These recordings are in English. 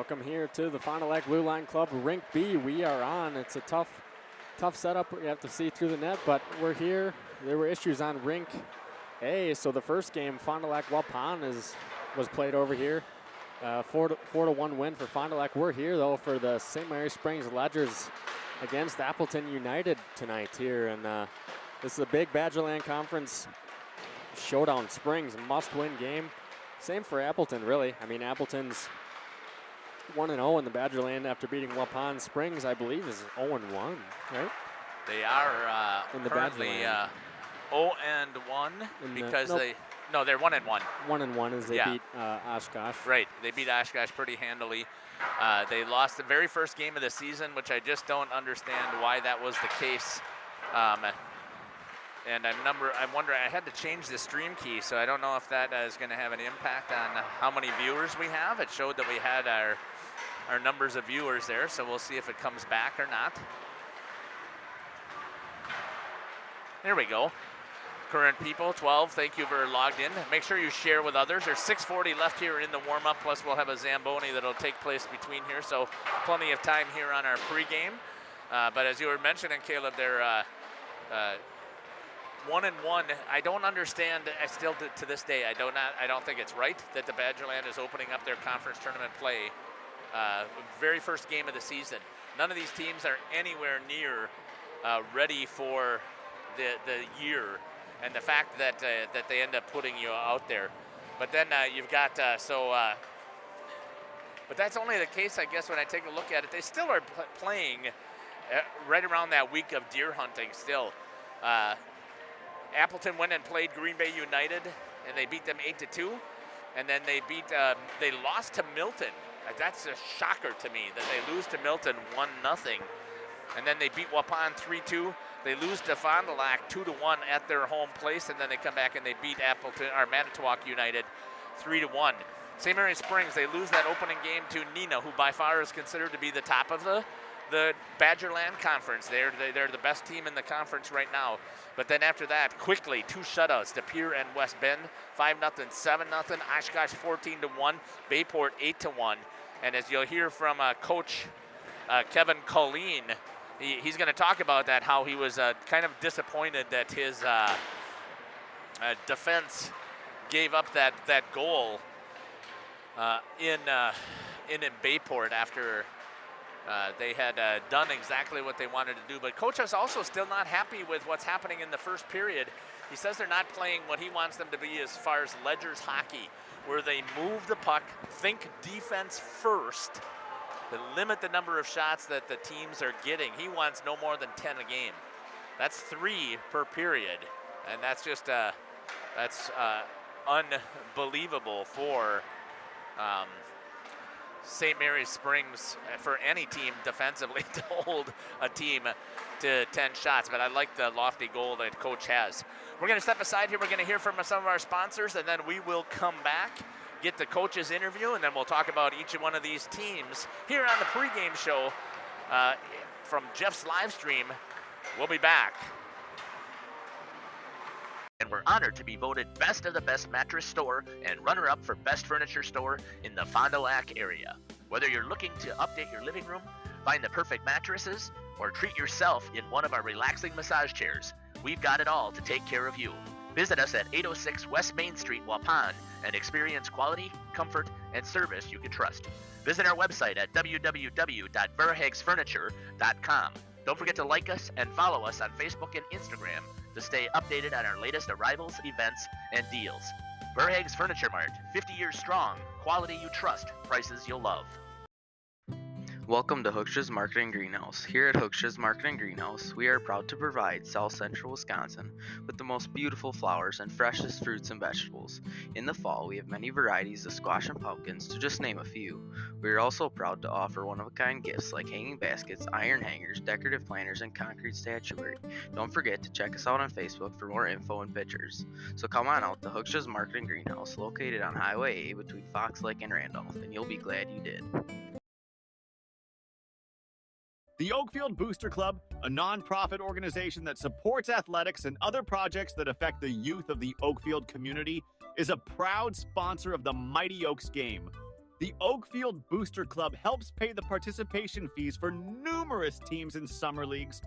welcome here to the Fond du Lac Blue Line Club, Rink B. We are on. It's a tough setup. You have to see through the net, but we're here. There were issues on Rink A, so the first game, Fond du Lac Waupun, was played over here. 4-1 win for Fond du Lac. We're here, though, for the St. Mary Springs Ledgers against Appleton United tonight here. And this is a big Badgerland Conference showdown. Springs, must-win game. Same for Appleton, really. I mean, Appleton's 1-0 in the Badgerland after beating Waupun. Springs, I believe, is 0-1, right? They are in the currently 0-1 because they're 1-1. 1-1 as they beat Oshkosh. Right, they beat Oshkosh pretty handily. They lost the very first game of the season, which I just don't understand why that was the case. And I'm wondering, I had to change the stream key, so I don't know if that is going to have an impact on how many viewers we have. It showed that we had our numbers of viewers there, so we'll see if it comes back or not. There we go. Current people, 12. Thank you for logged in. Make sure you share with others. There's 6:40 left here in the warm-up, plus we'll have a Zamboni that'll take place between here, so plenty of time here on our pregame. But as you were mentioning, Caleb, they're 1-1. I don't understand. I still, to this day, I don't think it's right that the Badgerland is opening up their conference tournament play. Very first game of the season. None of these teams are anywhere near ready for the year, and the fact that they end up putting you out there. But then you've got but that's only the case, I guess, when I take a look at it. They still are playing right around that week of deer hunting still. Appleton went and played Green Bay United, and they beat them 8-2. And then they lost to Milton. That's a shocker to me that they lose to Milton 1-0. And then they beat Waupun 3-2. They lose to Fond du Lac 2-1 at their home place, and then they come back and they beat Manitowoc United 3-1. St. Mary Springs, they lose that opening game to Neenah, who by far is considered to be the top of the Badgerland Conference. They're the best team in the conference right now. But then after that, quickly, 2 shutouts to Pierre and West Bend, 5-0, 7-0, Oshkosh 14-1, Bayport 8-1. And as you'll hear from Coach Kevin Colleen, he's going to talk about that, how he was kind of disappointed that his defense gave up that goal in Bayport after they had done exactly what they wanted to do. But Coach is also still not happy with what's happening in the first period. He says they're not playing what he wants them to be as far as Ledgers hockey, where they move the puck, think defense first, to limit the number of shots that the teams are getting. He wants no more than 10 a game. That's 3 per period, and that's just that's unbelievable for St. Mary's Springs, for any team defensively to hold a team to 10 shots. But I like the lofty goal that Coach has. We're going to step aside here. We're going to hear from some of our sponsors, and then we will come back, get the coach's interview, and then we'll talk about each one of these teams here on the pregame show from Jeff's live stream. We'll be back. And we're honored to be voted Best of the Best Mattress Store and runner-up for Best Furniture Store in the Fond du Lac area. Whether you're looking to update your living room, find the perfect mattresses, or treat yourself in one of our relaxing massage chairs, we've got it all to take care of you. Visit us at 806 West Main Street, Waupun, and experience quality, comfort, and service you can trust. Visit our website at www.verhagsfurniture.com. Don't forget to like us and follow us on Facebook and Instagram to stay updated on our latest arrivals, events, and deals. Verhaeg's Furniture Mart, 50 years strong, quality you trust, prices you'll love. Welcome to Hooksha's Marketing Greenhouse. Here at Hooksha's Marketing Greenhouse, we are proud to provide South Central Wisconsin with the most beautiful flowers and freshest fruits and vegetables. In the fall, we have many varieties of squash and pumpkins, to just name a few. We are also proud to offer one-of-a-kind gifts like hanging baskets, iron hangers, decorative planters, and concrete statuary. Don't forget to check us out on Facebook for more info and pictures. So come on out to Hooksha's Marketing Greenhouse, located on Highway A between Fox Lake and Randolph, and you'll be glad you did. The Oakfield Booster Club, a non-profit organization that supports athletics and other projects that affect the youth of the Oakfield community, is a proud sponsor of the Mighty Oaks game. The Oakfield Booster Club helps pay the participation fees for numerous teams in summer leagues,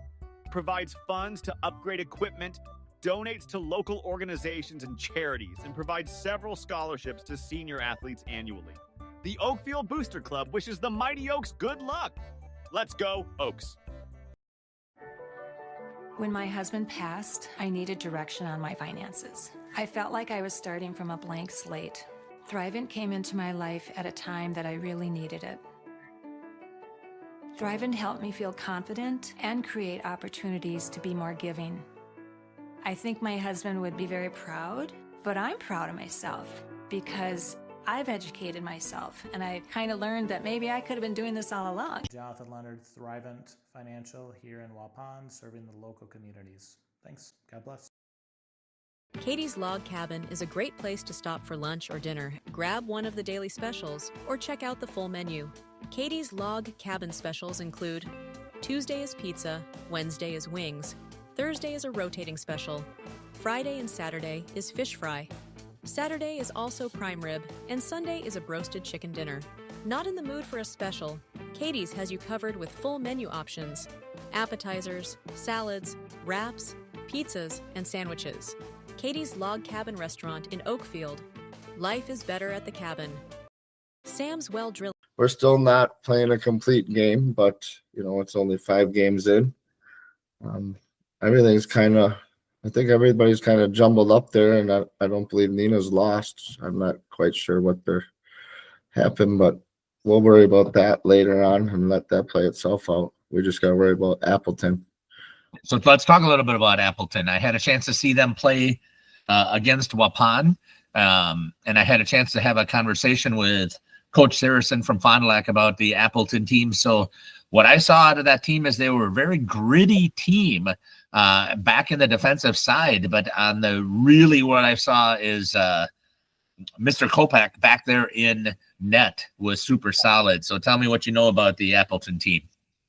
provides funds to upgrade equipment, donates to local organizations and charities, and provides several scholarships to senior athletes annually. The Oakfield Booster Club wishes the Mighty Oaks good luck. Let's go, Oaks. When my husband passed, I needed direction on my finances. I felt like I was starting from a blank slate. Thrivent came into my life at a time that I really needed it. Thrivent helped me feel confident and create opportunities to be more giving. I think my husband would be very proud, but I'm proud of myself because I've educated myself and I kind of learned that maybe I could have been doing this all along. Jonathan Leonard, Thrivent Financial here in Waupun, serving the local communities. Thanks. God bless. Katie's Log Cabin is a great place to stop for lunch or dinner. Grab one of the daily specials or check out the full menu. Katie's Log Cabin specials include Tuesday is pizza, Wednesday is wings, Thursday is a rotating special, Friday and Saturday is fish fry, Saturday is also prime rib, and Sunday is a broasted chicken dinner. Not in the mood for a special? Katie's has you covered with full menu options, appetizers, salads, wraps, pizzas, and sandwiches. Katie's Log Cabin Restaurant in Oakfield. Life is better at the cabin. Sam's Well Drill. We're still not playing a complete game, but it's only 5 games in. Everything's kind of, I think everybody's kind of jumbled up there, and I don't believe Nina's lost. I'm not quite sure what happened, but we'll worry about that later on and let that play itself out. We just got to worry about Appleton. So let's talk a little bit about Appleton. I had a chance to see them play against Waupun, and I had a chance to have a conversation with Coach Saracen from Fond du Lac about the Appleton team. So what I saw out of that team is they were a very gritty team back in the defensive side, but on the really what I saw is Mr. Kopak back there in net was super solid. So tell me what you know about the Appleton team.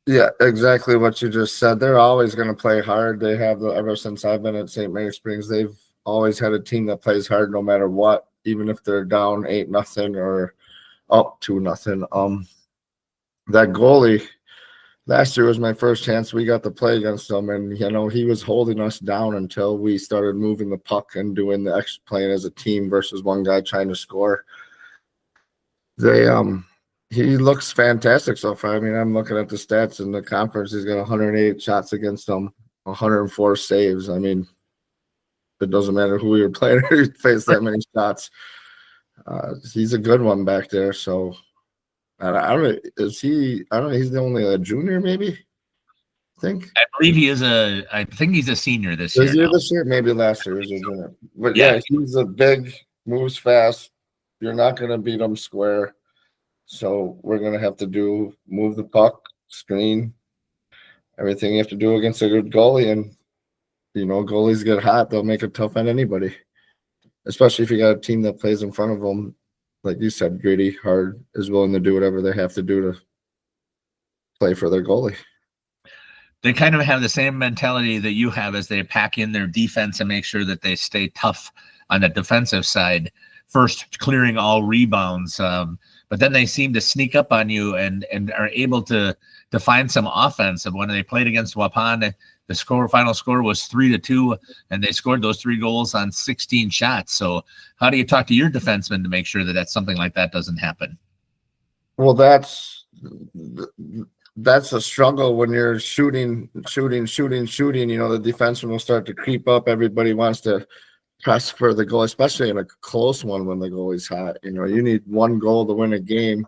Yeah, exactly what you just said. They're always going to play hard. They have ever since I've been at St. Mary Springs. They've always had a team that plays hard no matter what, even if they're down 8-0 or up 2-0. That goalie last year was my first chance we got to play against him, and he was holding us down until we started moving the puck and doing the extra playing as a team versus one guy trying to score. He looks fantastic so far. I mean, I'm looking at the stats in the conference. He's got 108 shots against them, 104 saves. I mean, it doesn't matter who you're playing or you face that many shots. He's a good one back there. So I don't know. He's the only a junior, maybe. I think. I believe he is I think he's a senior this year. Is he this year? Maybe last year was a junior. But yeah, he's a big, moves fast. You're not going to beat him square. So we're going to have to move the puck, screen, everything you have to do against a good goalie. And, goalies get hot. They'll make it tough on anybody, especially if you got a team that plays in front of them. Like you said, gritty, hard, is willing to do whatever they have to do to play for their goalie. They kind of have the same mentality that you have as they pack in their defense and make sure that they stay tough on the defensive side, first clearing all rebounds. But then they seem to sneak up on you and are able to find some offense. When they played against Waupun, the final score was 3-2, and they scored those 3 goals on 16 shots. So how do you talk to your defensemen to make sure that something like that doesn't happen? Well, that's a struggle when you're shooting. The defenseman will start to creep up. Everybody wants to press for the goal, especially in a close one when the goalie's hot. You need 1 goal to win a game,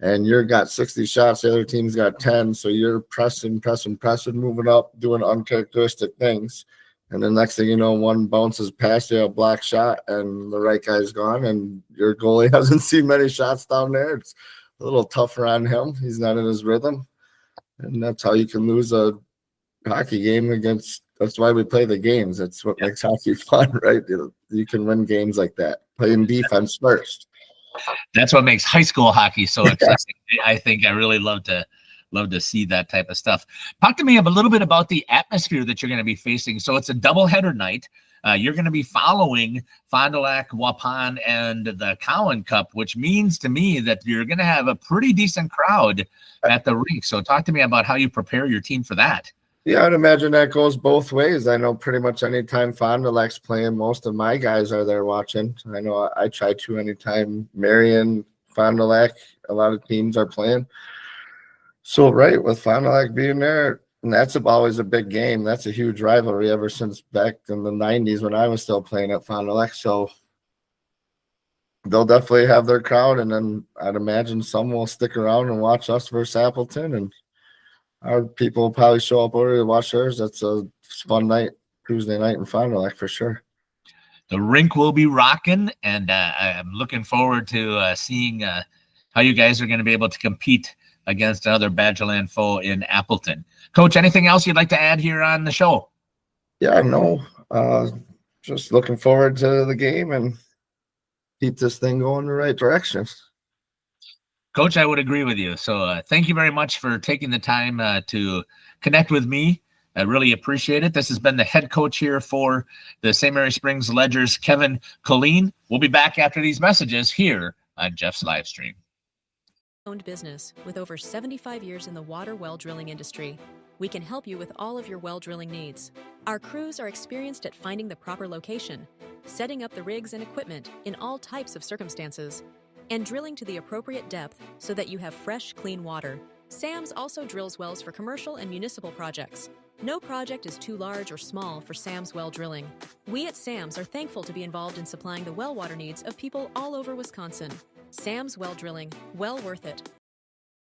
and you've got 60 shots. The other team's got 10, so you're pressing, moving up, doing uncharacteristic things. And the next thing you know, one bounces past you, a block shot, and the right guy's gone, and your goalie hasn't seen many shots down there. It's a little tougher on him. He's not in his rhythm, and that's how you can lose a hockey game against. That's why we play the games. That's what makes hockey fun, right? You can win games like that, playing defense first. That's what makes high school hockey so exciting. I think I really love to love to see that type of stuff. Talk to me a little bit about the atmosphere that you're going to be facing. So it's a doubleheader night. You're going to be following Fond du Lac, Waupun, and the Cowan Cup, which means to me that you're going to have a pretty decent crowd at the rink. So talk to me about how you prepare your team for that. Yeah, I'd imagine that goes both ways. I know pretty much anytime Fond du Lac's playing, most of my guys are there watching. I know I try to anytime Marion, Fond du Lac, a lot of teams are playing. So, right, with Fond du Lac being there, and that's always a big game. That's a huge rivalry ever since back in the 90s when I was still playing at Fond du Lac. So they'll definitely have their crowd, and then I'd imagine some will stick around and watch us versus Appleton, and our people will probably show up early to watch theirs. That's a fun night, Tuesday night in Fond du Lac for sure. The rink will be rocking, and I'm looking forward to seeing how you guys are going to be able to compete against another Badgerland foe in Appleton. Coach, anything else you'd like to add here on the show? Yeah, no, just looking forward to the game and keep this thing going in the right direction. Coach, I would agree with you. So thank you very much for taking the time to connect with me. I really appreciate it. This has been the head coach here for the St. Mary Springs Ledgers, Kevin Colleen. We'll be back after these messages here on Jeff's live stream. Owned business with over 75 years in the water well drilling industry. We can help you with all of your well drilling needs. Our crews are experienced at finding the proper location, setting up the rigs and equipment in all types of circumstances, and drilling to the appropriate depth so that you have fresh, clean water. SAMS also drills wells for commercial and municipal projects. No project is too large or small for SAMS well drilling. We at SAMS are thankful to be involved in supplying the well water needs of people all over Wisconsin. SAMS well drilling, well worth it.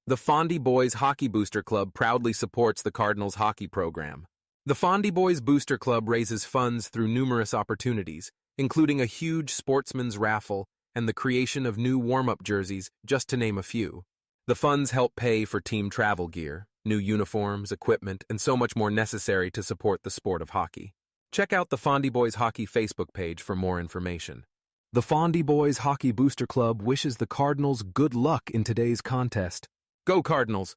The Fondy Boys Hockey Booster Club proudly supports the Cardinals hockey program. The Fondy Boys Booster Club raises funds through numerous opportunities, including a huge sportsman's raffle and the creation of new warm-up jerseys, just to name a few. The funds help pay for team travel gear, new uniforms, equipment, and so much more necessary to support the sport of hockey. Check out the Fondy Boys Hockey Facebook page for more information. The Fondy Boys Hockey Booster Club wishes the Cardinals good luck in today's contest. Go Cardinals!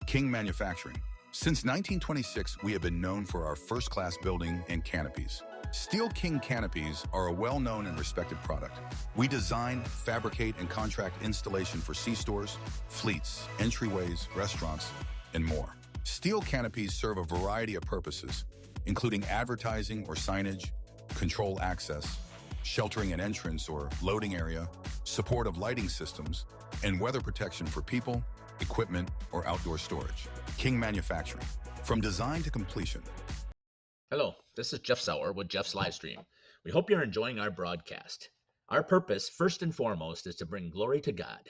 King Manufacturing. Since 1926, we have been known for our first-class building and canopies. Steel King canopies are a well-known and respected product. We design, fabricate, and contract installation for C-stores, fleets, entryways, restaurants, and more. Steel canopies serve a variety of purposes, including advertising or signage, control access, sheltering an entrance or loading area, support of lighting systems, and weather protection for people, equipment, or outdoor storage. King Manufacturing. From design to completion. Hello, this is Jeff Sauer with Jeff's Livestream. We hope you're enjoying our broadcast. Our purpose, first and foremost, is to bring glory to God.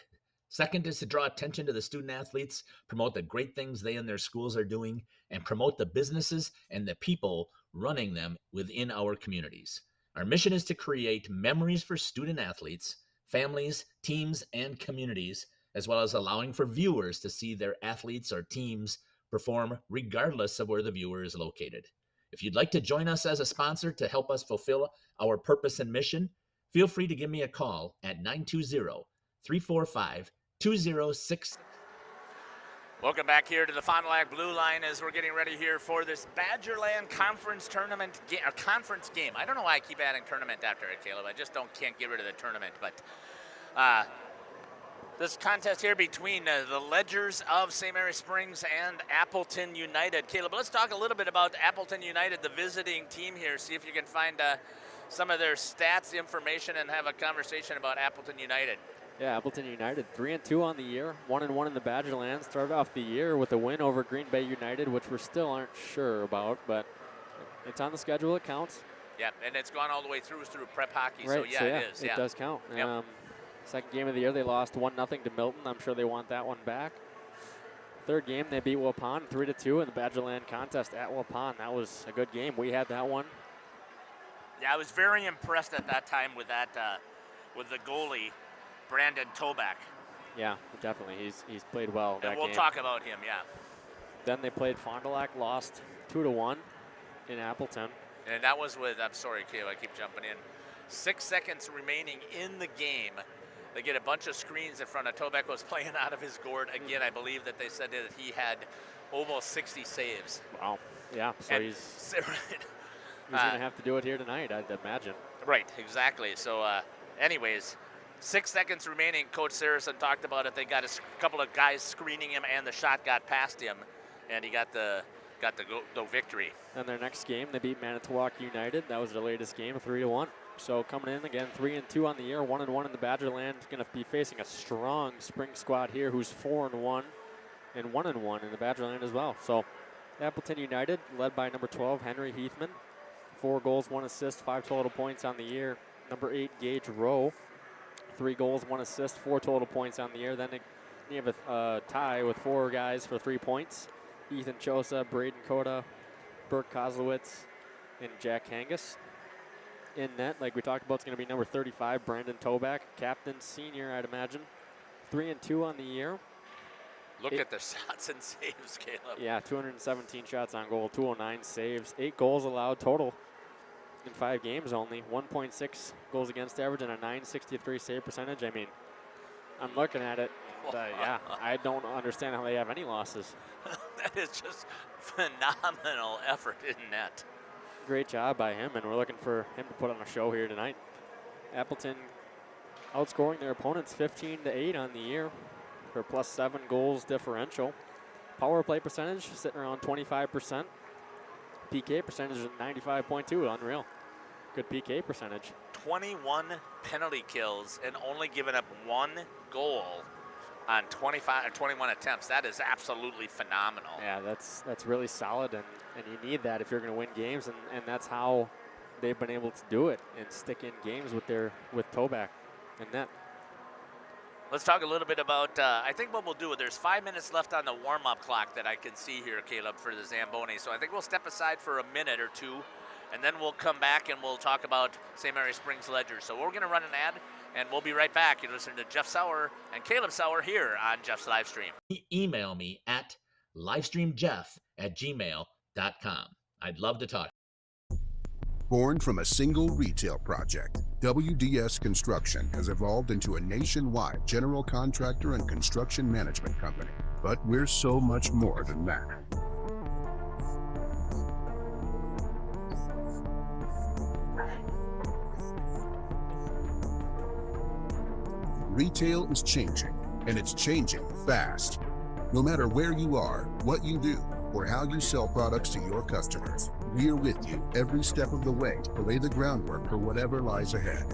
Second is to draw attention to the student athletes, promote the great things they and their schools are doing, and promote the businesses and the people running them within our communities. Our mission is to create memories for student athletes, families, teams, and communities, as well as allowing for viewers to see their athletes or teams perform regardless of where the viewer is located. If you'd like to join us as a sponsor to help us fulfill our purpose and mission, feel free to give me a call at 920-345-2066. Welcome back here to the Fond du Lac Blue Line as we're getting ready here for this Badgerland Conference Tournament conference game. I don't know why I keep adding tournament after it, Caleb. I just can't get rid of the tournament. But this contest here between the Ledgers of St. Mary Springs and Appleton United. Caleb, let's talk a little bit about Appleton United, the visiting team here. See if you can find some of their stats, information, and have a conversation about Appleton United. Yeah, Appleton United 3-2 on the year, 1-1 in the Badgerlands. Started off the year with a win over Green Bay United, which we still aren't sure about, but it's on the schedule. It counts. Yeah, and it's gone all the way through prep hockey. Right, so yeah, it is. It does count. Yep. Second game of the year, they lost 1-0 to Milton. I'm sure they want that one back. Third game, they beat Waupun 3-2 in the Badgerland contest at Waupun. That was a good game. We had that one. Yeah, I was very impressed at that time with that, with the goalie, Brandon Toback. Yeah, definitely. He's played well that game. And we'll talk about him, yeah. Then they played Fond du Lac, lost 2-1 in Appleton. And that was with, I'm sorry, Kale, I keep jumping in. 6 seconds remaining in the game. They get a bunch of screens in front of Tobeck was playing out of his gourd. Again, I believe that they said that he had almost 60 saves. Wow. Yeah, so And he's going to have to do it here tonight, I'd imagine. Right, exactly. So anyways, 6 seconds remaining. Coach Saracen talked about it. They got a couple of guys screening him, and the shot got past him, and he got the victory. And their next game, they beat Manitowoc United. That was their latest game, 3-1. So coming in again, 3-2 on the year, 1-1 in the Badgerland. Going to be facing a strong spring squad here, who's 4-1 and 1-1 in the Badgerland as well. So Appleton United, led by number 12 Henry Heathman, 4 goals, 1 assist, 5 total points on the year. Number 8 Gage Rowe, 3 goals, 1 assist, 4 total points on the year. Then you have a tie with 4 guys for 3 points. Ethan Chosa, Braden Koda, Burke Kozlowitz, and Jack Hangus. In net, like we talked about, it's going to be number 35, Brandon Toback, captain, senior, I'd imagine. 3-2 on the year. Look at the shots and saves, Caleb. Yeah, 217 shots on goal, 209 saves, 8 goals allowed total in 5 games only, 1.6 goals against average and a 963 save percentage. I mean, I'm looking at it. Yeah, I don't understand how they have any losses. That is just phenomenal effort in net. Great job by him, and we're looking for him to put on a show here tonight. Appleton outscoring their opponents 15-8 on the year for +7 goals differential. Power play percentage sitting around 25%. PK percentage is 95.2, unreal. Good PK percentage. 21 penalty kills and only giving up 1 goal on 21 attempts. That is absolutely phenomenal. Yeah, that's really solid, and you need that if you're going to win games, and that's how they've been able to do it and stick in games with Toback and net. Let's talk a little bit about, I think what we'll do, there's 5 minutes left on the warm-up clock that I can see here, Caleb, for the Zamboni. So I think we'll step aside for a minute or two, and then we'll come back and we'll talk about St. Mary Springs Ledger. So we're going to run an ad, and we'll be right back. You're listening to Jeff Sauer and Caleb Sauer here on Jeff's Livestream. Email me at livestreamjeff@gmail.com. I'd love to talk. Born from a single retail project, WDS Construction has evolved into a nationwide general contractor and construction management company. But we're so much more than that. Retail is changing, and it's changing fast. No matter where you are, what you do, or how you sell products to your customers, we're with you every step of the way to lay the groundwork for whatever lies ahead.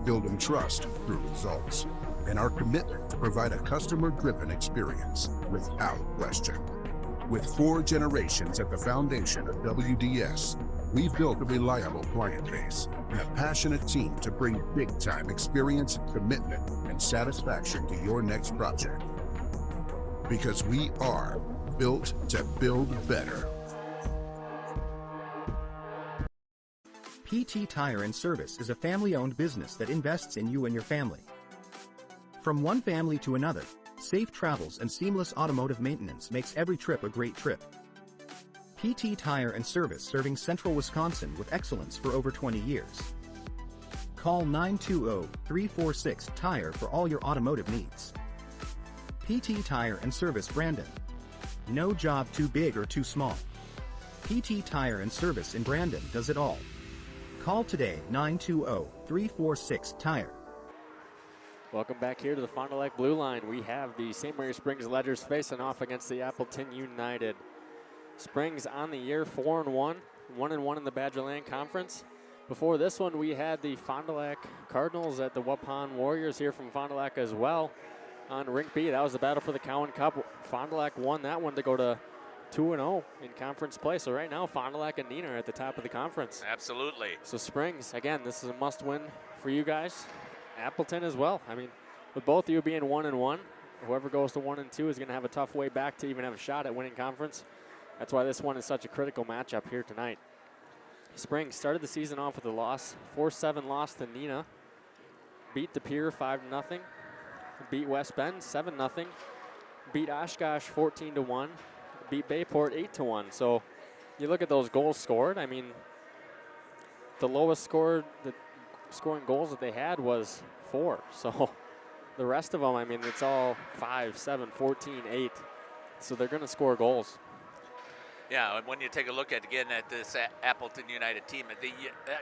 Building trust through results, and our commitment to provide a customer-driven experience without question. With 4 generations at the foundation of WDS, we've built a reliable client base and a passionate team to bring big-time experience, commitment, and satisfaction to your next project. Because we are built to build better. PT Tire and Service is a family-owned business that invests in you and your family. From one family to another, safe travels and seamless automotive maintenance makes every trip a great trip. PT Tire and Service, serving Central Wisconsin with excellence for over 20 years. Call 920-346-TIRE for all your automotive needs. PT Tire and Service, Brandon. No job too big or too small. PT Tire and Service in Brandon does it all. Call today, 920-346-TIRE. Welcome back here to the Fond du Lac Blue Line. We have the St. Mary Springs Ledgers facing off against the Appleton United. Springs on the year, 4-1, 1-1 in the Badgerland Conference. Before this one, we had the Fond du Lac Cardinals at the Waupun Warriors here from Fond du Lac as well on Rink B. That was the battle for the Cowan Cup. Fond du Lac won that one to go to 2-0 in conference play. So right now, Fond du Lac and Neenah are at the top of the conference. Absolutely. So Springs, again, this is a must-win for you guys. Appleton as well. I mean, with both of you being 1-1, whoever goes to 1-2 is going to have a tough way back to even have a shot at winning conference. That's why this one is such a critical matchup here tonight. Springs started the season off with a loss, 4-7 loss to Neenah. Beat De Pere 5-0. Beat West Bend 7-0. Beat Oshkosh 14-1. Beat Bayport 8-1. So you look at those goals scored. I mean, the lowest scoring goals that they had was 4. So the rest of them, I mean, it's all 5, 7, 14, 8. So they're going to score goals. Yeah, and when you take a look at this Appleton United team,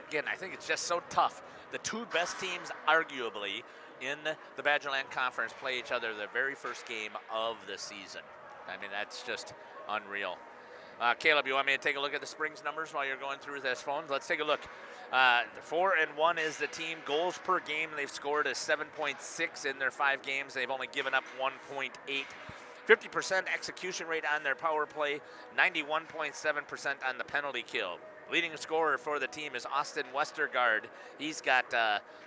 again, I think it's just so tough. The two best teams, arguably, in the Badgerland Conference play each other the very first game of the season. I mean, that's just unreal. Caleb, you want me to take a look at the Springs numbers while you're going through this phone? Let's take a look. 4-1 is the team. Goals per game they've scored is 7.6 in their 5 games. They've only given up 1.8. 50% execution rate on their power play, 91.7% on the penalty kill. Leading scorer for the team is Austin Westergaard. He's got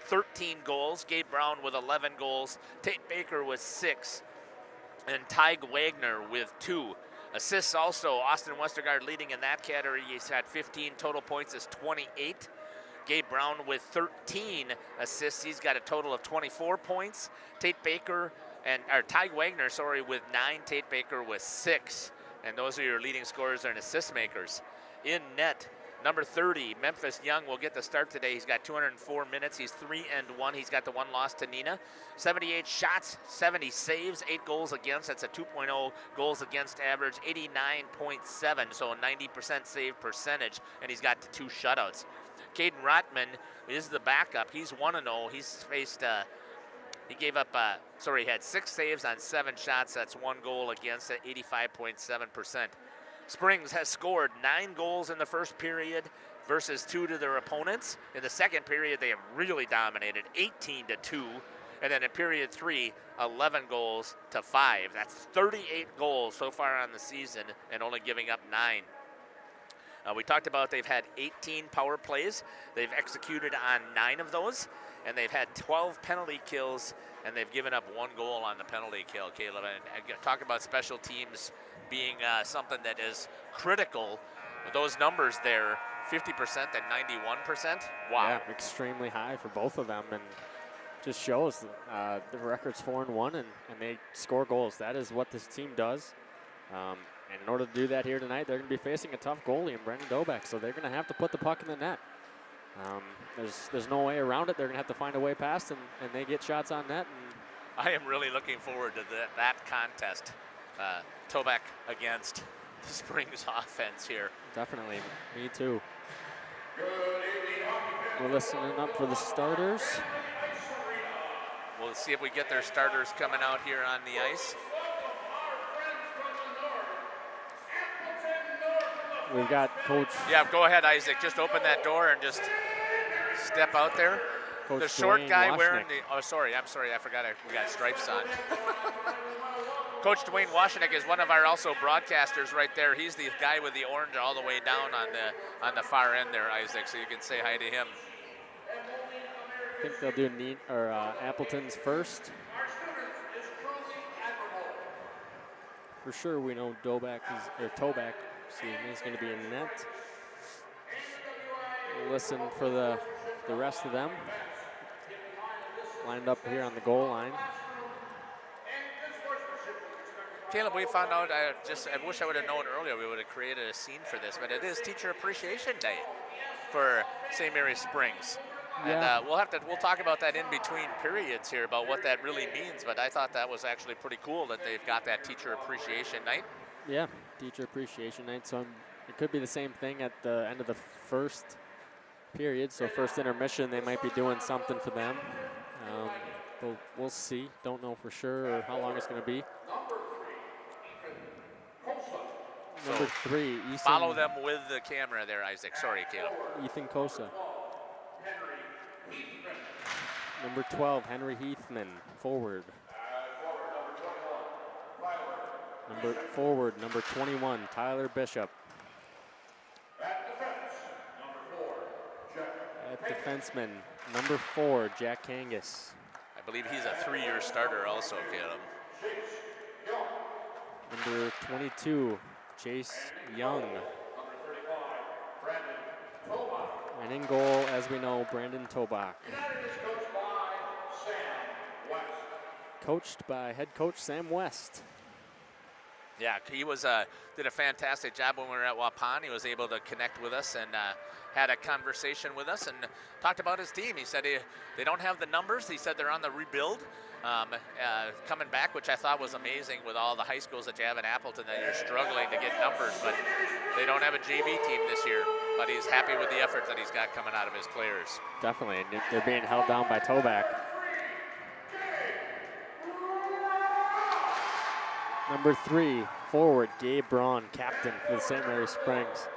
13 goals. Gabe Brown with 11 goals. Tate Baker with 6. And Tyg Wagner with 2. Assists also, Austin Westergaard leading in that category. He's had 15. Total points is 28. Gabe Brown with 13 assists. He's got a total of 24 points. Tyg Wagner, with 9. Tate Baker with 6. And those are your leading scorers and assist makers. In net, number 30, Memphis Young will get the start today. He's got 204 minutes. He's 3-1. He's got the 1 loss to Nina. 78 shots, 70 saves, 8 goals against. That's a 2.0 goals against average, 89.7, so a 90% save percentage. And he's got 2 shutouts. Caden Rotman is the backup. He's 1-0. He's faced, he had 6 saves on 7 shots. That's 1 goal against at 85.7%. Springs has scored 9 goals in the first period versus 2 to their opponents. In the second period, they have really dominated, 18-2. And then in period 3, 11 goals to 5. That's 38 goals so far on the season and only giving up 9. We talked about they've had 18 power plays. They've executed on 9 of those, and they've had 12 penalty kills, and they've given up 1 goal on the penalty kill, Caleb. And talk about special teams being something that is critical. With those numbers there, 50% and 91%. Wow. Yeah, extremely high for both of them, and just shows the record's 4-1, and they score goals. That is what this team does. And in order to do that here tonight, they're going to be facing a tough goalie in Brendan Dobek, so they're going to have to put the puck in the net. There's no way around it. They're going to have to find a way past, and they get shots on net. And I am really looking forward to that contest. Tobak against the Springs offense here. Definitely, me too. We're listening up for the starters. We'll see if we get their starters coming out here on the ice. We've got Coach. Yeah, go ahead, Isaac. Just open that door and just step out there. Coach the short Dwayne guy Washnick. wearing the. Oh, sorry. I'm sorry. I forgot we got stripes on. Coach Dwayne Washnick is one of our also broadcasters right there. He's the guy with the orange all the way down on the far end there, Isaac. So you can say hi to him. I think they'll do Appleton's first. For sure, we know Tobak is going to be in net. We'll listen for the rest of them. Lined up here on the goal line. Caleb, we found out, I wish I would have known earlier, we would have created a scene for this, but it is Teacher Appreciation Day for St. Mary's Springs. Yeah. And we'll talk about that in between periods here about what that really means, but I thought that was actually pretty cool that they've got that Teacher Appreciation Night. Yeah, Teacher Appreciation Night. So it could be the same thing at the end of the first period. So first intermission, they might be doing something for them. But we'll see. Don't know for sure or how long it's going to be. Number 3, Ethan. Follow them with the camera there, Isaac. Sorry, Caleb. Ethan Kosa. Number 12, Henry Heathman, forward. Number 21, Tyler Bishop. At defenseman, number 4, Jack Kangas. I believe he's a 3-year starter also, Caleb. Number 22, Chase Young. And in goal, as we know, Brandon Tobak. Coached by head coach Sam West. Yeah, he was did a fantastic job when we were at Waupun. He was able to connect with us and had a conversation with us and talked about his team. He said they don't have the numbers. He said they're on the rebuild coming back, which I thought was amazing with all the high schools that you have in Appleton that you're struggling to get numbers, but they don't have a JV team this year. But he's happy with the effort that he's got coming out of his players. Definitely, and they're being held down by Toback. Number 3, forward, Gabe Braun, captain for the St. Mary Springs.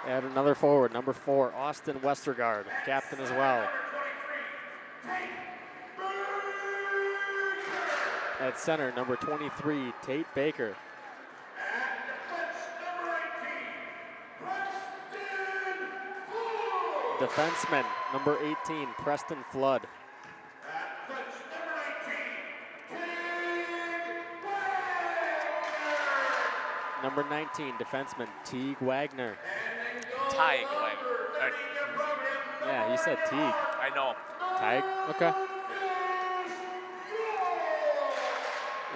And another forward, number 4, Austin Westergaard, captain as well. At center, number 23, Tate Baker. Defenseman, number 18, Preston Flood. Number 19, defenseman, Teague Wagner. Teague Wagner. Yeah, he said Teague. I know. Teague, okay.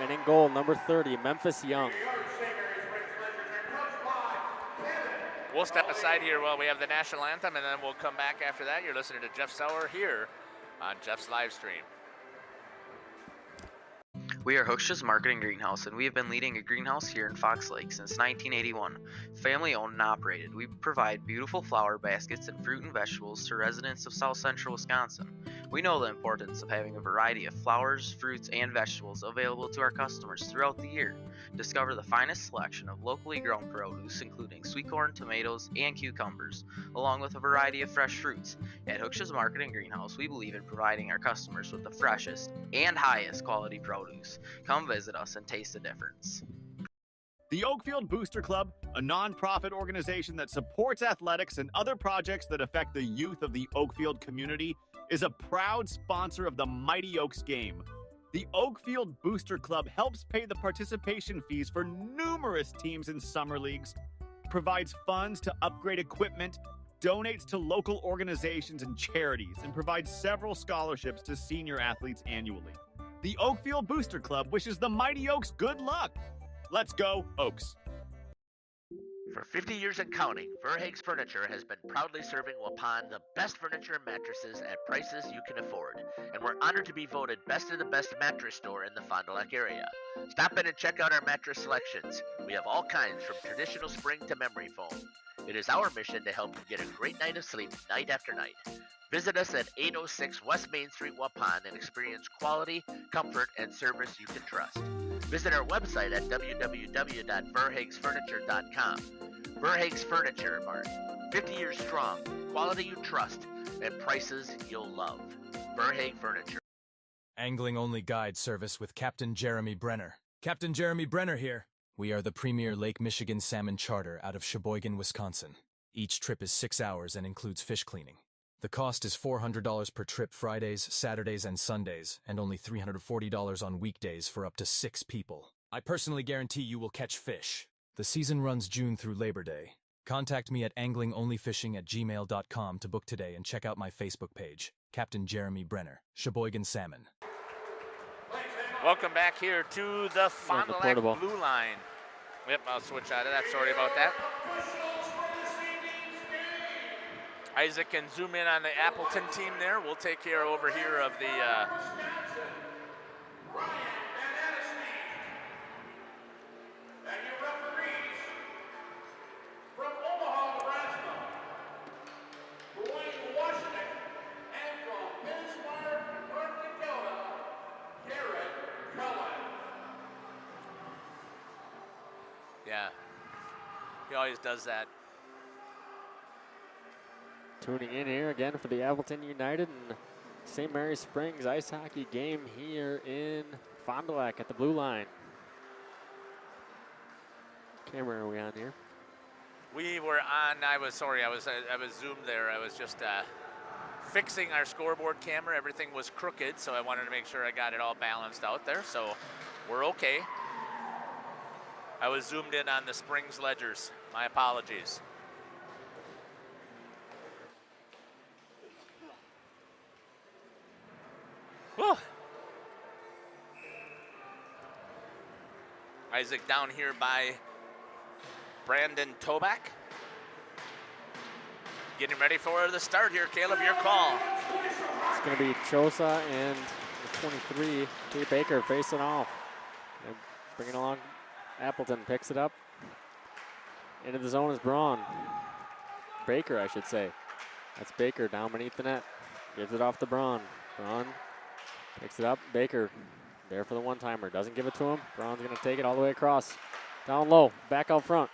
And in goal, number 30, Memphis Young. We'll step aside here while we have the national anthem, and then we'll come back after that. You're listening to Jeff Sauer here on Jeff's live stream. We are Hooksha's Marketing Greenhouse, and we have been leading a greenhouse here in Fox Lake since 1981. Family owned and operated, we provide beautiful flower baskets and fruit and vegetables to residents of South Central Wisconsin. We know the importance of having a variety of flowers, fruits, and vegetables available to our customers throughout the year. Discover the finest selection of locally grown produce, including sweet corn, tomatoes, and cucumbers, along with a variety of fresh fruits. At Hooksha's Marketing Greenhouse, we believe in providing our customers with the freshest and highest quality produce. Come visit us and taste the difference. The Oakfield Booster Club, a nonprofit organization that supports athletics and other projects that affect the youth of the Oakfield community, is a proud sponsor of the Mighty Oaks game. The Oakfield Booster Club helps pay the participation fees for numerous teams in summer leagues, provides funds to upgrade equipment, donates to local organizations and charities, and provides several scholarships to senior athletes annually. The Oakfield Booster Club wishes the Mighty Oaks good luck. Let's go, Oaks. For 50 years and counting, Verhaeg's Furniture has been proudly serving Waupun the best furniture and mattresses at prices you can afford. And we're honored to be voted best of the best mattress store in the Fond du Lac area. Stop in and check out our mattress selections. We have all kinds from traditional spring to memory foam. It is our mission to help you get a great night of sleep night after night. Visit us at 806 West Main Street, Waupun, and experience quality, comfort, and service you can trust. Visit our website at www.verhaegsfurniture.com. Verhaeg's Furniture Mart, 50 years strong, quality you trust, and prices you'll love. Verhaeg Furniture. Angling-only guide service with Captain Jeremy Brenner. Captain Jeremy Brenner here. We are the premier Lake Michigan salmon charter out of Sheboygan, Wisconsin. Each trip is 6 hours and includes fish cleaning. The cost is $400 per trip Fridays, Saturdays, and Sundays, and only $340 on weekdays for up to 6 people. I personally guarantee you will catch fish. The season runs June through Labor Day. Contact me at anglingonlyfishing@gmail.com to book today and check out my Facebook page, Captain Jeremy Brenner, Sheboygan Salmon. Welcome back here to the Fond du Lac Blue Line. Yep, I'll switch out of that. Sorry about that. Isaac can zoom in on the Appleton team there. We'll take care over here of the yeah, he always does that. Tuning in here again for the Appleton United and St. Mary Springs ice hockey game here in Fond du Lac at the blue line. Camera are we on here? We were on. I was zoomed there. I was just fixing our scoreboard camera. Everything was crooked, so I wanted to make sure I got it all balanced out there. So we're okay. I was zoomed in on the Springs ledgers. My apologies. Whew. Isaac down here by Brandon Toback. Getting ready for the start here. Caleb, your call. It's going to be Chosa and the 23, T. Baker, facing off. And bringing along Appleton, picks it up. Into the zone is Braun. Baker, I should say. That's Baker down beneath the net. Gives it off to Braun. Braun picks it up. Baker there for the one-timer. Doesn't give it to him. Braun's going to take it all the way across. Down low. Back out front.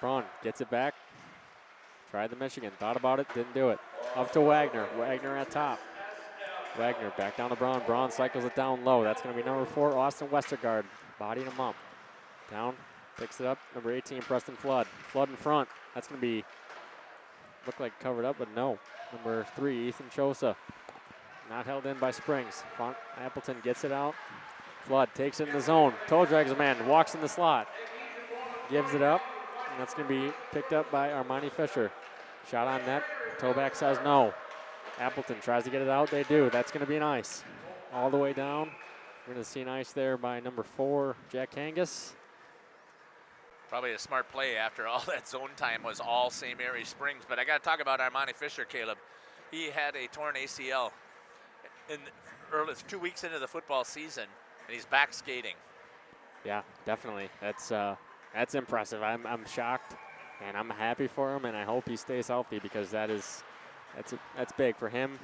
Braun gets it back. Tried the Michigan. Thought about it. Didn't do it. Up to Wagner. Wagner at top. Wagner back down to Braun. Braun cycles it down low. That's going to be number 4, Austin Westergaard. Bodying him up. Down. Picks it up. Number 18, Preston Flood. Flood in front. That's going to be, look like covered up, but no. Number 3, Ethan Chosa. Not held in by Springs. Appleton gets it out. Flood takes it in the zone. Toe drags a man. Walks in the slot. Gives it up. And that's going to be picked up by Armani Fisher. Shot on net. Toback says no. Appleton tries to get it out. They do. That's going to be an ice. All the way down. We're going to see an ice there by number 4, Jack Kangas. Probably a smart play after all that zone time was all St. Mary Springs. But I got to talk about Armani Fisher, Caleb. He had a torn ACL in early 2 weeks into the football season, and he's back skating. Yeah, definitely. That's impressive. I'm shocked, and I'm happy for him, and I hope he stays healthy because that's big for him,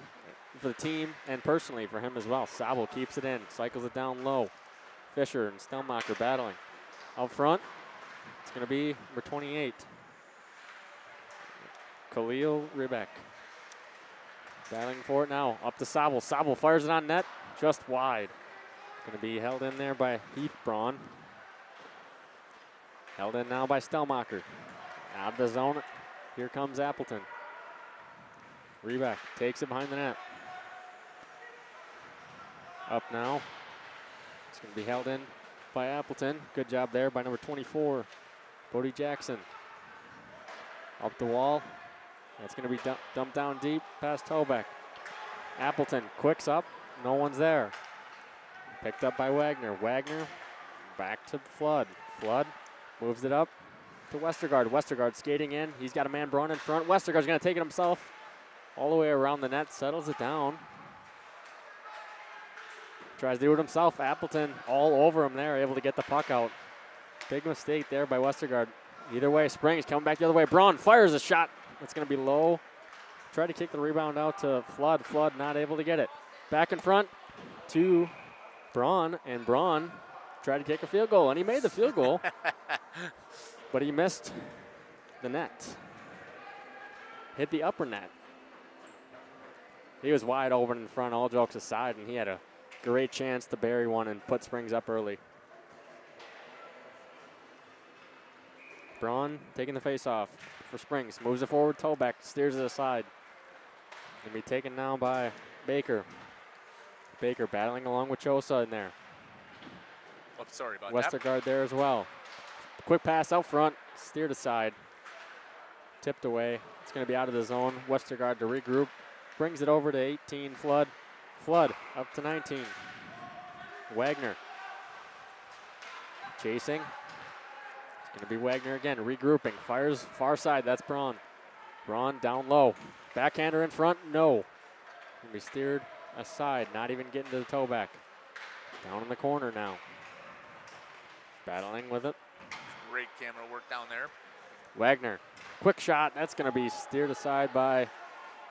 for the team, and personally for him as well. Sabo keeps it in, cycles it down low. Fisher and Stelmacher battling. Out front, it's going to be number 28, Khalil Ribek. Battling for it now, up to Sabo. Sabo fires it on net, just wide. Going to be held in there by Heath Braun. Held in now by Stelmacher. Out of the zone, here comes Appleton. Ribek takes it behind the net. Up now, it's going to be held in by Appleton. Good job there by number 24, Bodie Jackson. Up the wall. That's going to be dumped down deep past Toback. Appleton quicks up. No one's there. Picked up by Wagner. Wagner back to Flood. Flood moves it up to Westergaard. Westergaard skating in. He's got a man Braun in front. Westergaard's going to take it himself all the way around the net. Settles it down. Tries to do it himself. Appleton all over him there, able to get the puck out. Big mistake there by Westergaard. Either way, Springs coming back the other way. Braun fires a shot. It's going to be low. Tried to kick the rebound out to Flood. Flood not able to get it. Back in front to Braun, and Braun tried to kick a field goal, and he made the field goal, but he missed the net. Hit the upper net. He was wide open in front, all jokes aside, and he had a great chance to bury one and put Springs up early. Braun taking the face off for Springs. Moves it forward, Toback steers it aside. Going to be taken now by Baker. Baker battling along with Chosa in there. Oh, sorry about Westergaard there as well. Quick pass out front, steered aside. Tipped away. It's going to be out of the zone. Westergaard to regroup. Brings it over to 18, Flood. Flood up to 19. Wagner chasing. It's going to be Wagner again, regrouping. Fires far side, that's Braun. Braun down low. Backhander in front, no. Going to be steered aside, not even getting to the toe back. Down in the corner now. Battling with it. Great camera work down there. Wagner, quick shot. That's going to be steered aside by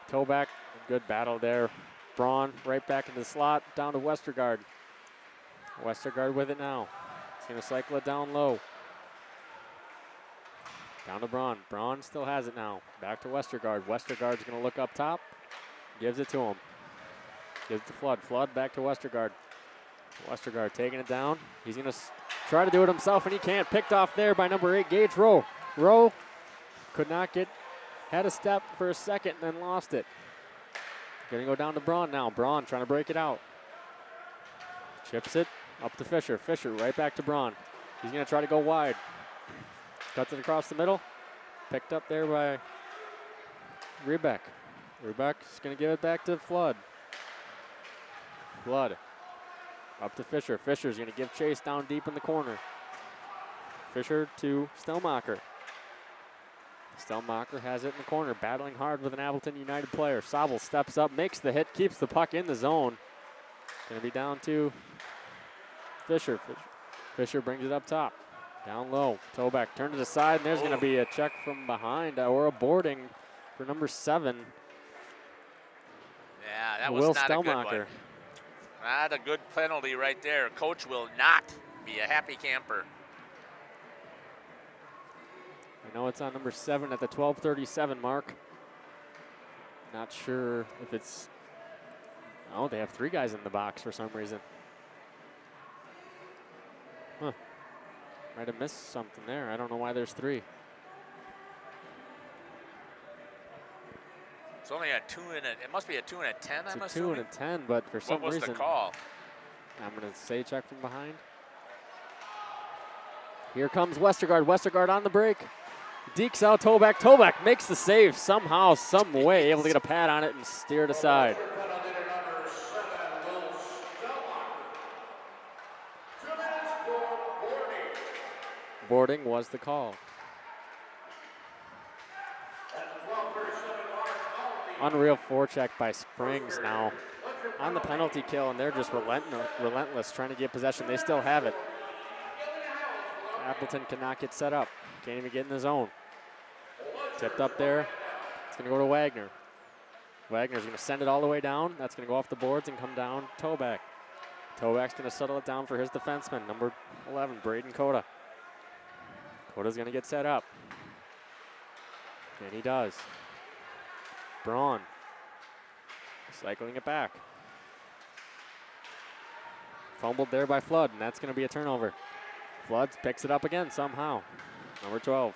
Toback. Good battle there. Braun right back into the slot, down to Westergaard. Westergaard with it now. He's going to cycle it down low. Down to Braun. Braun still has it now. Back to Westergaard. Westergaard's going to look up top. Gives it to him. Gives it to Flood. Flood back to Westergaard. Westergaard taking it down. He's going to try to do it himself, and he can't. Picked off there by number 8, Gage Rowe. Rowe could not get, had a step for a second and then lost it. Going to go down to Braun now. Braun trying to break it out. Chips it up to Fisher. Fisher right back to Braun. He's going to try to go wide. Cuts it across the middle. Picked up there by Ribek. Ribek's going to give it back to Flood. Flood Up to Fisher. Fisher's going to give chase down deep in the corner. Fisher to Stelmacher. Stelmacher has it in the corner, battling hard with an Appleton United player. Sobel steps up, makes the hit, keeps the puck in the zone. Going to be down to Fisher. Fisher brings it up top. Down low. Toback turned to the side, and there's going to be a check from behind or a boarding for number 7. Yeah, that was Will not a good one. Stelmacher. Not a good penalty right there. Coach will not be a happy camper. I know it's on number 7 at the 12:37 mark. Not sure if it's... Oh, they have 3 guys in the box for some reason. Huh. Might have missed something there. I don't know why there's 3. It's only a 2 and a... It must be a 2 and a 10, I'm It's a 2 assuming. and a 10, but for some What was reason... the call? I'm going to say check from behind. Here comes Westergaard. Westergaard on the break. Dekes out Toback. Toback makes the save somehow, some way, able to get a pad on it and steer it aside. Boarding was the call. Unreal forecheck by Springs now on the penalty kill, and they're just relentless trying to get possession. They still have it. Appleton cannot get set up. Can't even get in the zone. Tipped up there. It's going to go to Wagner. Wagner's going to send it all the way down. That's going to go off the boards and come down Toback. Toback's going to settle it down for his defenseman, number 11, Braden Coda. Coda's going to get set up. And he does. Braun. Cycling it back. Fumbled there by Flood, and that's going to be a turnover. Flood picks it up again somehow. Number 12,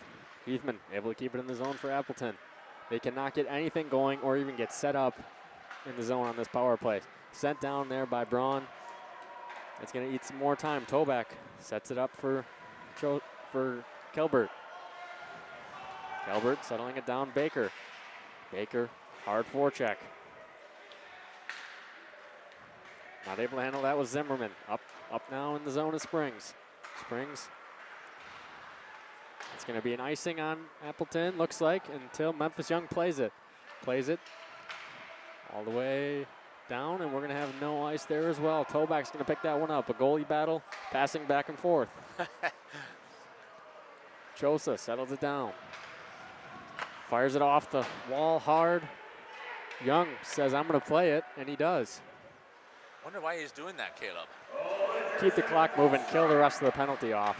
Heathman, able to keep it in the zone for Appleton. They cannot get anything going or even get set up in the zone on this power play. Sent down there by Braun. It's going to eat some more time. Toback sets it up for Kelbert. Kelbert settling it down, Baker. Baker, hard forecheck. Not able to handle that with Zimmerman. Up now in the zone of Springs. Springs. It's going to be an icing on Appleton, looks like, until Memphis Young plays it. Plays it all the way down, and we're going to have no ice there as well. Toback's going to pick that one up. A goalie battle, passing back and forth. Chosa settles it down. Fires it off the wall hard. Young says, I'm going to play it, and he does. Wonder why he's doing that, Caleb. Keep the clock moving, kill the rest of the penalty off.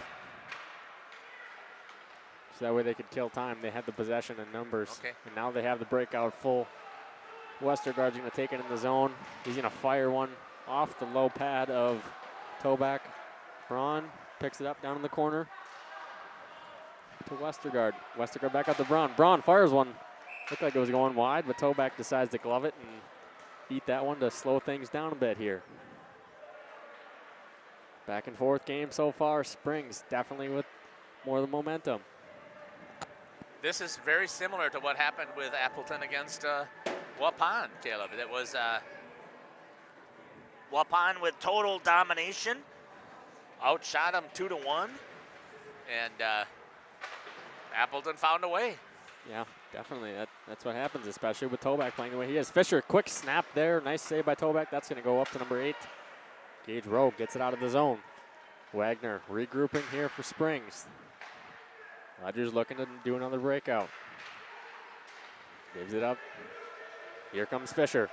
So that way they could kill time. They had the possession and numbers. Okay. And now they have the breakout full. Westergaard's going to take it in the zone. He's going to fire one off the low pad of Toback. Braun picks it up down in the corner to Westergaard. Westergaard back up to Braun. Braun fires one. Looked like it was going wide, but Toback decides to glove it and eat that one to slow things down a bit here. Back and forth game so far. Springs definitely with more of the momentum. This is very similar to what happened with Appleton against Waupun, Caleb. It was Waupun with total domination. Outshot them 2-1. And Appleton found a way. Yeah, definitely. That's what happens, especially with Toback playing the way he is. Fisher, quick snap there. Nice save by Toback. That's going to go up to number 8. Gage Rowe gets it out of the zone. Wagner regrouping here for Springs. Rogers looking to do another breakout. Gives it up. Here comes Fisher.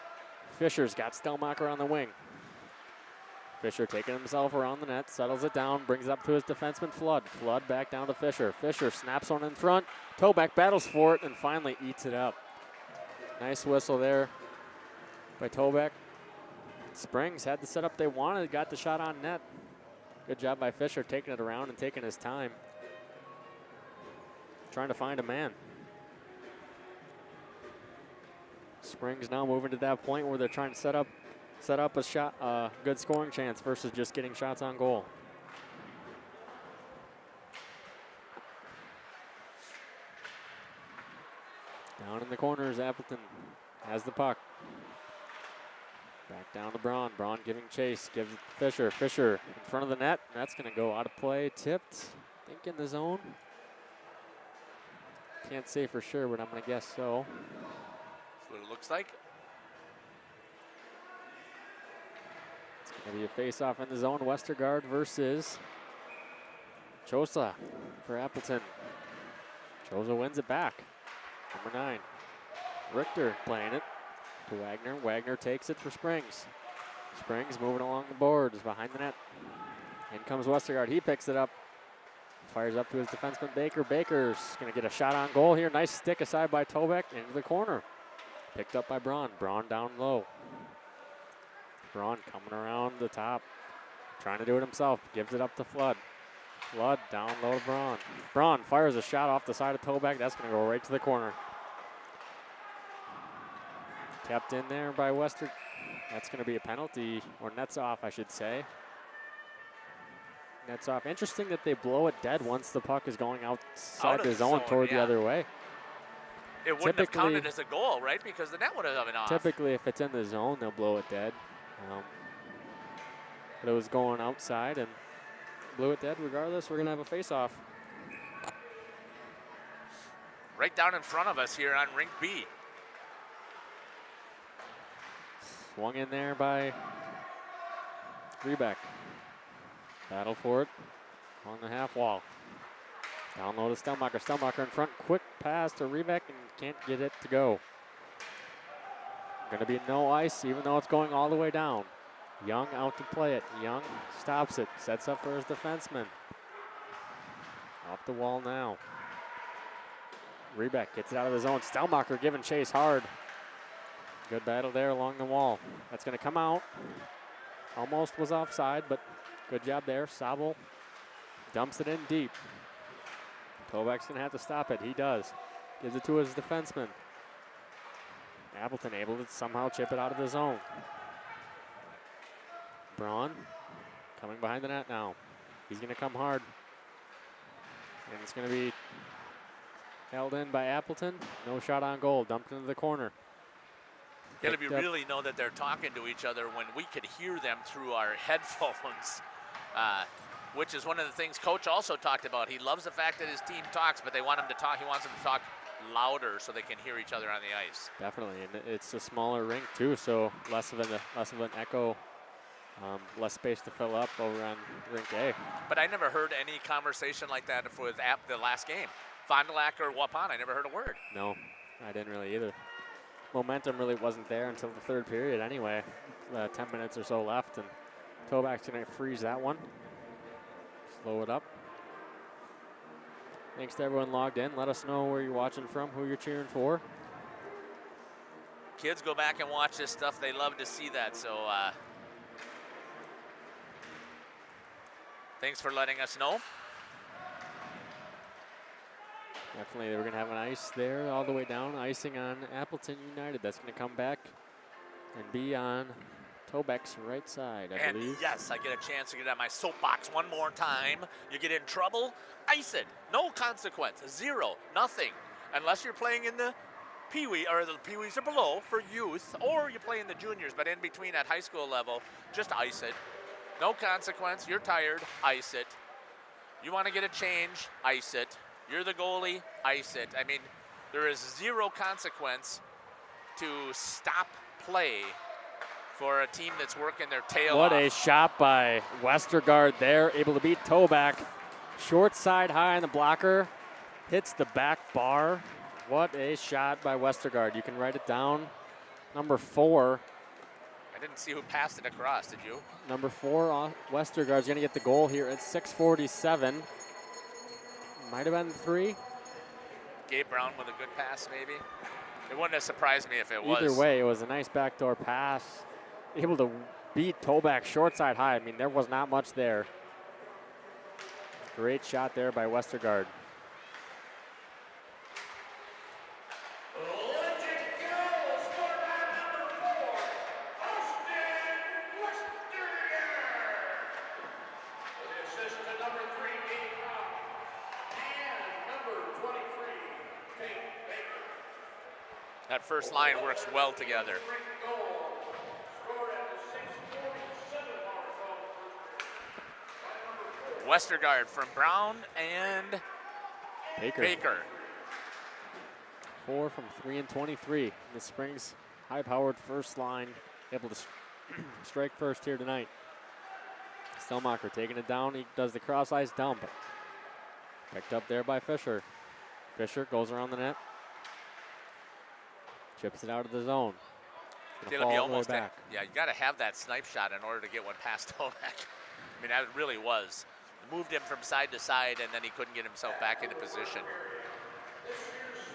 Fisher's got Stelmacher on the wing. Fisher taking himself around the net, settles it down, brings it up to his defenseman Flood. Flood back down to Fisher. Fisher snaps one in front. Toback battles for it and finally eats it up. Nice whistle there by Toback. Springs had the setup they wanted, got the shot on net. Good job by Fisher taking it around and taking his time. Trying to find a man. Springs now moving to that point where they're trying to set up a shot, good scoring chance versus just getting shots on goal. Down in the corners, Appleton has the puck. Back down to Braun. Braun giving chase. Gives it to Fisher. Fisher in front of the net. That's going to go out of play. Tipped. I think in the zone. Can't say for sure, but I'm going to guess so. That's what it looks like. It's going to be a face-off in the zone. Westergaard versus Chosa for Appleton. Chosa wins it back. Number 9. Richter playing it to Wagner. Wagner takes it for Springs. Springs moving along the boards behind the net. In comes Westergaard. He picks it up. Fires up to his defenseman Baker. Baker's going to get a shot on goal here. Nice stick aside by Tobeck into the corner. Picked up by Braun. Braun down low. Braun coming around the top. Trying to do it himself. Gives it up to Flood. Flood down low to Braun. Braun fires a shot off the side of Tobeck. That's going to go right to the corner. Kept in there by Wester. That's going to be a penalty, or nets off, I should say. Nets off. Interesting that they blow it dead once the puck is going outside the zone toward the other way. It wouldn't have counted as a goal, right? Because the net would have been off. Typically, if it's in the zone, they'll blow it dead. But it was going outside and blew it dead. Regardless, we're going to have a face-off. Right down in front of us here on rink B. Swung in there by Rebeck. Battle for it on the half wall. Down low to Stelmacher. Stelmacher in front. Quick pass to Rebeck and can't get it to go. Going to be no ice even though it's going all the way down. Young out to play it. Young stops it. Sets up for his defenseman. Off the wall now. Rebeck gets it out of the zone. Stelmacher giving chase hard. Good battle there along the wall. That's going to come out. Almost was offside, but good job there. Sabel dumps it in deep. Tobeck's going to have to stop it. He does. Gives it to his defenseman. Appleton able to somehow chip it out of the zone. Braun coming behind the net now. He's going to come hard. And it's going to be held in by Appleton. No shot on goal. Dumped into the corner. Got to really know that they're talking to each other when we could hear them through our headphones, which is one of the things Coach also talked about. He loves the fact that his team talks, but they want him to talk. He wants them to talk louder so they can hear each other on the ice. Definitely, and it's a smaller rink too, so less of an echo, less space to fill up over on rink A. But I never heard any conversation like that with the last game. Fond du Lac or Waupun, I never heard a word. No, I didn't really either. Momentum really wasn't there until the third period anyway. 10 minutes or so left, and Tobeck's going to freeze that one. Slow it up. Thanks to everyone logged in. Let us know where you're watching from, who you're cheering for. Kids go back and watch this stuff. They love to see that, so thanks for letting us know. Definitely, we're going to have an ice there all the way down. Icing on Appleton United. That's going to come back and be on Tobeck's right side, I believe. Yes, I get a chance to get on my soapbox one more time. You get in trouble, ice it. No consequence. Zero. Nothing. Unless you're playing in the Pee-wee, or the Pee-wees are below for youth, or you play in the juniors, but in between at high school level, just ice it. No consequence. You're tired, ice it. You want to get a change, ice it. You're the goalie, ice it. I mean, there is zero consequence to stop play for a team that's working their tail off. What a shot by Westergaard there, able to beat Tobeck. Short side high on the blocker, hits the back bar. What a shot by Westergaard. You can write it down. Number 4. I didn't see who passed it across, did you? Number 4, Westergaard's gonna get the goal here at 6:47. Might have been 3. Gabe Brown with a good pass, maybe. It wouldn't have surprised me if it was. Either way, it was a nice backdoor pass. Able to beat Tobeck short side high. I mean, there was not much there. Great shot there by Westergaard. That first line works well together. Westergaard from Brown and Baker. 4 from 3 and 23. The Springs high-powered first line able to strike first here tonight. Stelmacher taking it down. He does the cross-ice dump. Picked up there by Fisher. Fisher goes around the net. Chips it out of the zone. It'll be almost back. Yeah, you got to have that snipe shot in order to get one past Toback. I mean, that really was. Moved him from side to side, and then he couldn't get himself back into position.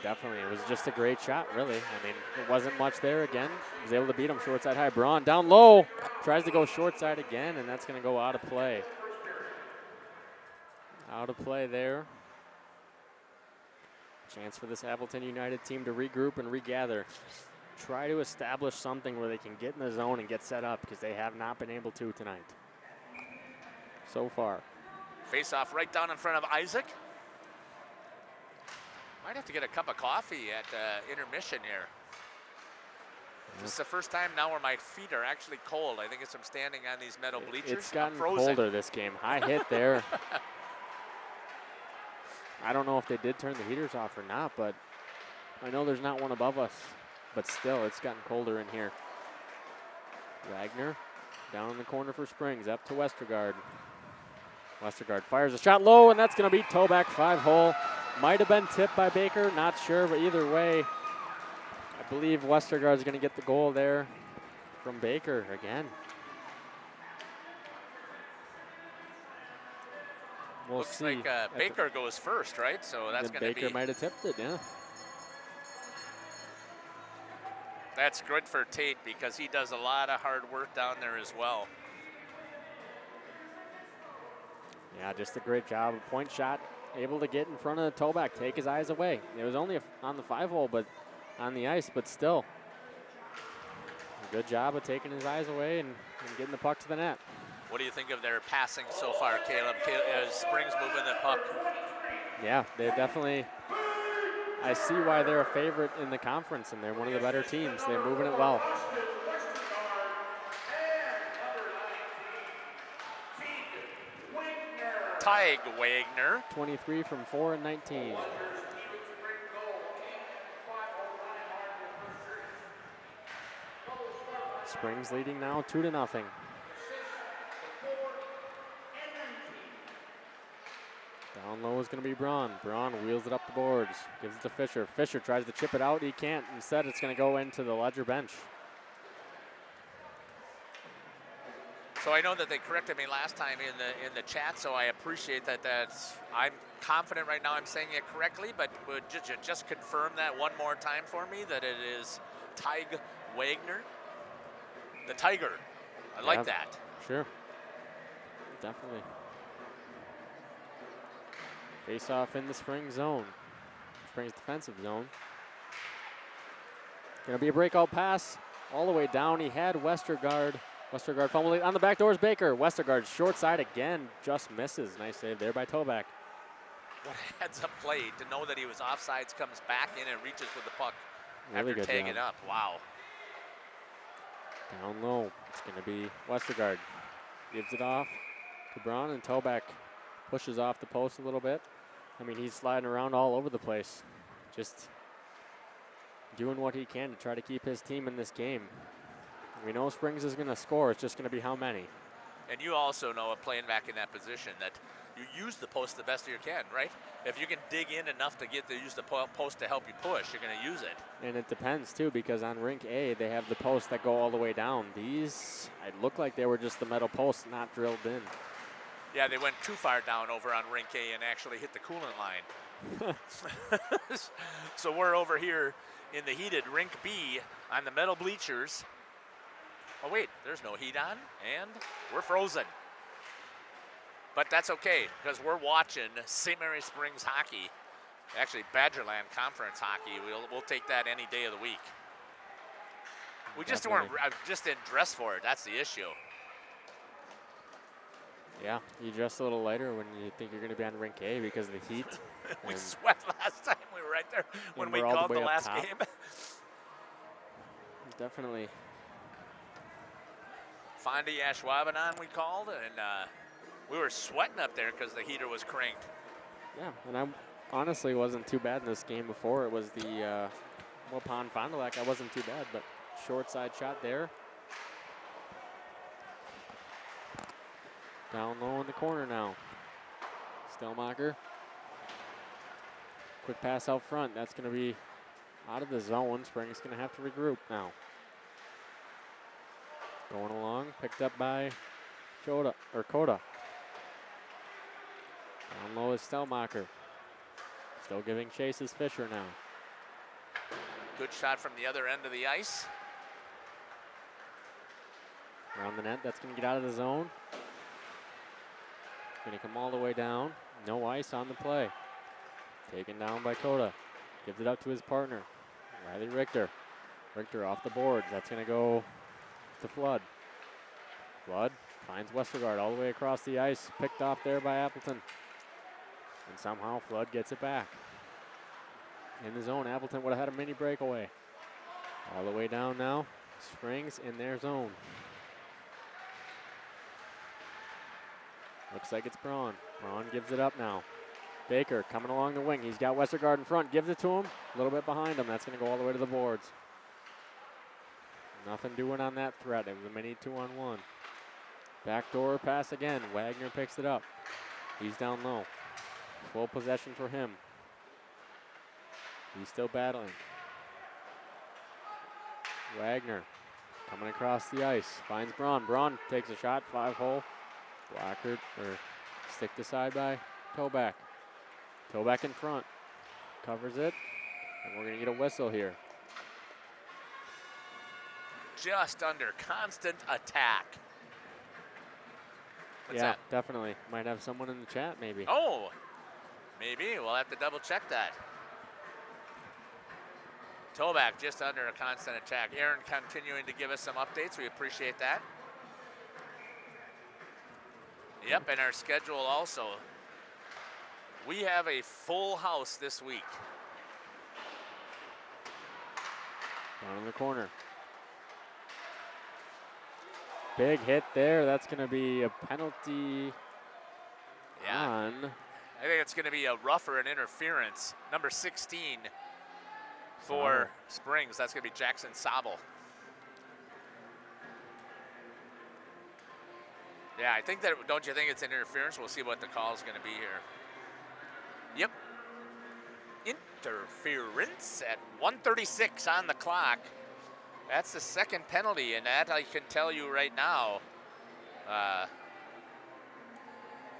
Definitely. It was just a great shot, really. I mean, it wasn't much there again. He was able to beat him short side high. Braun down low. Tries to go short side again, and that's going to go out of play. Out of play there. Chance for this Appleton United team to regroup and regather. Try to establish something where they can get in the zone and get set up, because they have not been able to tonight so far. Face off right down in front of Isaac. Might have to get a cup of coffee at intermission here. This is the first time now where my feet are actually cold. I think it's from standing on these metal bleachers. It's gotten colder this game. High hit there. I don't know if they did turn the heaters off or not, but I know there's not one above us. But still, it's gotten colder in here. Wagner down in the corner for Springs, up to Westergaard. Westergaard fires a shot low, and that's going to beat Toback 5-hole. Might have been tipped by Baker, not sure, but either way, I believe Westergaard's going to get the goal there from Baker again. We'll Looks see. like Baker goes first, right? So that's going to be... Baker might have tipped it, yeah. That's good for Tate because he does a lot of hard work down there as well. Yeah, just a great job. A point shot, able to get in front of Toback, take his eyes away. It was only on the 5-hole, but on the ice, but still. A good job of taking his eyes away and getting the puck to the net. What do you think of their passing so far, Caleb? Springs moving the puck. Yeah, they definitely, I see why they're a favorite in the conference, and they're one of the better teams. They're moving it well. Tig Wagner. 23 from 4 and 19. Springs leading now 2-0. Down low is going to be Braun. Braun wheels it up the boards, gives it to Fisher. Fisher tries to chip it out. He can't. Instead, it's going to go into the Ledger bench. So I know that they corrected me last time in the chat, so I appreciate that. I'm confident right now I'm saying it correctly, but would you just confirm that one more time for me, that it is Tig Wagner? The Tiger. I like that. Sure. Definitely. Face off in the Springs zone. Springs defensive zone. Gonna be a breakout pass all the way down. He had Westergaard. Westergaard fumbling on the back doors. Baker. Westergaard short side again, just misses. Nice save there by Toback. What a heads-up play to know that he was offsides, comes back in and reaches with the puck Really after good tagging job. up. Wow. Down low. It's going to be Westergaard. Gives it off to Braun, and Toback pushes off the post a little bit. I mean, he's sliding around all over the place. Just doing what he can to try to keep his team in this game. We know Springs is going to score. It's just going to be how many. And you also know, playing back in that position, that you use the post the best you can, right? If you can dig in enough to use the post to help you push, you're going to use it. And it depends, too, because on rink A, they have the posts that go all the way down. These, it looked like they were just the metal posts, not drilled in. Yeah, they went too far down over on rink A and actually hit the coolant line. So we're over here in the heated rink B on the metal bleachers. Oh, wait, there's no heat on, and we're frozen. But that's okay, because we're watching St. Mary Springs hockey, actually Badgerland Conference hockey. We'll take that any day of the week. We just didn't dress for it. That's the issue. Yeah, you dress a little lighter when you think you're going to be on rink A because of the heat. We sweat last time we were right there when we called the last game. Definitely. Fondy Ashwaubenon we called, and We were sweating up there because the heater was cranked. Yeah, and I honestly wasn't too bad in this game before. It was the Waupun Fond du Lac. I wasn't too bad, but short side shot there. Down low in the corner now. Stellmacher. Quick pass out front. That's going to be out of the zone. Spring's going to have to regroup now. Going along, picked up by Coda. Down low is Stellmacher. Still giving chase is Fisher now. Good shot from the other end of the ice. Around the net, that's going to get out of the zone. Going to come all the way down. No ice on the play. Taken down by Coda. Gives it up to his partner, Riley Richter. Richter off the boards. That's going to go to Flood. Flood finds Westergaard all the way across the ice. Picked off there by Appleton. And somehow Flood gets it back. In the zone, Appleton would have had a mini breakaway. All the way down now. Springs in their zone. Looks like it's Braun. Braun gives it up now. Baker coming along the wing. He's got Westergaard in front. Gives it to him. A little bit behind him. That's going to go all the way to the boards. Nothing doing on that threat. It was a mini 2-on-1. Backdoor pass again. Wagner picks it up. He's down low. Full possession for him. He's still battling. Wagner coming across the ice. Finds Braun. Braun takes a shot. 5-hole. Blocker or sticked aside by Toback. Toback in front. Covers it. And we're going to get a whistle here. Just under constant attack. What's yeah, that? Definitely. Might have someone in the chat maybe. Oh, maybe. We'll have to double check that. Toback just under a constant attack. Aaron continuing to give us some updates. We appreciate that. Yep, and our schedule also. We have a full house this week. Down in the corner. Big hit there. That's going to be a penalty on. I think it's going to be a rough or an interference. Number 16 for Springs. That's going to be Jackson Sobel. Yeah, I think that, don't you think it's an interference? We'll see what the call is going to be here. Yep. Interference at 1:36 on the clock. That's the second penalty, and that I can tell you right now,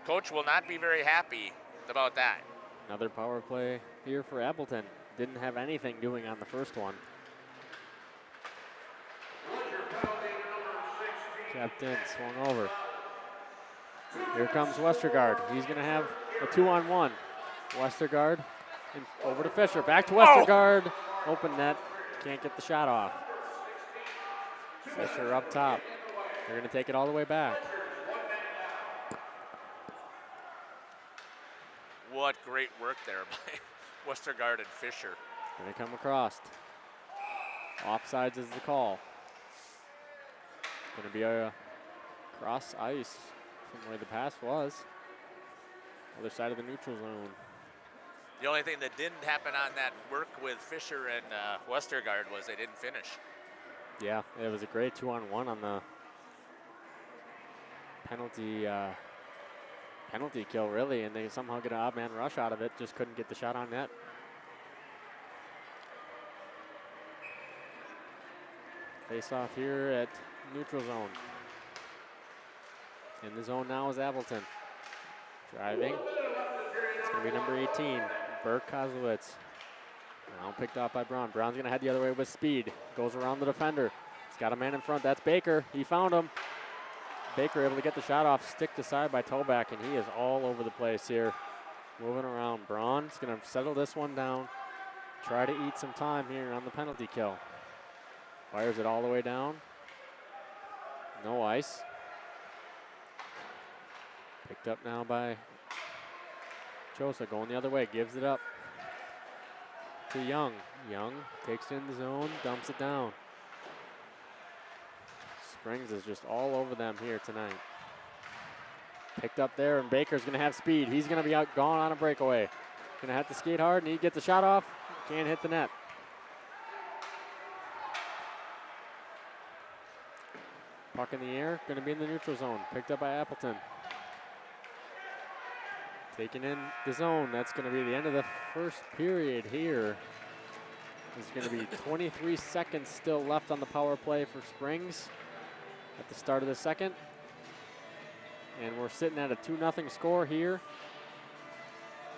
Coach will not be very happy about that. Another power play here for Appleton. Didn't have anything doing on the first one. Tapped in, swung over. Here comes Westergaard. He's going to have a 2-on-1. Westergaard over to Fisher. Back to Westergaard. Open net. Can't get the shot off. Fisher up top. They're going to take it all the way back. What great work there by Westergaard and Fisher. Going to come across. Offsides is the call. Going to be a cross ice from where the pass was. Other side of the neutral zone. The only thing that didn't happen on that work with Fisher and Westergaard was they didn't finish. Yeah, it was a great 2-on-1 on the penalty kill, really, and they somehow get an odd man rush out of it. Just couldn't get the shot on net. Face off here at neutral zone. In the zone now is Appleton. Driving. It's going to be number 18, Burke Kozlowitz. Now picked off by Braun. Braun's going to head the other way with speed. Goes around the defender. He's got a man in front. That's Baker. He found him. Baker able to get the shot off, sticked aside by Toback, and he is all over the place here. Moving around. Braun's going to settle this one down. Try to eat some time here on the penalty kill. Fires it all the way down. No ice. Picked up now by Chosa, going the other way, gives it up to Young. Young takes it in the zone, dumps it down. Springs is just all over them here tonight. Picked up there, and Baker's going to have speed. He's going to be gone on a breakaway. Going to have to skate hard, and he gets the shot off. Can't hit the net. Puck in the air, going to be in the neutral zone. Picked up by Appleton. Taking in the zone. That's going to be the end of the first period here. There's going to be 23 seconds still left on the power play for Springs at the start of the second. And we're sitting at a 2-0 score here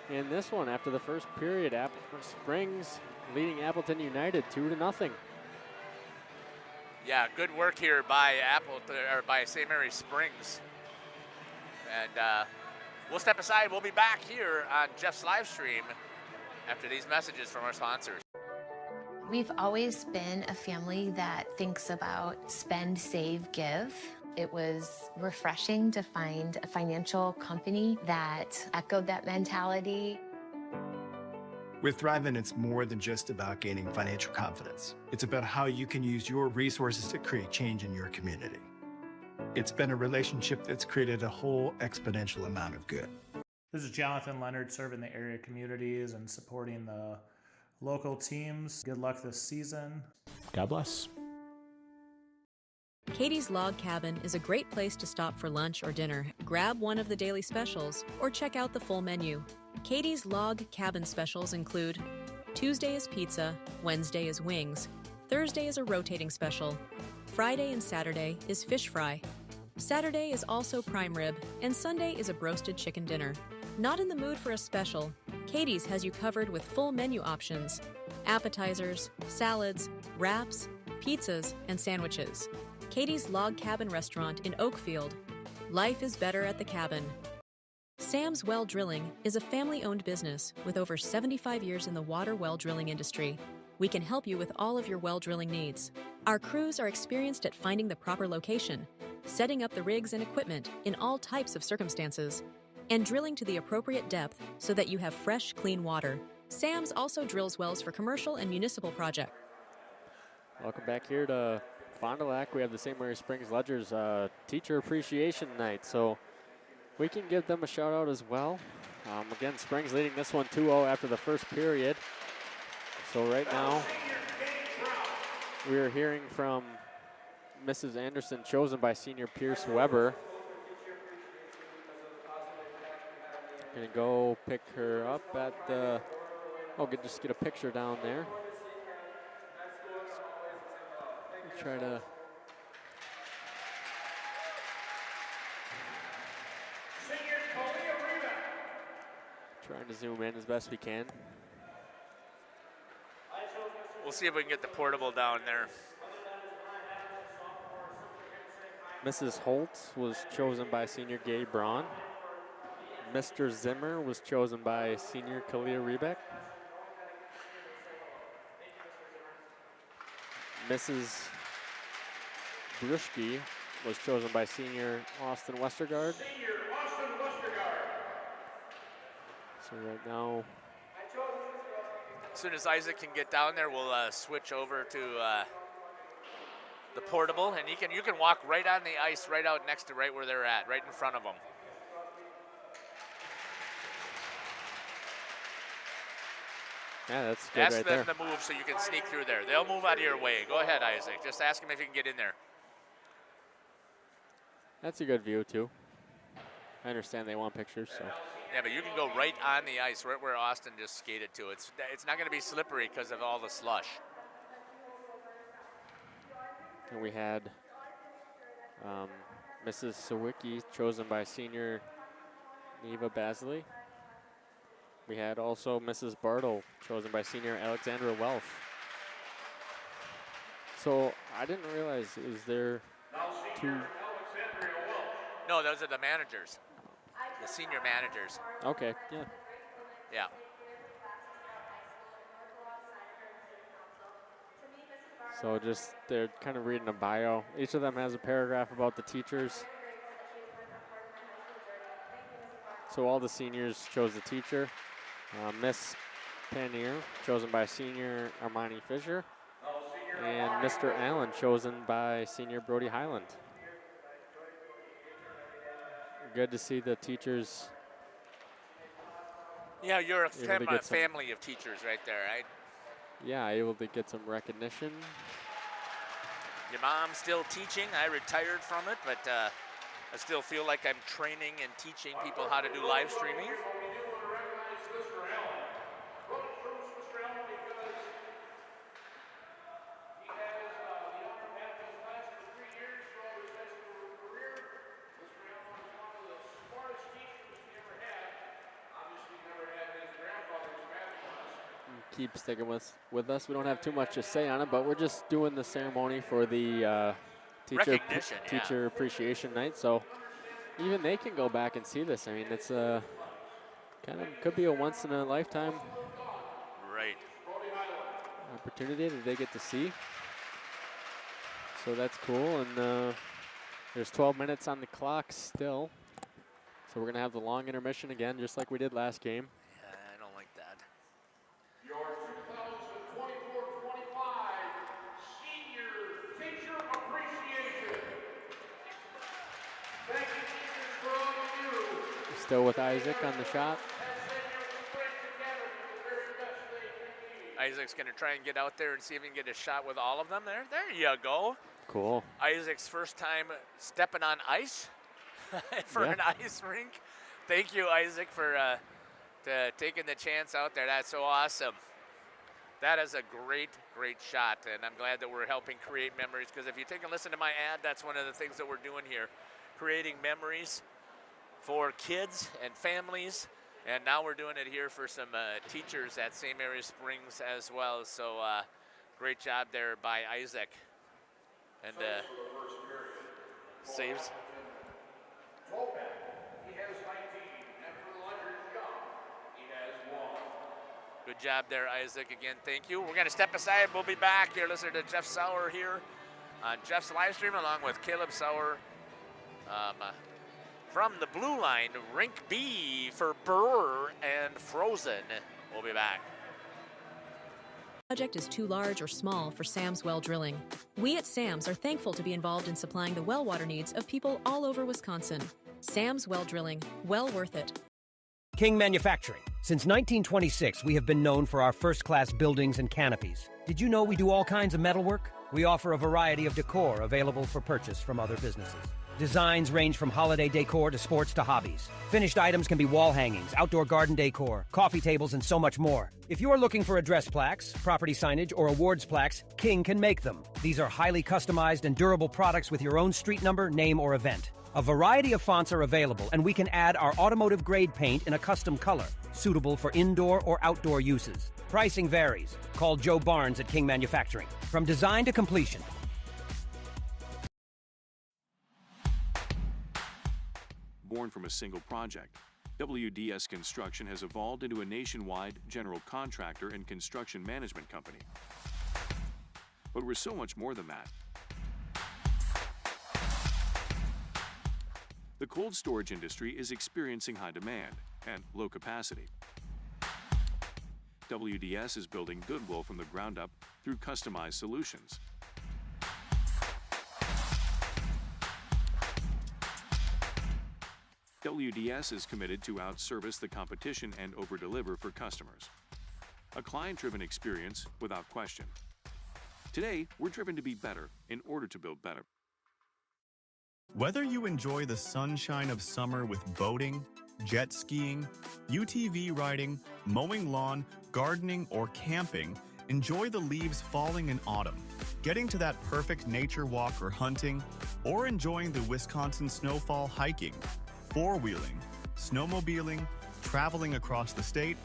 in this one after the first period. Springs leading Appleton United 2-0. Yeah, good work here by St. Mary's Springs. And we'll step aside. We'll be back here on Jeff's live stream after these messages from our sponsors. We've always been a family that thinks about spend, save, give. It was refreshing to find a financial company that echoed that mentality. With Thrivent, it's more than just about gaining financial confidence. It's about how you can use your resources to create change in your community. It's been a relationship that's created a whole exponential amount of good. This is Jonathan Leonard, serving the area communities and supporting the local teams. Good luck this season. God bless. Katie's Log Cabin is a great place to stop for lunch or dinner. Grab one of the daily specials or check out the full menu. Katie's Log Cabin specials include Tuesday is pizza, Wednesday is wings, Thursday is a rotating special, Friday and Saturday is fish fry, Saturday is also prime rib, and Sunday is a broasted chicken dinner. Not in the mood for a special? Katie's has you covered with full menu options, appetizers, salads, wraps, pizzas, and sandwiches. Katie's Log Cabin Restaurant in Oakfield. Life is better at the cabin. Sam's Well Drilling is a family-owned business with over 75 years in the water well drilling industry. We can help you with all of your well drilling needs. Our crews are experienced at finding the proper location, setting up the rigs and equipment in all types of circumstances, and drilling to the appropriate depth so that you have fresh, clean water. Sam's also drills wells for commercial and municipal projects. Welcome back here to Fond du Lac. We have the St. Mary Springs Ledgers Teacher Appreciation Night, so we can give them a shout out as well. Again, Springs leading this one 2-0 after the first period. So right now, we are hearing from Mrs. Anderson, chosen by senior Pierce Weber. Gonna go pick her up at the, just get a picture down there. Try to zoom in as best we can. We'll see if we can get the portable down there. Mrs. Holtz was chosen by senior Gabe Braun. Mr. Zimmer was chosen by senior Kalia Rebeck. Mrs. Bruschke was chosen by senior Austin Westergaard. So right now, as soon as Isaac can get down there, we'll switch over to the portable, and you can walk right on the ice, right out next to right where they're at, right in front of them. Yeah, that's good. Ask them to move so you can sneak through there. They'll move out of your way. Go ahead, Isaac. Just ask them if you can get in there. That's a good view too. I understand they want pictures, so. Yeah, but you can go right on the ice, right where Austin just skated to. It's not going to be slippery because of all the slush. And we had Mrs. Sawicki chosen by senior Neva Basley. We had also Mrs. Bartle chosen by senior Alexandra Welsh. So I didn't realize, is there two? No, those are the managers, the senior managers. Okay, yeah. Yeah. So just, they're kind of reading a bio. Each of them has a paragraph about the teachers. So all the seniors chose the teacher. Miss Panier, chosen by senior Armani Fisher. And Mr. Allen, chosen by senior Brody Highland. good to see the teachers. Yeah, you're a Able to get some- family of teachers right there, right? Yeah, able to get some recognition. Your mom's still teaching. I retired from it, but I still feel like I'm training and teaching people how to do live streaming. Keep sticking with us. We don't have too much to say on it, but we're just doing the ceremony for the Recognition, yeah. teacher appreciation night. So even they can go back and see this. I mean, it's a kind of could be a once in a lifetime Right. opportunity that they get to see. So that's cool. And there's 12 minutes on the clock still. So we're gonna have the long intermission again, just like we did last game. Yeah, I don't like that. Your 2024-25 Senior Teacher Appreciation. Thank you, teachers, for all you do. Still with Isaac on the shot. Isaac's going to try and get out there and see if he can get a shot with all of them there. There you go. Cool. Isaac's first time stepping on ice for Yeah. an ice rink. Thank you, Isaac, for taking the chance out there. That's so awesome. That is a great, great shot, and I'm glad that we're helping create memories, because if you take a listen to my ad, that's one of the things that we're doing here, creating memories for kids and families. And now we're doing it here for some teachers at St. Mary's Springs as well. So great job there by Isaac. And saves. He has 19, and for the Leonard Young, he has 1. Good job there, Isaac. Again, thank you. We're going to step aside. We'll be back here listening to Jeff Sauer here on Jeff's live stream, along with Caleb Sauer. From the blue line, Rink B for Burr and Frozen. We'll be back. Project is too large or small for Sam's Well Drilling. We at Sam's are thankful to be involved in supplying the well water needs of people all over Wisconsin. Sam's Well Drilling, well worth it. King Manufacturing. Since 1926, we have been known for our first-class buildings and canopies. Did you know we do all kinds of metalwork? We offer a variety of decor available for purchase from other businesses. Designs range from holiday decor to sports to hobbies. Finished items can be wall hangings, outdoor garden decor, coffee tables, and so much more. If you are looking for address plaques, property signage, or awards plaques, King can make them. These are highly customized and durable products with your own street number, name, or event. A variety of fonts are available, and we can add our automotive-grade paint in a custom color, suitable for indoor or outdoor uses. Pricing varies. Call Joe Barnes at King Manufacturing. From design to completion. Born from a single project, WDS Construction has evolved into a nationwide general contractor and construction management company. But we're so much more than that. The cold storage industry is experiencing high demand and low capacity. WDS is building goodwill from the ground up through customized solutions. WDS is committed to outservice the competition and overdeliver for customers. A client-driven experience without question. Today, we're driven to be better in order to build better. Whether you enjoy the sunshine of summer with boating, jet skiing, UTV riding, mowing lawn, gardening, or camping, enjoy the leaves falling in autumn, getting to that perfect nature walk or hunting, or enjoying the Wisconsin snowfall hiking, four-wheeling, snowmobiling, traveling across the state,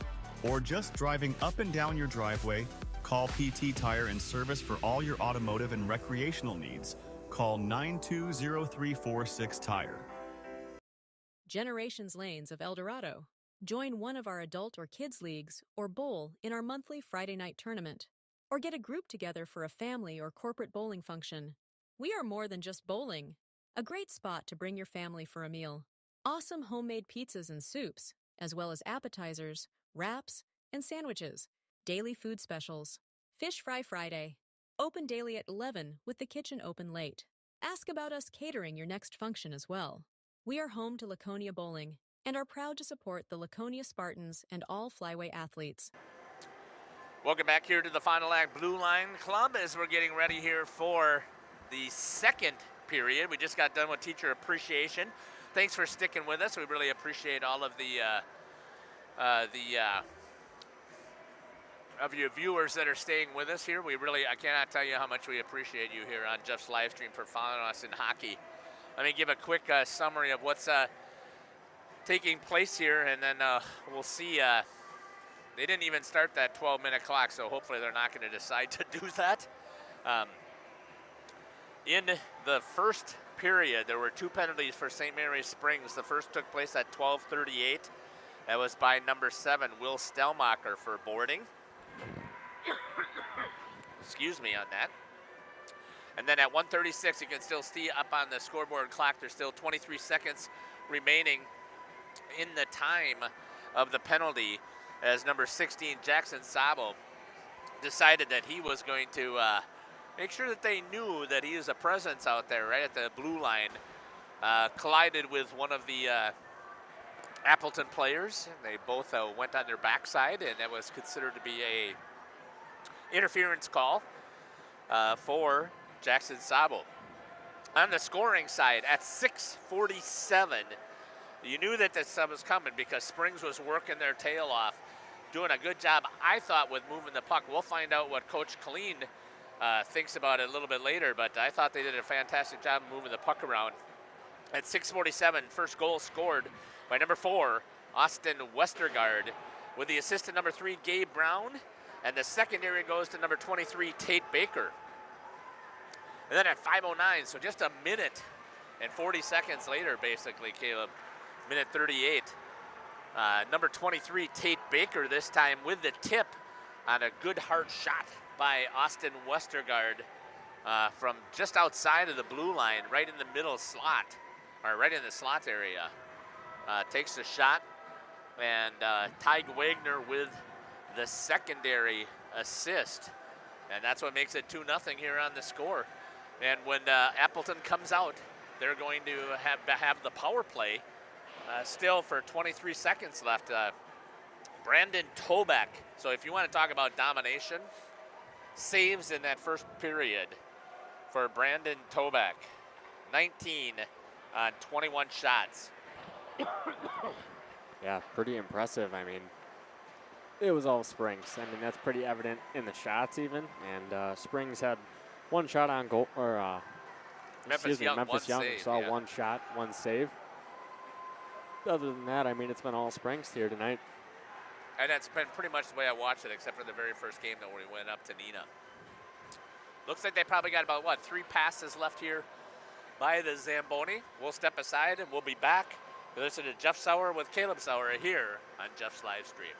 or just driving up and down your driveway, call PT Tire and Service for all your automotive and recreational needs. Call 920-346 Tire. Generations Lanes of El Dorado. Join one of our adult or kids leagues or bowl in our monthly Friday night tournament. Or get a group together for a family or corporate bowling function. We are more than just bowling. A great spot to bring your family for a meal. Awesome homemade pizzas and soups, as well as appetizers, wraps, and sandwiches. Daily food specials. Fish Fry Friday. Open daily at 11 with the kitchen open late. Ask about us catering your next function as well. We are home to Laconia Bowling and are proud to support the Laconia Spartans and all Flyway athletes. Welcome back here to the Final Act Blue Line Club as we're getting ready here for the second period. We just got done with teacher appreciation. Thanks for sticking with us. We really appreciate all of of your viewers that are staying with us here. I cannot tell you how much we appreciate you here on Jeff's live stream for following us in hockey. Let me give a quick summary of what's taking place here, and then we'll see. They didn't even start that 12-minute clock, so hopefully they're not going to decide to do that. In the first period, there were 2 penalties for St. Mary's Springs. The first took place at 12:38. That was by number 7, Will Stelmacher, for boarding. Excuse me on that. And then at 1:36, you can still see up on the scoreboard clock, there's still 23 seconds remaining in the time of the penalty, as number 16, Jackson Sabo, decided that he was going to make sure that they knew that he is a presence out there right at the blue line. Collided with one of the Appleton players. They both went on their backside, and that was considered to be a interference call for Jackson Sabo. On the scoring side, at 6:47, you knew that this was coming because Springs was working their tail off, doing a good job, I thought, with moving the puck. We'll find out what Coach Colleen thinks about it a little bit later, but I thought they did a fantastic job moving the puck around. At 6:47, first goal scored by number 4, Austin Westergaard, with the assist to number 3, Gabe Brown, and the secondary goes to number 23, Tate Baker. And then at 5:09, so just a minute and 40 seconds later, basically, Caleb, minute 38, number 23, Tate Baker, this time with the tip on a good hard shot by Austin Westergaard from just outside of the blue line, right in the middle slot, or right in the slot area. Takes the shot, and Tyg Wagner with the secondary assist. And that's what makes it 2-0 here on the score. And when Appleton comes out, they're going to have the power play still for 23 seconds left. Brandon Toback. So if you want to talk about domination, saves in that first period for Brandon Toback. 19 on 21 shots. Yeah, pretty impressive. I mean, it was all Springs. I mean, that's pretty evident in the shots even. And Springs had one shot on goal, or Memphis Young save, saw yeah. one shot, one save. Other than that, I mean, it's been all Springs here tonight. And that's been pretty much the way I watched it, except for the very first game that we went up to Neenah. Looks like they probably got about, 3 passes left here by the Zamboni. We'll step aside and we'll be back to listen to Jeff Sauer with Caleb Sauer here on Jeff's live stream.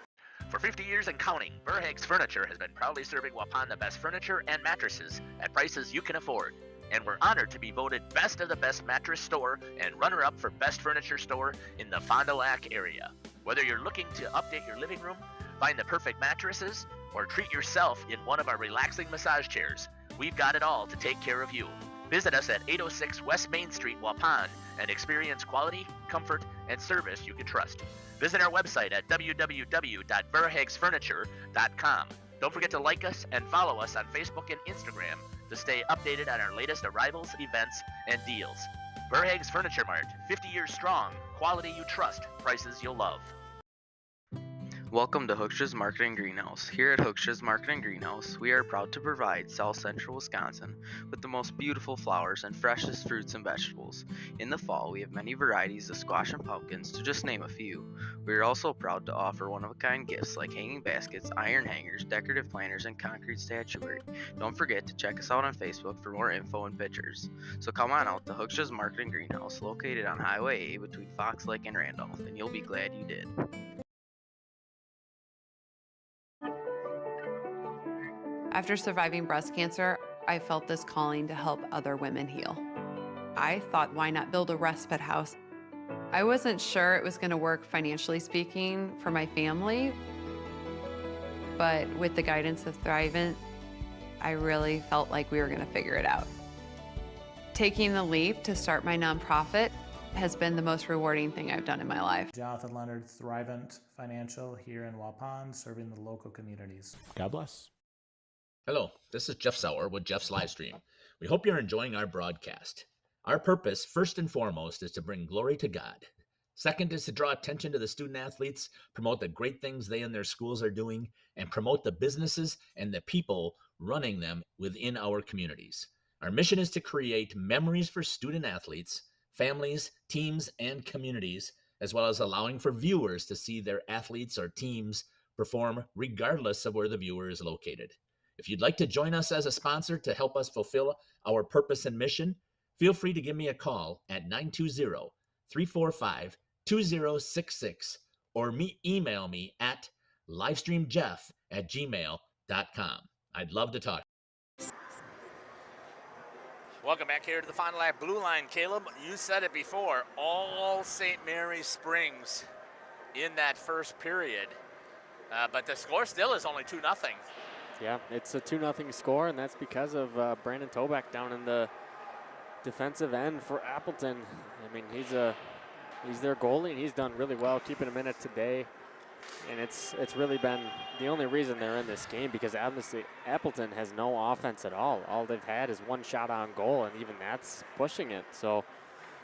For 50 years and counting, Burhags Furniture has been proudly serving Waupun the best furniture and mattresses at prices you can afford. And we're honored to be voted best of the best mattress store and runner-up for best furniture store in the Fond du Lac area. Whether you're looking to update your living room, find the perfect mattresses, or treat yourself in one of our relaxing massage chairs, we've got it all to take care of you. Visit us at 806 West Main Street, Waupun, and experience quality, comfort, and service you can trust. Visit our website at www.burhagsfurniture.com. Don't forget to like us and follow us on Facebook and Instagram to stay updated on our latest arrivals, events, and deals. Burhags Furniture Mart, 50 years strong, quality you trust, prices you'll love. Welcome to Hooksha's Marketing Greenhouse. Here at Hooksha's Marketing Greenhouse, we are proud to provide South Central Wisconsin with the most beautiful flowers and freshest fruits and vegetables. In the fall, we have many varieties of squash and pumpkins, to just name a few. We are also proud to offer one-of-a-kind gifts like hanging baskets, iron hangers, decorative planters, and concrete statuary. Don't forget to check us out on Facebook for more info and pictures. So come on out to Hooksha's Marketing Greenhouse, located on Highway A between Fox Lake and Randolph, and you'll be glad you did. After surviving breast cancer, I felt this calling to help other women heal. I thought, why not build a respite house? I wasn't sure it was going to work financially speaking for my family, but with the guidance of Thrivent, I really felt like we were going to figure it out. Taking the leap to start my nonprofit has been the most rewarding thing I've done in my life. Jonathan Leonard, Thrivent Financial here in Waupun, serving the local communities. God bless. Hello, this is Jeff Sauer with Jeff's Livestream. We hope you're enjoying our broadcast. Our purpose, first and foremost, is to bring glory to God. Second is to draw attention to the student athletes, promote the great things they and their schools are doing, and promote the businesses and the people running them within our communities. Our mission is to create memories for student athletes, families, teams, and communities, as well as allowing for viewers to see their athletes or teams perform regardless of where the viewer is located. If you'd like to join us as a sponsor to help us fulfill our purpose and mission, feel free to give me a call at 920-345-2066 or email me at livestreamjeff@gmail.com. I'd love to talk. Welcome back here to the Fond du Lac Blue Line, Caleb. You said it before, all St. Mary's Springs in that first period. But the score still is only 2-0. Yeah, it's a 2-0 score, and that's because of Brandon Toback down in the defensive end for Appleton. I mean, he's their goalie, and he's done really well keeping him in it today. And it's really been the only reason they're in this game, because obviously Appleton has no offense at all. All they've had is one shot on goal, and even that's pushing it. So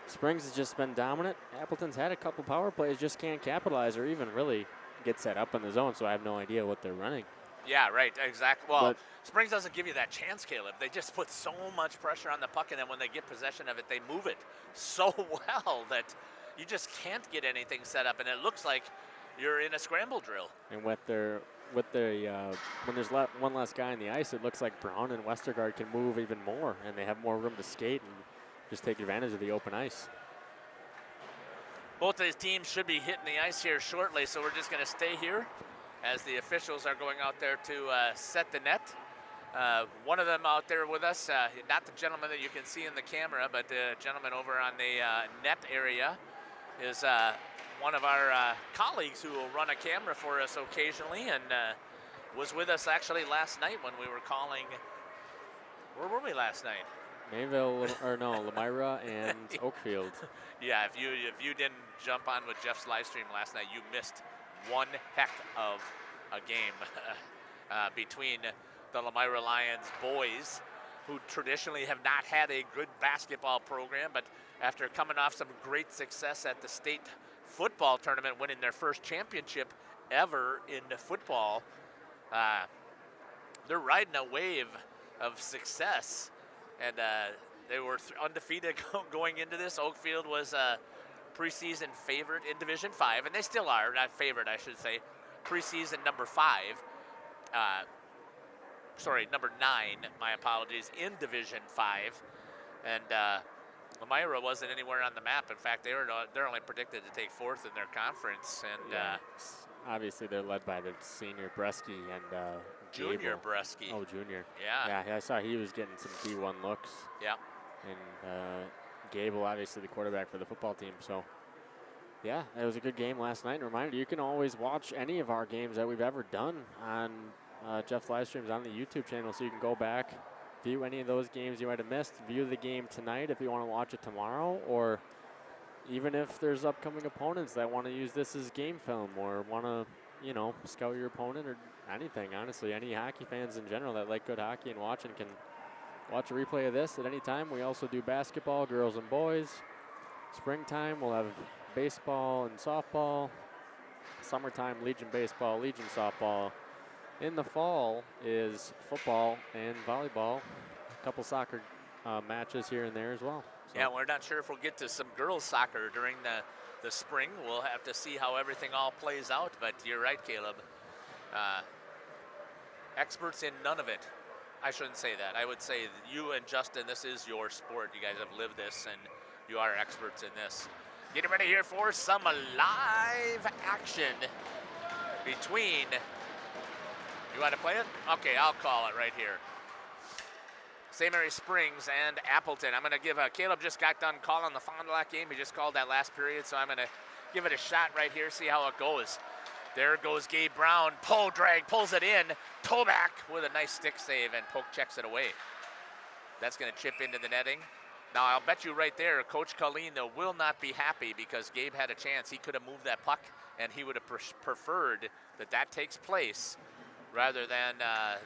Springs has just been dominant. Appleton's had a couple power plays, just can't capitalize or even really get set up in the zone, so I have no idea what they're running. Yeah, right, exactly. Well, Springs doesn't give you that chance, Caleb. They just put so much pressure on the puck, and then when they get possession of it, they move it so well that you just can't get anything set up, and it looks like you're in a scramble drill. And when there's one less guy on the ice, it looks like Brown and Westergaard can move even more, and they have more room to skate and just take advantage of the open ice. Both of these teams should be hitting the ice here shortly, so we're just going to stay here as the officials are going out there to set the net. One of them out there with us, not the gentleman that you can see in the camera, but the gentleman over on the net area is one of our colleagues who will run a camera for us occasionally, and was with us actually last night when we were calling. Where were we last night? Mayville, or no, Lamira and Oakfield. Yeah, if you didn't jump on with Jeff's live stream last night, you missed one heck of a game between the Lamira Lions boys, who traditionally have not had a good basketball program, but after coming off some great success at the state football tournament, winning their first championship ever in the football, they're riding a wave of success, and they were undefeated going into this. Oakfield was a preseason favorite in Division 5, and they still are, not favorite, I should say, preseason number 9, my apologies, in Division 5, and Lamira wasn't anywhere on the map. In fact, they're only predicted to take 4th in their conference, and obviously they're led by the senior Bresky and Junior Gable. Bresky. Oh, junior. Yeah. Yeah, I saw he was getting some D1 looks. Yeah. And Gable, obviously the quarterback for the football team. So, yeah, it was a good game last night. And reminder, you can always watch any of our games that we've ever done on Jeff's live streams on the YouTube channel, so you can go back, view any of those games you might have missed, view the game tonight if you want to watch it tomorrow, or even if there's upcoming opponents that want to use this as game film or want to, scout your opponent or anything. Honestly, any hockey fans in general that like good hockey and watching can watch a replay of this at any time. We also do basketball, girls and boys. Springtime, we'll have baseball and softball. Summertime, Legion baseball, Legion softball. In the fall is football and volleyball. A couple soccer matches here and there as well. So. Yeah, we're not sure if we'll get to some girls soccer during the spring. We'll have to see how everything all plays out, but you're right, Caleb. Experts in none of it. I shouldn't say that. I would say that you and Justin, this is your sport. You guys have lived this, and you are experts in this. Getting ready here for some live action between... You want to play it? Okay, I'll call it right here. St. Mary Springs and Appleton. I'm going to give Caleb just got done calling the Fond du Lac game. He just called that last period, so I'm going to give it a shot right here, see how it goes. There goes Gabe Brown. Pull drag, pulls it in. Toback with a nice stick save, and Polk checks it away. That's going to chip into the netting. Now, I'll bet you right there, Coach Colleen will not be happy because Gabe had a chance. He could have moved that puck, and he would have preferred that takes place rather than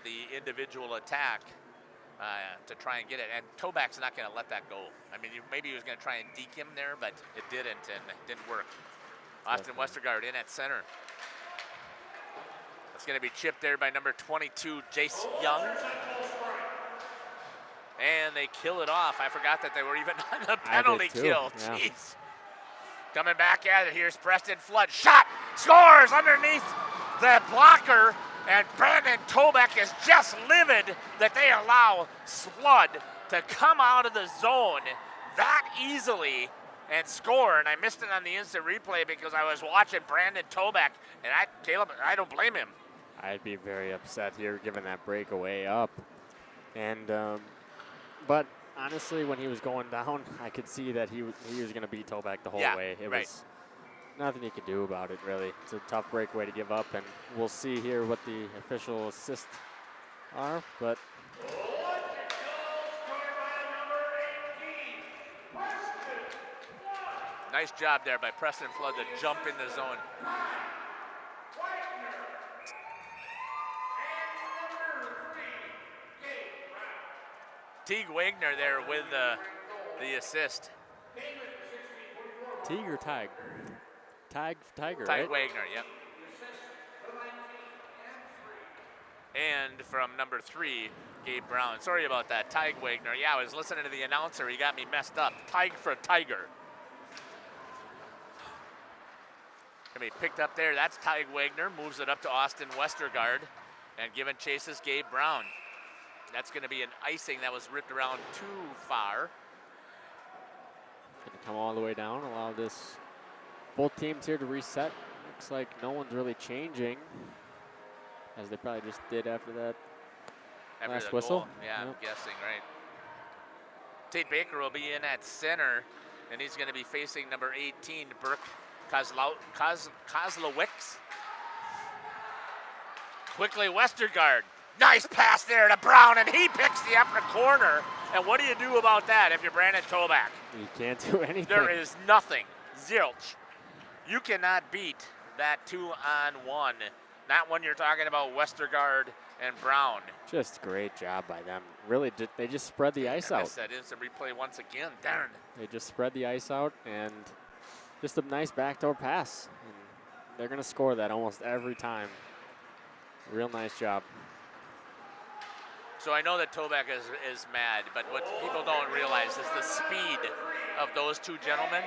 the individual attack to try and get it. And Toback's not going to let that go. I mean, maybe he was going to try and deke him there, but it didn't, and it didn't work. Austin Westergaard in at center. It's going to be chipped there by number 22, Jace Young. And they kill it off. I forgot that they were even on the penalty kill. Yeah. Jeez. Coming back at it, here's Preston Flood. Shot! Scores underneath the blocker. And Brandon Toback is just livid that they allow Flood to come out of the zone that easily and score. And I missed it on the instant replay because I was watching Brandon Toback. And Caleb, I don't blame him. I'd be very upset here giving that breakaway up. And but honestly, when he was going down, I could see that he was going to beat Toback the whole way. It was nothing he could do about it, really. It's a tough breakaway to give up, and we'll see here what the official assists are. But nice job there by Preston Flood to jump in the zone. Teague Wagner there with the assist. Teague or Tig? Tiger, Tig right? Wagner, yep. And from number 3, Gabe Brown. Sorry about that, Tig Wagner. Yeah, I was listening to the announcer. He got me messed up. Tig for Tiger. Gonna be picked up there. That's Tig Wagner. Moves it up to Austin Westergaard. And giving chase is Gabe Brown. That's going to be an icing that was ripped around too far. Going to come all the way down, allow both teams here to reset. Looks like no one's really changing, as they probably just did after that last whistle. Goal. Yeah, I'm guessing, right. Tate Baker will be in at center, and he's going to be facing number 18, Burke Kozlowicz. Quickly, Westergaard. Nice pass there to Brown, and he picks the upper corner. And what do you do about that if you're Brandon Toback? You can't do anything. There is nothing. Zilch. You cannot beat that 2-on-1. Not when you're talking about Westergaard and Brown. Just great job by them. Really, they just spread the ice out. That instant replay once again. Darn. They just spread the ice out, and just a nice backdoor pass. And they're going to score that almost every time. Real nice job. So I know that Toback is mad, but what people don't realize is the speed of those two gentlemen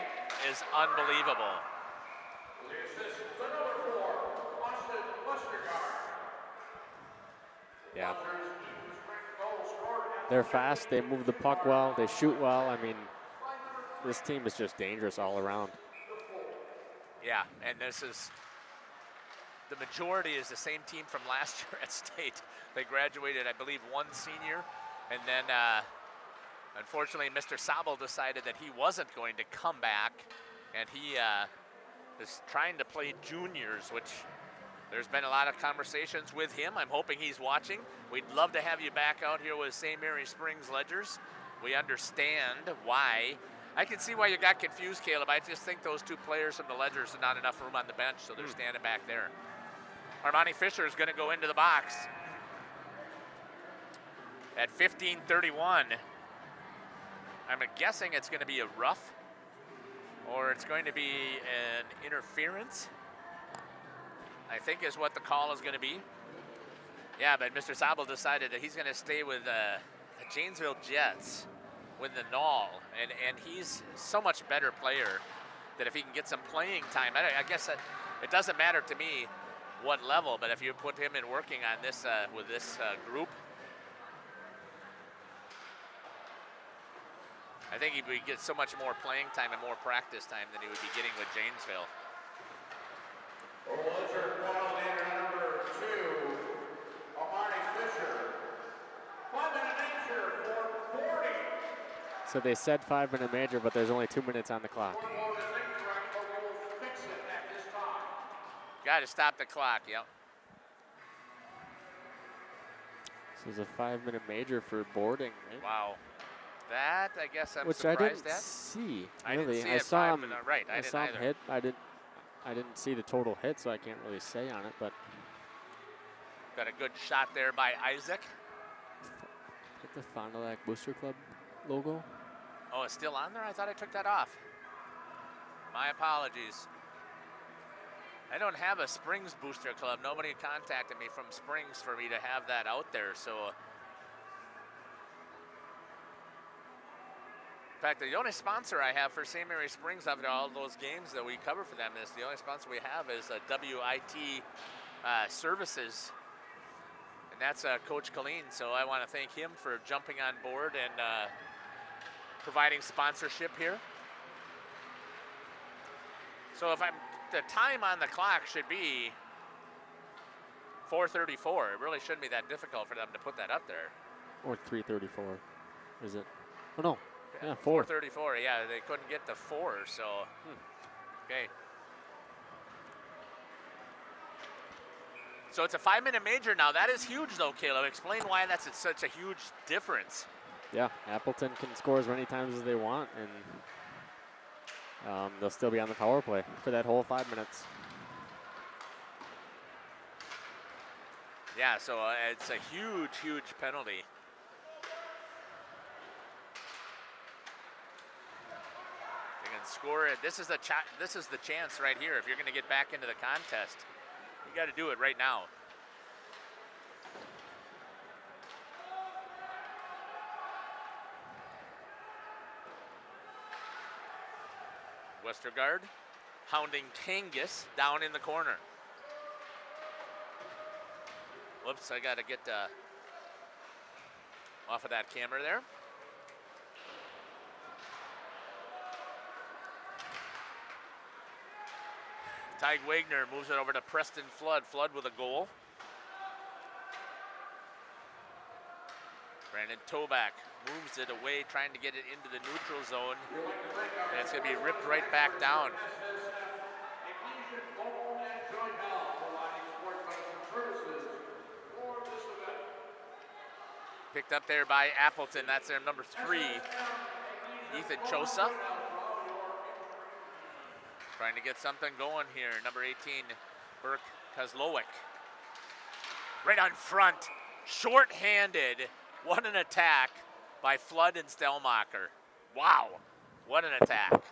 is unbelievable. Yeah. They're fast, they move the puck well, they shoot well. I mean, this team is just dangerous all around. Yeah, and the majority is the same team from last year at State. They graduated, I believe, one senior, and then unfortunately Mr. Sabel decided that he wasn't going to come back, and he is trying to play juniors, which there's been a lot of conversations with him. I'm hoping he's watching. We'd love to have you back out here with St. Mary Springs Ledgers. We understand why. I can see why you got confused, Caleb. I just think those two players from the Ledgers are not enough room on the bench, so they're standing back there. Armani Fisher is going to go into the box at 15:31. I'm guessing it's going to be a rough, or it's going to be an interference, I think is what the call is going to be. Yeah, but Mr. Sabel decided that he's going to stay with the Janesville Jets with the Null, and he's so much better player that if he can get some playing time, I guess it doesn't matter to me what level, but if you put him in working on this with this group, I think he would get so much more playing time and more practice time than he would be getting with Janesville. Number 2, Armani Fisher. 5-minute major for 40. So they said 5-minute major, but there's only 2 minutes on the clock. Got to stop the clock, yep. This is a 5-minute major for boarding, right? Wow. That, I guess I'm which I surprised didn't at. see. I didn't Really, see I it saw live, him. but, right, I didn't saw him either. hit. I didn't see the total hit, so I can't really say on it. But Got a good shot there by Isaac. hit the Fond du Lac Booster Club logo. Oh, it's still on there? I thought I took that off. My apologies. I don't have a Springs Booster Club. Nobody contacted me from Springs for me to have that out there, so. In fact, the only sponsor I have for St. Mary Springs of all those games that we cover for them is the only sponsor we have is WIT Services, and that's Coach Colleen. So I want to thank him for jumping on board and providing sponsorship here. So if the time on the clock should be 4:34. It really shouldn't be that difficult for them to put that up there. Or 3:34, is it? Oh no. Yeah, 4:34. Yeah, they couldn't get to 4, so okay. So it's a 5-minute major now. That is huge, though, Caleb. Explain why that's such a huge difference. Yeah, Appleton can score as many times as they want, and they'll still be on the power play for that whole 5 minutes. Yeah, so it's a huge, huge penalty. You can score it. This is the chance right here. If you're going to get back into the contest, you got to do it right now. Westergaard hounding Kangas down in the corner. Whoops, I got to get off of that camera there. Tig Wagner moves it over to Preston Flood. Flood with a goal. Brandon Toback moves it away, trying to get it into the neutral zone. And it's going to be ripped right back down. Picked up there by Appleton. That's their number 3, Ethan Chosa. Trying to get something going here. Number 18, Burke Kozlowick. Right on front, short-handed. What an attack by Flood and Stelmacher. Wow, what an attack.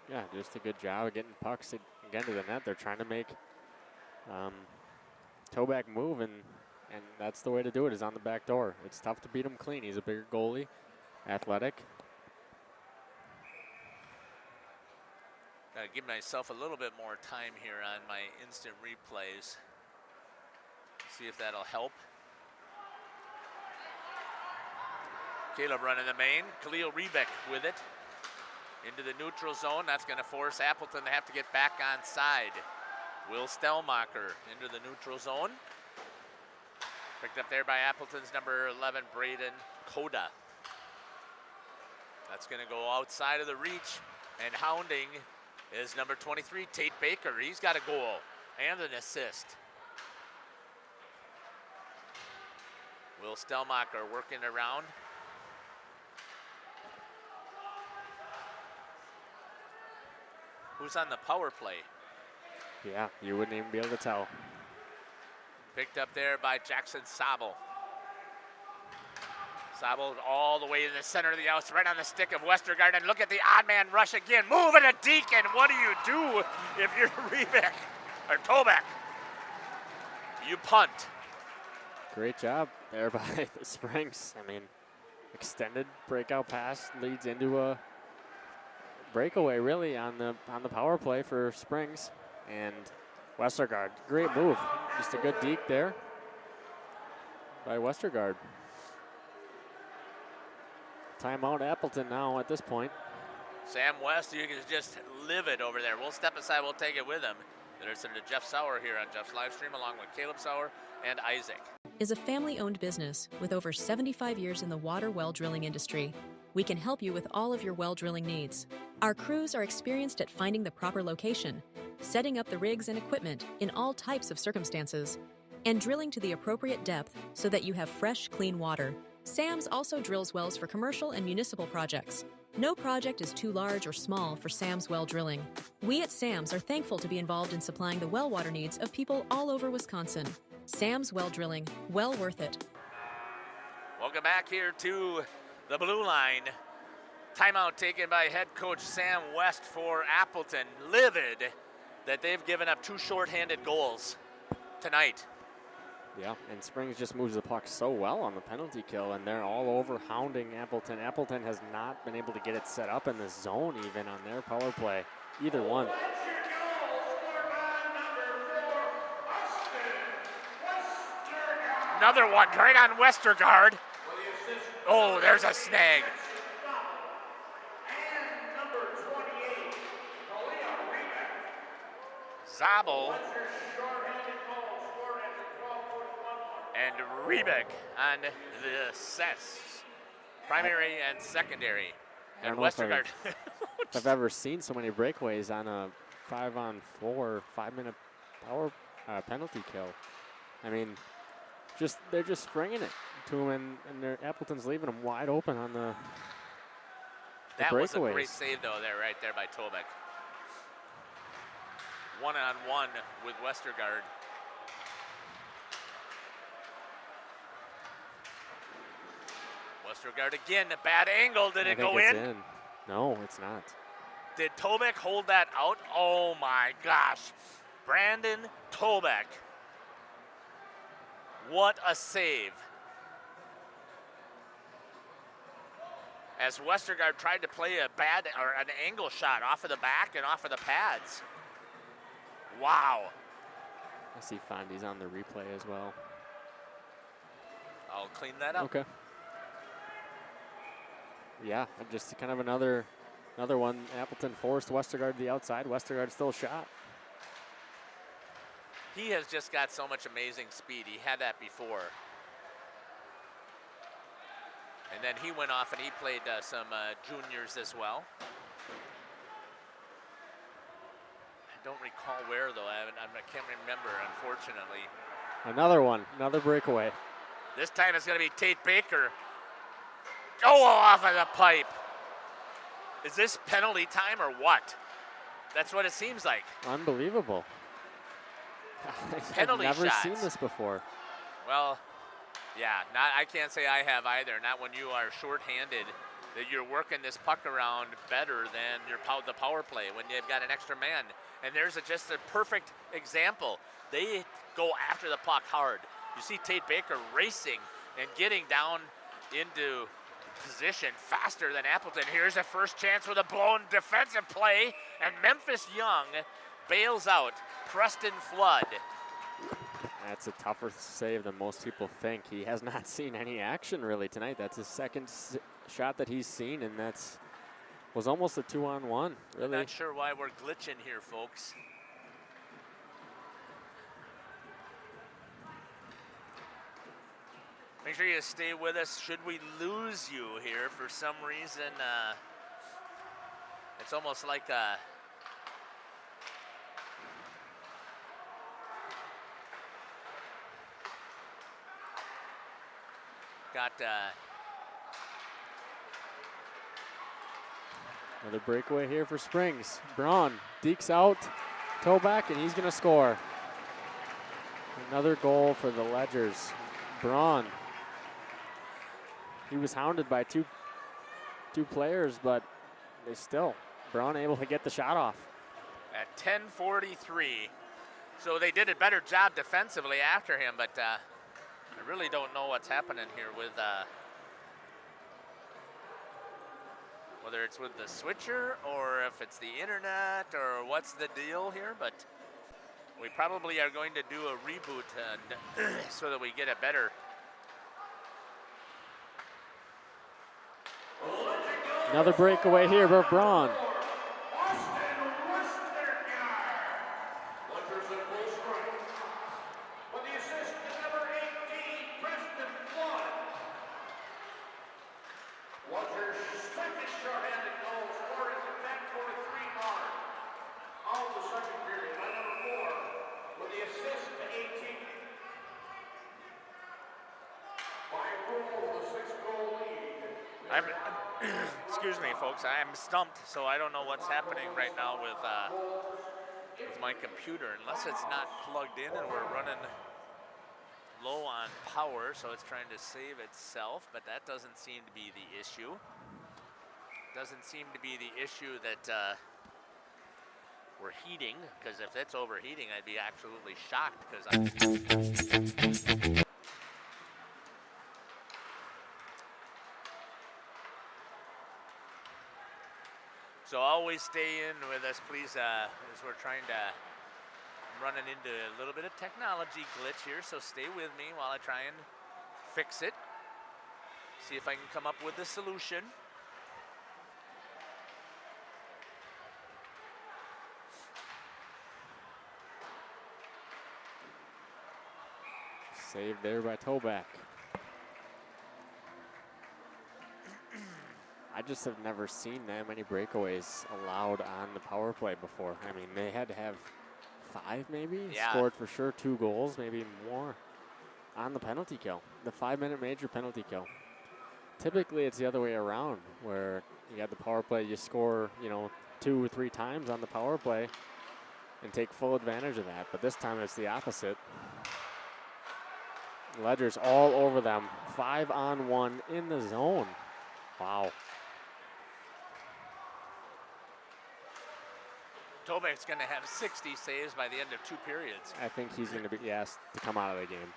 Yeah, just a good job of getting pucks again to the net. They're trying to make Toback move, and that's the way to do it, is on the back door. It's tough to beat him clean. He's a bigger goalie, athletic. Gotta give myself a little bit more time here on my instant replays. See if that'll help. Caleb running the main. Khalil Rebeck with it. Into the neutral zone. That's going to force Appleton to have to get back on side. Will Stelmacher into the neutral zone. Picked up there by Appleton's number 11, Braden Koda. That's going to go outside of the reach. And hounding is number 23, Tate Baker. He's got a goal and an assist. Will Stelmacher working around. Who's on the power play? Yeah, you wouldn't even be able to tell. Picked up there by Jackson Sabel. Sabel all the way in the center of the ice, right on the stick of Westergaard. And look at the odd man rush again. Moving a Deacon. What do you do if you're Rebeck or Toback? You punt. Great job there by the Springs. I mean, extended breakout pass leads into a breakaway really on the power play for Springs. And Westergaard, great move. Just a good deke there by Westergaard. Timeout Appleton now at this point. Sam West, you can just live it over there. We'll step aside, we'll take it with him. There's to Jeff Sauer here on Jeff's live stream, along with Caleb Sauer and Isaac. Is a family-owned business with over 75 years in the water well drilling industry. We can help you with all of your well drilling needs. Our crews are experienced at finding the proper location, setting up the rigs and equipment in all types of circumstances, and drilling to the appropriate depth so that you have fresh, clean water. Sam's also drills wells for commercial and municipal projects. No project is too large or small for Sam's Well Drilling. We at Sam's are thankful to be involved in supplying the well water needs of people all over Wisconsin. Sam's Well Drilling, well worth it. Welcome back here to the blue line. Timeout taken by head coach Sam West for Appleton. Livid that they've given up 2 shorthanded goals tonight. Yeah, and Springs just moves the puck so well on the penalty kill, and they're all over hounding Appleton. Appleton has not been able to get it set up in the zone even on their power play, either one. Another one right on Westergaard. Oh, there's a snag. Zabel and Rebeck on the sets, primary and secondary. I And don't know if Westergaard. if I've ever seen so many breakaways on a 5-on-4, 5-minute power penalty kill. I mean, they're just springing it to him, and Appleton's leaving him wide open on the That was a breakaways. great save, though, right there by Tobek. 1-on-1 with Westergaard. Westergaard again, a bad angle. Did I it think go it's in? No, it's not. Did Tobek hold that out? Oh my gosh. Brandon Tobek. What a save. As Westergaard tried to play an angle shot off of the back and off of the pads. Wow. I see Fondy's on the replay as well. I'll clean that up. Okay. Yeah, just kind of another one. Appleton forced Westergaard to the outside. Westergaard still shot. He has just got so much amazing speed. He had that before. And then he went off and he played some juniors as well. I don't recall where, though. I can't remember, unfortunately. Another one, another breakaway. This time it's going to be Tate Baker. Oh, off of the pipe. Is this penalty time or what? That's what it seems like. Unbelievable. Penalty I've never shots. seen this before. Well, yeah, I can't say I have either. Not when you are shorthanded, that you're working this puck around better than the power play when you've got an extra man. And there's just a perfect example. They go after the puck hard. You see Tate Baker racing and getting down into position faster than Appleton. Here's a first chance with a blown defensive play, and Memphis Young bails out Preston Flood. That's a tougher save than most people think. He has not seen any action really tonight. That's his second shot that he's seen, and was almost a 2-on-1. Really. I'm not sure why we're glitching here, folks. Make sure you stay with us. Should we lose you here for some reason, it's almost like a Another breakaway here for Springs. Braun dekes out, toe back, and he's going to score. Another goal for the Ledgers. Braun. He was hounded by two players, but Braun able to get the shot off. at 10:43. So they did a better job defensively after him, but I really don't know what's happening here with whether it's with the switcher or if it's the internet or what's the deal here, but we probably are going to do a reboot so that we get a better. Another breakaway here for Braun. I'm, excuse me, folks. I'm stumped, so I don't know what's happening right now with my computer, unless it's not plugged in and we're running low on power, so it's trying to save itself, but that doesn't seem to be the issue. Doesn't seem to be the issue that we're heating, because if it's overheating, I'd be absolutely shocked, because So always stay in with us, please, as we're trying to, running into a little bit of technology glitch here, so stay with me while I try and fix it. See if I can come up with a solution. Saved there by Toback. I just have never seen that many breakaways allowed on the power play before. I mean, they had to have 5 maybe? Yeah. Scored for sure 2 goals, maybe more on the penalty kill. The 5-minute major penalty kill. Typically, it's the other way around, where you have the power play, you score, 2 or 3 times on the power play and take full advantage of that. But this time it's the opposite. Ledger's all over them. 5-on-1 in the zone. Wow. Toback's going to have 60 saves by the end of 2 periods. I think he's going to be asked to come out of the game.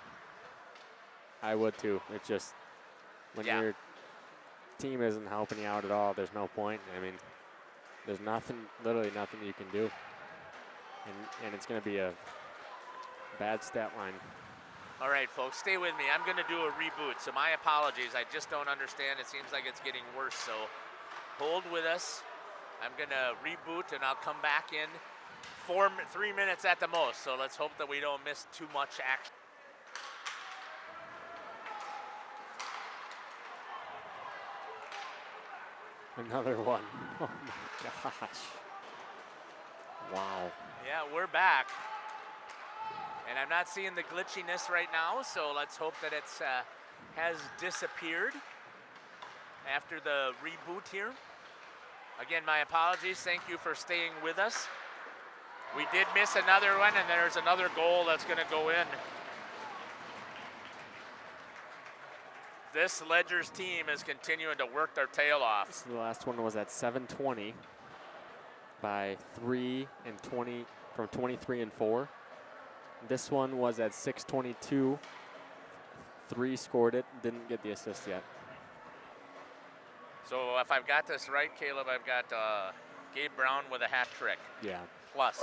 I would too. It's just when your team isn't helping you out at all, there's no point. I mean, there's nothing, literally nothing you can do. And it's going to be a bad stat line. All right, folks, stay with me. I'm going to do a reboot, so my apologies. I just don't understand. It seems like it's getting worse, so hold with us. I'm going to reboot, and I'll come back in 3 minutes at the most, so let's hope that we don't miss too much action. Another one. Oh, my gosh. Wow. Yeah, we're back. And I'm not seeing the glitchiness right now, so let's hope that it's has disappeared after the reboot here. Again, my apologies. Thank you for staying with us. We did miss another one, and there's another goal that's going to go in. This Ledger's team is continuing to work their tail off. So the last one was at 7:20 by 3 and 20 from 23 and 4. This one was at 6:22. 3 scored it, didn't get the assist yet. So if I've got this right, Caleb, I've got Gabe Brown with a hat trick. Yeah. Plus.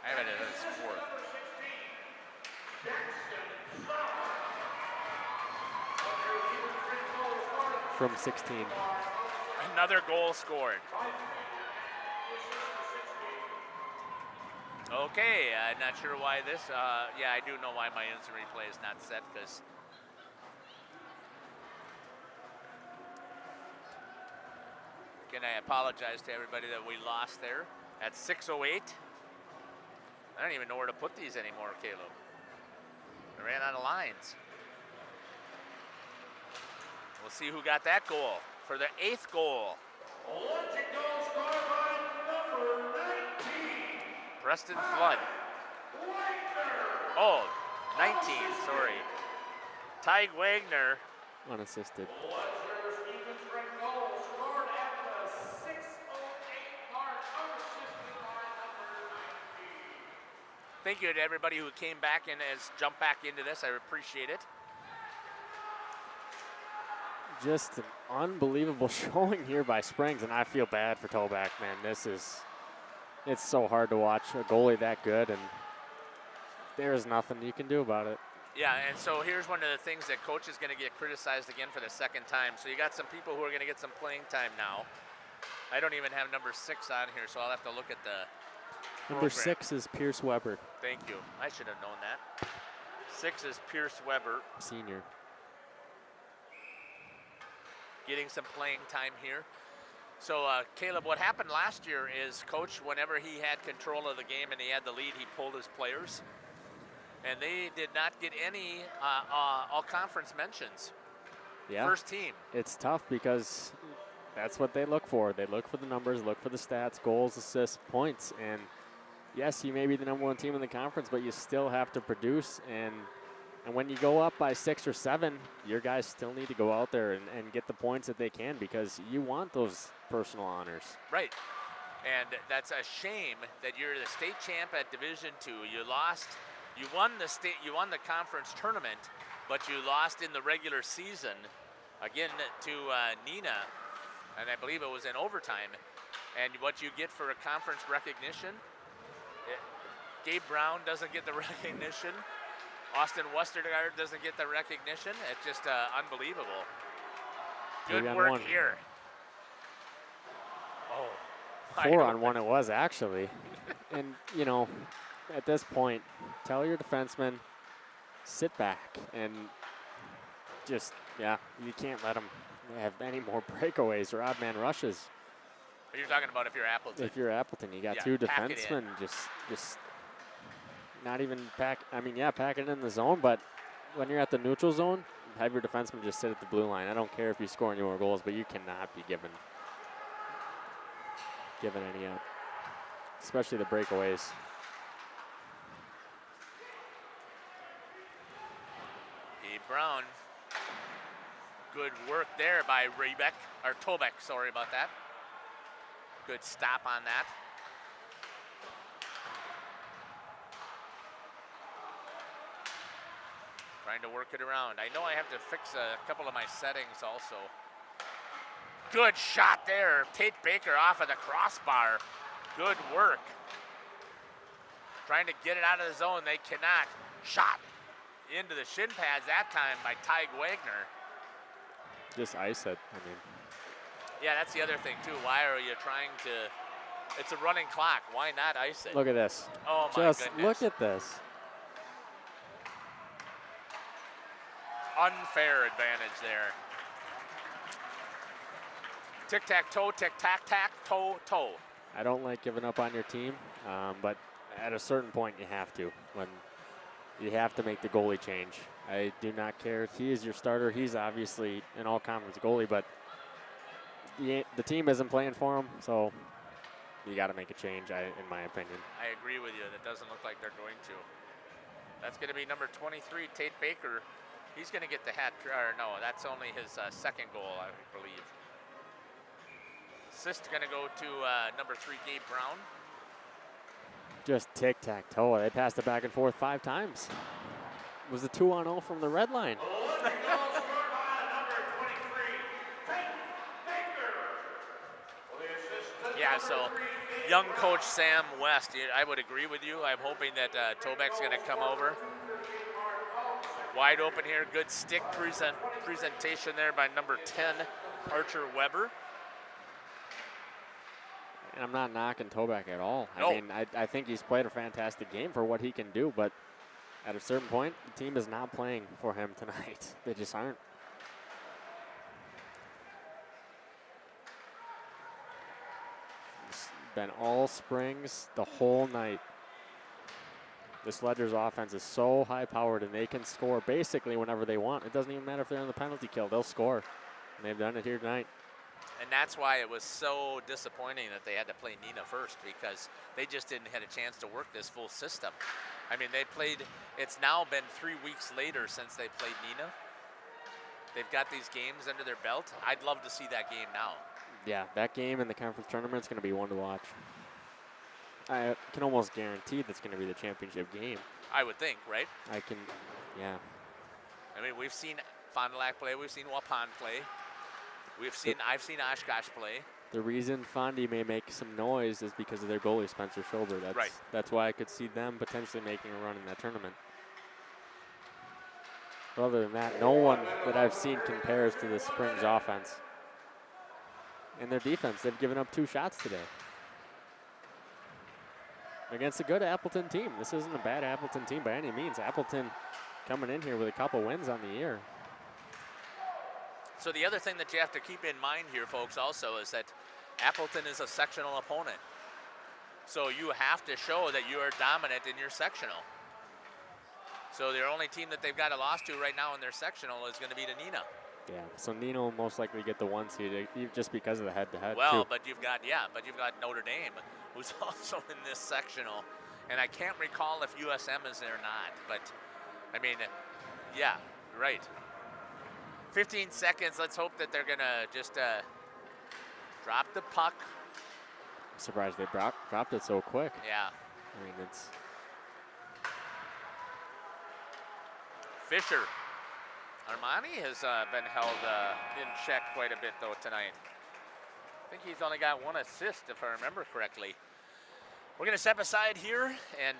I have it as 4th. From 16. Another goal scored. Okay, I'm not sure why this, yeah, I do know why my instant replay is not set, because again, I apologize to everybody that we lost there at 6:08. I don't even know where to put these anymore, Caleb. I ran out of lines. We'll see who got that goal for the 8th goal. Preston Flood. Oh, 19, sorry. Ty Wagner. Unassisted. Thank you to everybody who came back and has jumped back into this. I appreciate it. Just an unbelievable showing here by Springs, and I feel bad for Toback, man. It's so hard to watch a goalie that good, and there's nothing you can do about it. Yeah, and so here's one of the things that coach is going to get criticized again for the 2nd time. So you got some people who are going to get some playing time now. I don't even have number 6 on here, so I'll have to look at the Number program. 6 is Pierce Weber. Thank you. I should have known that. 6 is Pierce Weber. Senior. Getting some playing time here. So, Caleb, what happened last year is Coach, whenever he had control of the game and he had the lead, he pulled his players. And they did not get any all-conference mentions. Yeah. First team. It's tough because that's what they look for. They look for the numbers, look for the stats, goals, assists, points. And, yes, you may be the #1 team in the conference, but you still have to produce. And when you go up by 6 or 7, your guys still need to go out there and get the points that they can because you want those personal honors. Right. And that's a shame that you're the state champ at Division II. You lost. You won the conference tournament, but you lost in the regular season again to Neenah, and I believe it was in overtime. And what you get for a conference recognition, Gabe Brown doesn't get the recognition. Austin Westergaard doesn't get the recognition. It's just unbelievable. Good work here. Oh, 4-on-1 it was actually. And, you know, at this point, tell your defenseman, sit back and just, you can't let them have any more breakaways or odd man rushes. You're talking about if you're Appleton. If you're Appleton, you got 2 defensemen just not even pack it in the zone, but when you're at the neutral zone, have your defenseman just sit at the blue line. I don't care if you score any more goals, but you cannot be given any up, especially the breakaways. Gabe Brown. Good work there by Tobeck, sorry about that. Good stop on that. Trying to work it around. I know I have to fix a couple of my settings also. Good shot there. Tate Baker off of the crossbar. Good work. Trying to get it out of the zone. They cannot. Shot into the shin pads that time by Tyg Wagner. Just ice it. Yeah, that's the other thing too. Why are you trying to? It's a running clock. Why not ice it? Look at this. Oh my Just goodness. look at this. Unfair advantage there. Tic-tac-toe, tic-tac-tac-toe-toe. I don't like giving up on your team, but at a certain point you have to. When you have to make the goalie change. I do not care. He is your starter. He's obviously an all-conference goalie, but the team isn't playing for him, so you got to make a change, in my opinion. I agree with you. That doesn't look like they're going to. That's going to be number 23, Tate Baker. He's going to get the hat trick. Or no, that's only his second goal, I believe. Assist going to go to number 3, Gabe Brown. Just tic-tac-toe. They passed it back and forth 5 times. It was a 2-on-0 from the red line. Yeah, so young coach Sam West, I would agree with you. I'm hoping that Tobeck's going to come over. Wide open here. Good stick presentation there by number 10, Archer Weber. And I'm not knocking Tobeck at all. No. I mean, I think he's played a fantastic game for what he can do, but at a certain point, the team is not playing for him tonight. They just aren't. It's been all springs the whole night. The Sledgers offense is so high-powered, and they can score basically whenever they want. It doesn't even matter if they're in the penalty kill. They'll score, and they've done it here tonight. And that's why it was so disappointing that they had to play Neenah first, because they just didn't have a chance to work this full system. I mean, it's now been 3 weeks later since they played Neenah. They've got these games under their belt. I'd love to see that game now. Yeah, that game in the conference tournament is going to be one to watch. I can almost guarantee that's going to be the championship game. I would think, right? Yeah. I mean, we've seen Fond du Lac play. We've seen Waupun play. I've seen Oshkosh play. The reason Fondy may make some noise is because of their goalie, Spencer Schober. That's why I could see them potentially making a run in that tournament. But other than that, no one that I've seen compares to the Springs offense. And their defense, they've given up 2 shots today. Against a good Appleton team. This isn't a bad Appleton team by any means. Appleton coming in here with a couple wins on the year. So the other thing that you have to keep in mind here, folks, also is that Appleton is a sectional opponent. So you have to show that you are dominant in your sectional. So the only team that they've got a loss to right now in their sectional is going to be to Neenah. Yeah, so Neenah will most likely get the 1 seed just because of the head-to-head, Well, too. but you've got Notre Dame, who's also in this sectional. And I can't recall if USM is there or not, but I mean, yeah, right. 15 seconds. Let's hope that they're going to just drop the puck. I'm surprised they dropped it so quick. Yeah. I mean, it's... Fisher. Armani has been held in check quite a bit, though, tonight. I think he's only got 1 assist, if I remember correctly. We're going to step aside here, and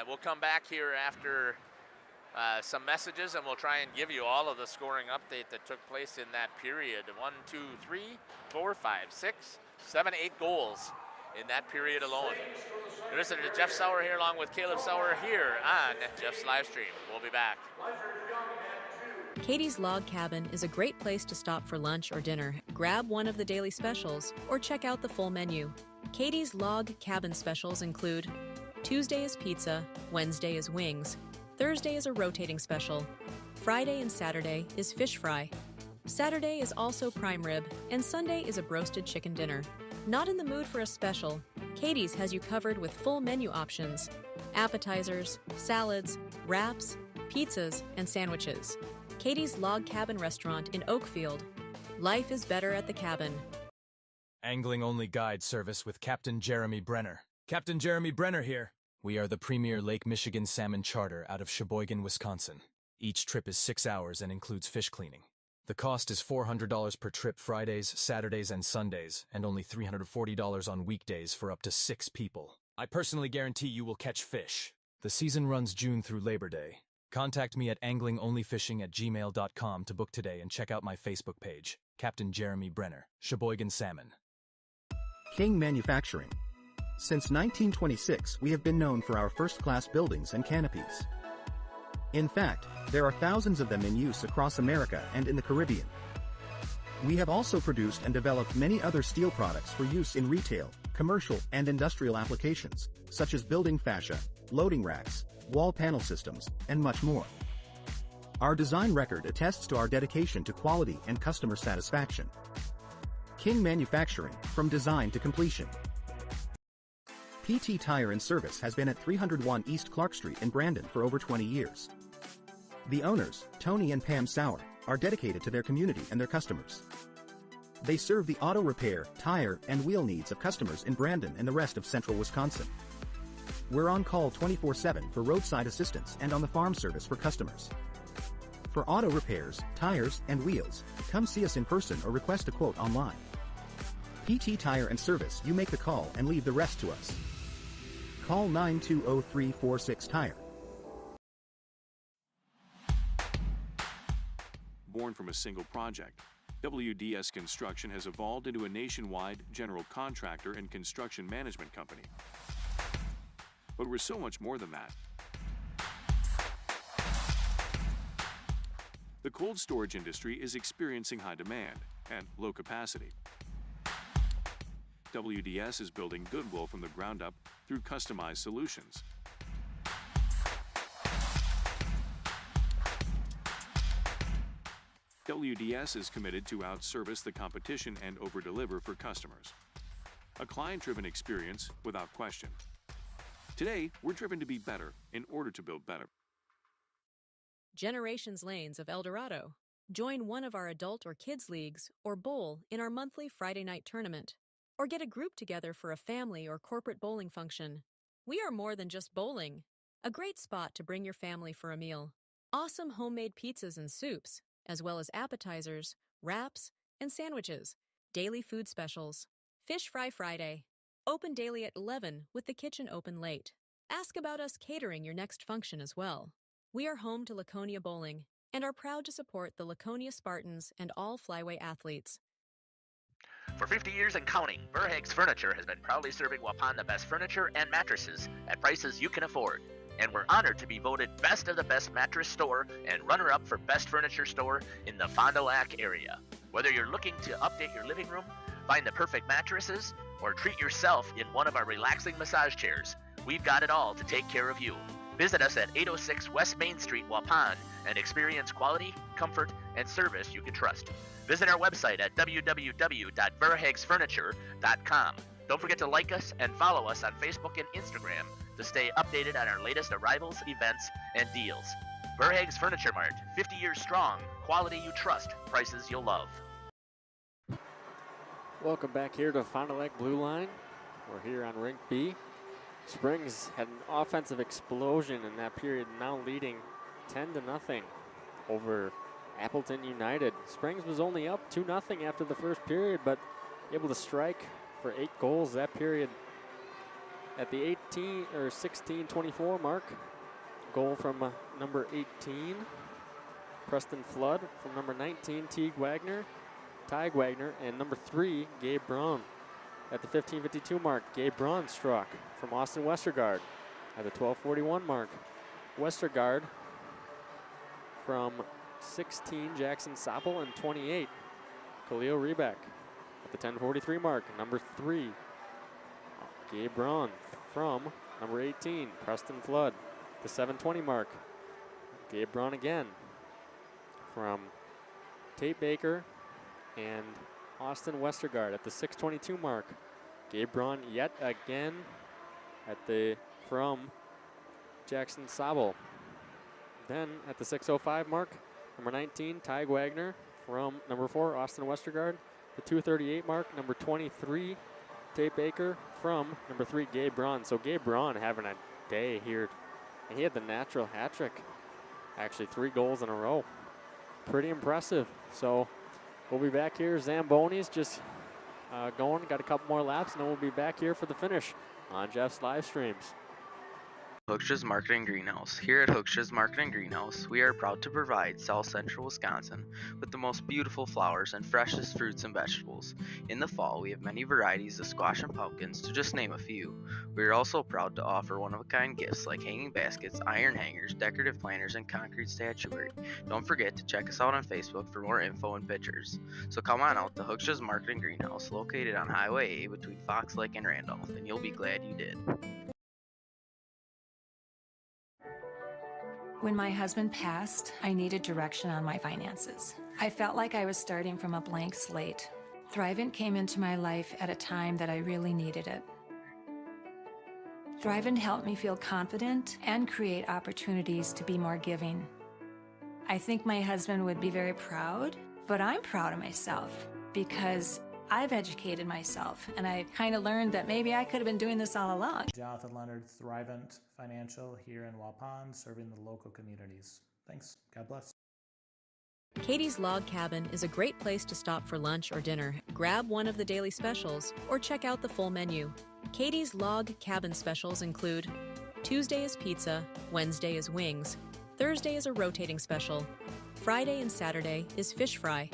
we'll come back here after some messages, and we'll try and give you all of the scoring update that took place in that period. 1, 2, 3, 4, 5, 6, 7, 8 goals in that period alone. You're listening to Jeff Sauer here, along with Caleb Sauer here on Jeff's live stream. We'll be back. Katie's Log Cabin is a great place to stop for lunch or dinner. Grab one of the daily specials or check out the full menu. Katie's Log Cabin specials include Tuesday is pizza, Wednesday is wings, Thursday is a rotating special, Friday and Saturday is fish fry, Saturday is also prime rib, and Sunday is a broasted chicken dinner. Not in the mood for a special? Katie's has you covered with full menu options, appetizers, salads, wraps, pizzas, and sandwiches. Katie's Log Cabin Restaurant in Oakfield. Life is better at the cabin. Angling-only guide service with Captain Jeremy Brenner. Captain Jeremy Brenner here. We are the premier Lake Michigan salmon charter out of Sheboygan, Wisconsin. Each trip is 6 hours and includes fish cleaning. The cost is $400 per trip Fridays, Saturdays, and Sundays, and only $340 on weekdays for up to 6 people. I personally guarantee you will catch fish. The season runs June through Labor Day. Contact me at anglingonlyfishing@gmail.com to book today and check out my Facebook page, Captain Jeremy Brenner, Sheboygan Salmon. King Manufacturing. Since 1926, we have been known for our first-class buildings and canopies. In fact, there are thousands of them in use across America and in the Caribbean. We have also produced and developed many other steel products for use in retail, commercial, and industrial applications, such as building fascia, loading racks, wall panel systems, and much more. Our design record attests to our dedication to quality and customer satisfaction. King Manufacturing, from design to completion. PT Tire and Service has been at 301 East Clark Street in Brandon for over 20 years. The owners, Tony and Pam Sauer, are dedicated to their community and their customers. They serve the auto repair, tire, and wheel needs of customers in Brandon and the rest of central Wisconsin. We're on call 24/7 for roadside assistance and on the farm service for customers. For auto repairs, tires, and wheels, come see us in person or request a quote online. PT Tire and Service, you make the call and leave the rest to us. Call 920-346-TIRE. Born from a single project, WDS Construction has evolved into a nationwide general contractor and construction management company. But we're so much more than that. The cold storage industry is experiencing high demand and low capacity. WDS is building goodwill from the ground up through customized solutions. WDS is committed to outservice the competition and overdeliver for customers. A client-driven experience without question. Today, we're driven to be better in order to build better. Generations Lanes of El Dorado. Join one of our adult or kids leagues or bowl in our monthly Friday night tournament. Or get a group together for a family or corporate bowling function. We are more than just bowling. A great spot to bring your family for a meal. Awesome homemade pizzas and soups, as well as appetizers, wraps, and sandwiches. Daily food specials. Fish Fry Friday. Open daily at 11 with the kitchen open late. Ask about us catering your next function as well. We are home to Laconia Bowling and are proud to support the Laconia Spartans and all Flyway athletes. For 50 years and counting, Verhaeg's Furniture has been proudly serving Waupun the best furniture and mattresses at prices you can afford. And we're honored to be voted best of the best mattress store and runner-up for best furniture store in the Fond du Lac area. Whether you're looking to update your living room, find the perfect mattresses, or treat yourself in one of our relaxing massage chairs, we've got it all to take care of you. Visit us at 806 West Main Street, Waupun, and experience quality, comfort, and service you can trust. Visit our website at www.verhagsfurniture.com. Don't forget to like us and follow us on Facebook and Instagram to stay updated on our latest arrivals, events, and deals. Verhaeg's Furniture Mart, 50 years strong, quality you trust, prices you'll love. Welcome back here to Fond du Lac Blue Line. We're here on Rink B. Springs had an offensive explosion in that period, now leading 10-0 over Appleton United. Springs was only up 2-0 after the first period, but able to strike for 8 goals that period. At the 16-24 mark, goal from number 18, Preston Flood, from number 19, Ty Wagner, and number 3, Gabe Braun. At the 15:52 mark, Gabe Braun struck from Austin Westergaard. At the 12:41 mark, Westergaard from 16, Jackson Soppel, and 28, Khalil Rebeck. At the 10:43 mark, number 3, Gabe Braun from number 18, Preston Flood. The 7:20 mark, Gabe Braun again from Tate Baker and Austin Westergaard. At the 6:22 mark, Gabe Braun yet again from Jackson Soppel. Then at the 6:05 mark, number 19, Ty Wagner from number 4, Austin Westergaard. The 2:38 mark, number 23, Tate Baker from number 3, Gabe Braun. So Gabe Braun having a day here. And he had the natural hat trick. Actually 3 goals in a row. Pretty impressive. So we'll be back here. Zamboni's just going. Got a couple more laps, and then we'll be back here for the finish on Jeff's live streams. Hooksha's Marketing Greenhouse. Here at Hooksha's Marketing Greenhouse, we are proud to provide South Central Wisconsin with the most beautiful flowers and freshest fruits and vegetables. In the fall, we have many varieties of squash and pumpkins, to just name a few. We are also proud to offer one-of-a-kind gifts like hanging baskets, iron hangers, decorative planters, and concrete statuary. Don't forget to check us out on Facebook for more info and pictures. So come on out to Hooksha's Marketing Greenhouse, located on Highway A between Fox Lake and Randolph, and you'll be glad you did. When my husband passed, I needed direction on my finances. I felt like I was starting from a blank slate. Thrivent came into my life at a time that I really needed it. Thrivent helped me feel confident and create opportunities to be more giving. I think my husband would be very proud, but I'm proud of myself because I've educated myself, and I kind of learned that maybe I could have been doing this all along. Jonathan Leonard, Thrivent Financial here in Waupun, serving the local communities. Thanks. God bless. Katie's Log Cabin is a great place to stop for lunch or dinner. Grab one of the daily specials or check out the full menu. Katie's Log Cabin specials include Tuesday is pizza, Wednesday is wings, Thursday is a rotating special, Friday and Saturday is fish fry,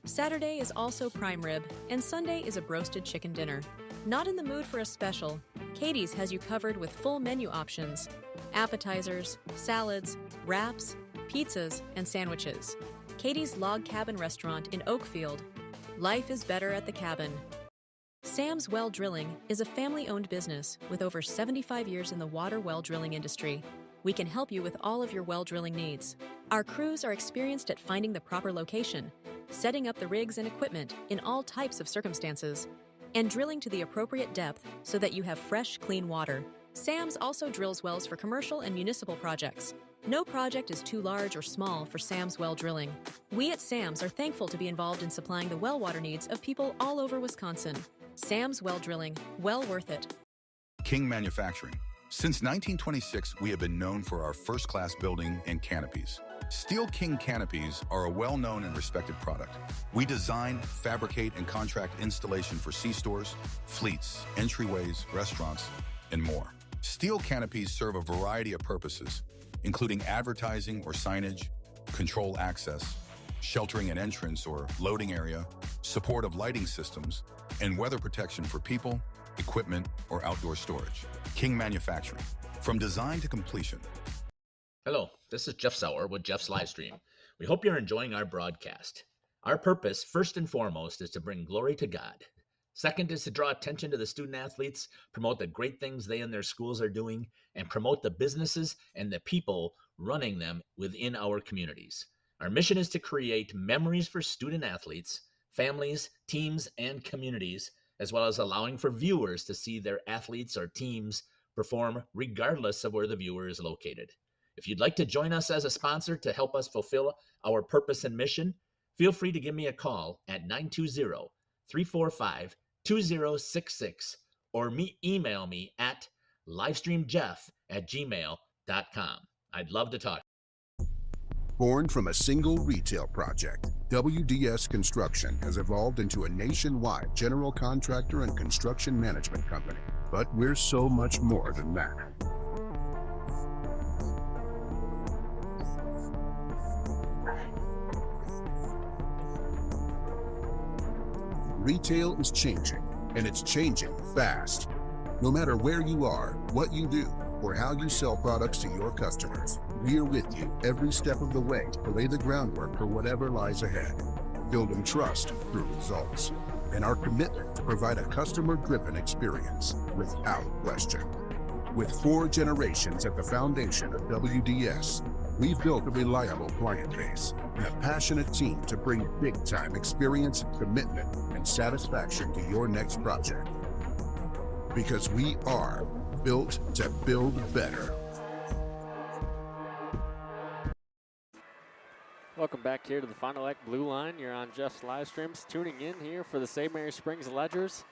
Saturday is also prime rib, and Sunday is a broasted chicken dinner. Not in the mood for a special? Katie's has you covered with full menu options, appetizers, salads, wraps, pizzas, and sandwiches. Katie's Log Cabin Restaurant in Oakfield. Life is better at the cabin. Sam's Well Drilling is a family-owned business with over 75 years in the water well drilling industry. We can help you with all of your well drilling needs. Our crews are experienced at finding the proper location, setting up the rigs and equipment in all types of circumstances, and drilling to the appropriate depth so that you have fresh, clean water. Sam's also drills wells for commercial and municipal projects. No project is too large or small for Sam's Well Drilling. We at Sam's are thankful to be involved in supplying the well water needs of people all over Wisconsin. Sam's Well Drilling, well worth it. King Manufacturing. Since 1926, we have been known for our first-class building and canopies. Steel King canopies are a well-known and respected product. We design, fabricate, and contract installation for C-stores, fleets, entryways, restaurants, and more. Steel canopies serve a variety of purposes, including advertising or signage, control access, sheltering an entrance or loading area, support of lighting systems, and weather protection for people, equipment, or outdoor storage. King Manufacturing. From design to completion. Hello, this is Jeff Sauer with Jeff's Livestream. We hope you're enjoying our broadcast. Our purpose, first and foremost, is to bring glory to God. Second is to draw attention to the student athletes, promote the great things they and their schools are doing, and promote the businesses and the people running them within our communities. Our mission is to create memories for student athletes, families, teams, and communities, as well as allowing for viewers to see their athletes or teams perform regardless of where the viewer is located. If you'd like to join us as a sponsor to help us fulfill our purpose and mission, feel free to give me a call at 920-345-2066 or email me at livestreamjeff@gmail.com. I'd love to talk. Born from a single retail project, WDS Construction has evolved into a nationwide general contractor and construction management company. But we're so much more than that. Retail is changing, and it's changing fast. No matter where you are, what you do, or how you sell products to your customers, we're with you every step of the way to lay the groundwork for whatever lies ahead. Building trust through results, and our commitment to provide a customer-driven experience without question. With 4 generations at the foundation of WDS, we've built a reliable client base and a passionate team to bring big-time experience, commitment, and satisfaction to your next project. Because we are built to build better. Welcome back here to the Fond du Lac Blue Line. You're on Jeff's live streams, tuning in here for the St. Mary Springs Ledgers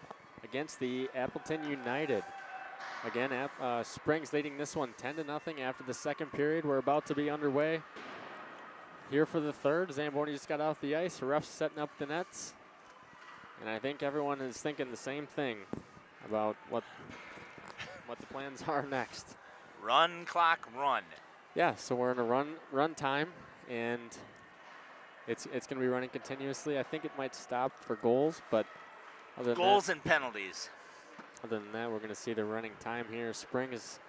against the Appleton United. Again, Springs leading this one 10-0 after the second period. We're about to be underway here for the third. Zamboni just got off the ice. The ref's setting up the nets. And I think everyone is thinking the same thing about what the plans are next. Run, clock, run. Yeah, so we're in a run time, and it's going to be running continuously. I think it might stop for goals, but other than Goals that, and penalties. Other than that, we're going to see the running time here. Spring it's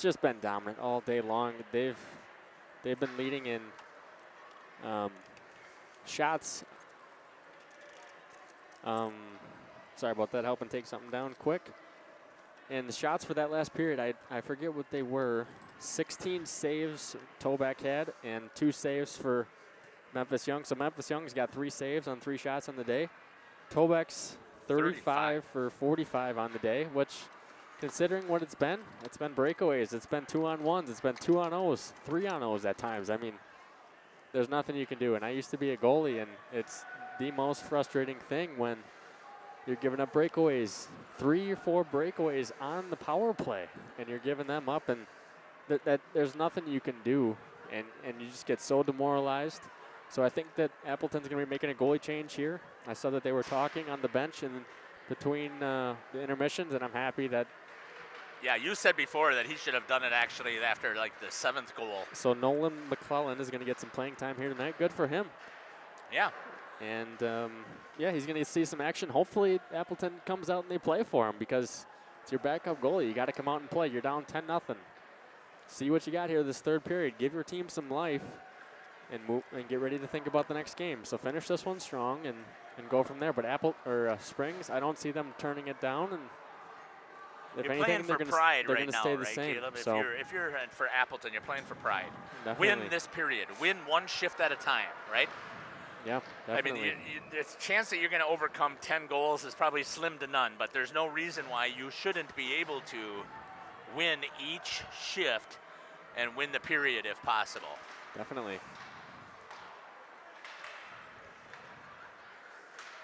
just been dominant all day long. They've been leading in shots. Sorry about that. Helping take something down quick. And the shots for that last period, I forget what they were. 16 saves Toback had, and 2 saves for Memphis Young. So Memphis Young's got 3 saves on 3 shots on the day. Toback's 35 for 45 on the day, which, considering what it's been breakaways, it's been 2-on-1s, it's been 2-on-0s, 3-on-0s at times. I mean, there's nothing you can do. And I used to be a goalie, and it's the most frustrating thing when you're giving up breakaways, 3 or 4 breakaways on the power play, and you're giving them up, and that there's nothing you can do, and you just get so demoralized. So I think that Appleton's going to be making a goalie change here. I saw that they were talking on the bench and between the intermissions, and I'm happy that. Yeah, you said before that he should have done it actually after like the 7th goal. So Nolan McClellan is going to get some playing time here tonight. Good for him. Yeah. And, yeah, he's going to see some action. Hopefully Appleton comes out and they play for him, because it's your backup goalie. You got to come out and play. You're down 10-0. See what you got here this third period. Give your team some life and move and get ready to think about the next game. So finish this one strong and go from there. But Springs, I don't see them turning it down. And if you're anything, playing for pride right now, stay the right, same. Caleb? So if you're for Appleton, you're playing for pride. Definitely. Win this period. Win one shift at a time, right? Yeah, definitely. I mean, the chance that you're going to overcome 10 goals is probably slim to none, but there's no reason why you shouldn't be able to win each shift and win the period if possible. Definitely.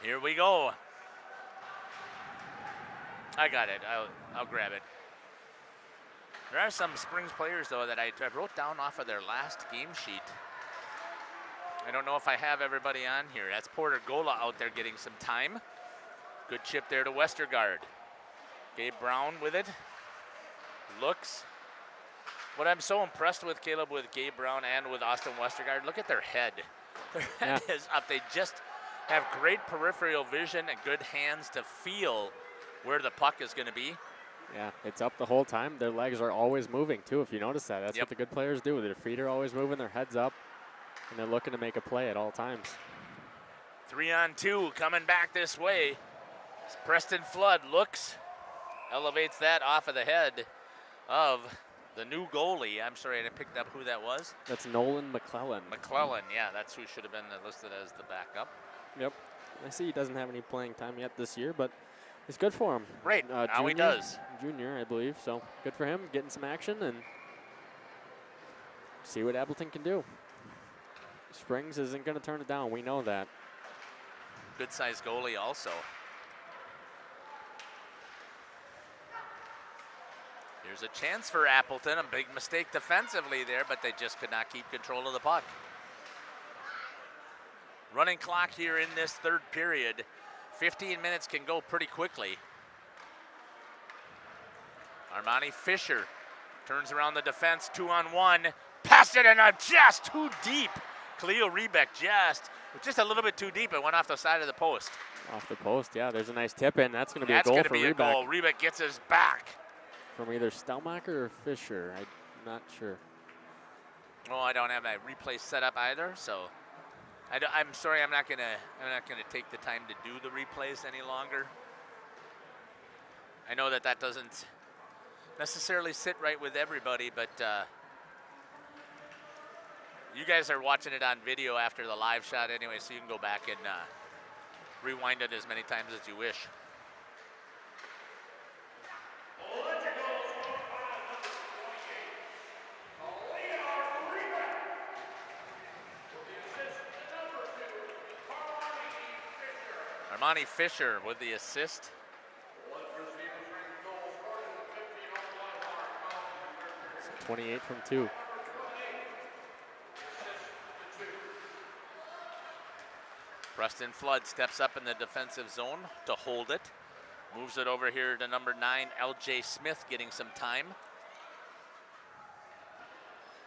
Here we go. I got it. I'll grab it. There are some Springs players, though, that I wrote down off of their last game sheet. I don't know if I have everybody on here. That's Porter Gola out there getting some time. Good chip there to Westergaard. Gabe Brown with it. Looks. What I'm so impressed with, Caleb, with Gabe Brown and with Austin Westergaard, look at their head. Their head is up. They just have great peripheral vision and good hands to feel where the puck is going to be. Yeah, it's up the whole time. Their legs are always moving, too, if you notice that. That's what the good players do. Their feet are always moving, their head's up, and they're looking to make a play at all times. 3-on-2 coming back this way. Preston Flood looks, elevates that off of the head of the new goalie. I'm sorry, I didn't pick up who that was. That's Nolan McClellan. McClellan, yeah, that's who should have been listed as the backup. Yep. I see he doesn't have any playing time yet this year, but it's good for him. Right, now he does. Junior, I believe. So good for him, getting some action and see what Appleton can do. Springs isn't going to turn it down. We know that. Good-sized goalie also. Here's a chance for Appleton. A big mistake defensively there, but they just could not keep control of the puck. Running clock here in this third period. 15 minutes can go pretty quickly. Armani Fisher turns around the defense, 2-on-1. Passed it and just too deep. Cleo Rebeck just a little bit too deep. It went off the side of the post. Off the post, yeah. There's a nice tip in. That's going to be That's a goal going to for be a Rebeck. goal. Rebeck gets his back. From either Stelmacher or Fisher. I'm not sure. Oh, I don't have that replay set up either, so I'm sorry. I'm not gonna take the time to do the replays any longer. I know that doesn't necessarily sit right with everybody, but you guys are watching it on video after the live shot anyway, so you can go back and rewind it as many times as you wish. Armani Fisher with the assist. 28 from 2. Preston Flood steps up in the defensive zone to hold it. Moves it over here to number 9, LJ Smith, getting some time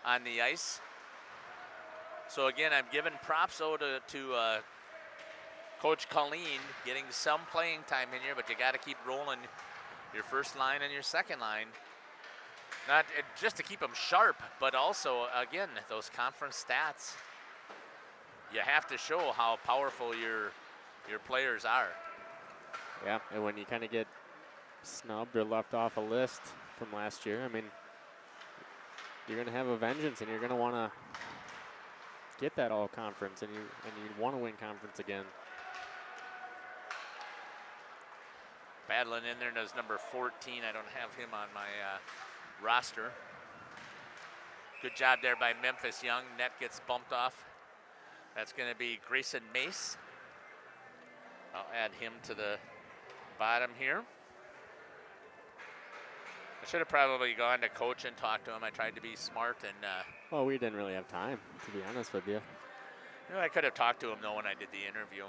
on the ice. So again, I'm giving props to Coach Colleen, getting some playing time in here, but you got to keep rolling your first line and your second line. Not just to keep them sharp, but also, again, those conference stats. You have to show how powerful your players are. Yeah, and when you kind of get snubbed or left off a list from last year, I mean, you're going to have a vengeance, and you're going to want to get that all conference, and you want to win conference again. Badgerland in there does number 14. I don't have him on my roster. Good job there by Memphis Young. Net gets bumped off. That's going to be Grayson Mace. I'll add him to the bottom here. I should have probably gone to coach and talked to him. I tried to be smart and. Well, we didn't really have time, to be honest with you. You know, I could have talked to him though when I did the interview.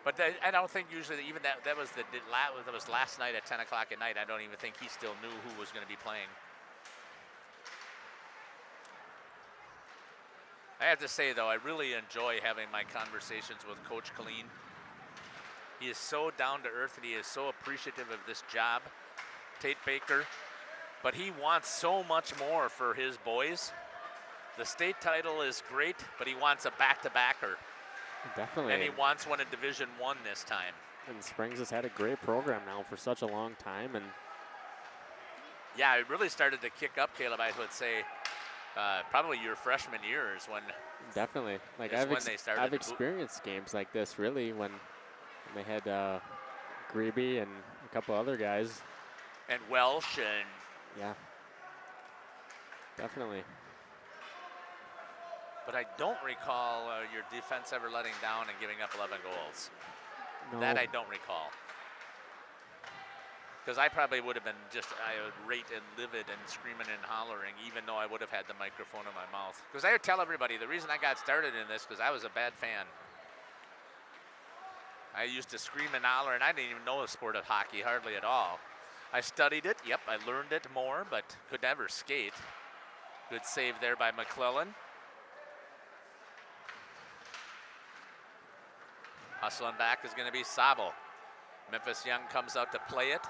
But I don't think usually even that was last night at 10 o'clock at night. I don't even think he still knew who was going to be playing. I have to say though, I really enjoy having my conversations with Coach Colleen. He is so down to earth and he is so appreciative of this job, Tate Baker. But he wants so much more for his boys. The state title is great, but he wants a back-to-backer. Definitely. And he wants one in Division I this time. And Springs has had a great program now for such a long time. And yeah, it really started to kick up, Caleb, I would say. Probably your freshman year is when. Definitely. Like I've experienced games like this really when they had Grebe and a couple other guys. And Welsh and. Yeah. Definitely. But I don't recall your defense ever letting down and giving up 11 goals. No. That I don't recall. Because I probably would have been irate and livid and screaming and hollering, even though I would have had the microphone in my mouth. Because I would tell everybody the reason I got started in this because I was a bad fan. I used to scream and holler, and I didn't even know the sport of hockey hardly at all. I studied it. Yep, I learned it more, but could never skate. Good save there by McClellan. Hustling back is going to be Sabo. Memphis Young comes out to play it.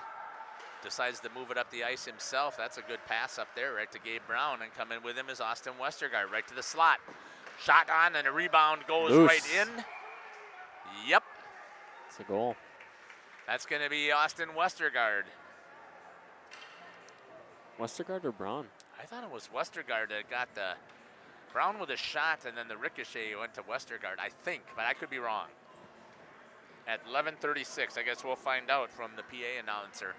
Decides to move it up the ice himself. That's a good pass up there right to Gabe Brown. And coming with him is Austin Westergaard right to the slot. Shot on and a rebound goes loose. Right in. Yep. It's a goal. That's going to be Austin Westergaard. Westergaard or Brown? I thought it was Westergaard that got the Brown with a shot, and then the ricochet went to Westergaard, I think, but I could be wrong. At 11:36, I guess we'll find out from the PA announcer.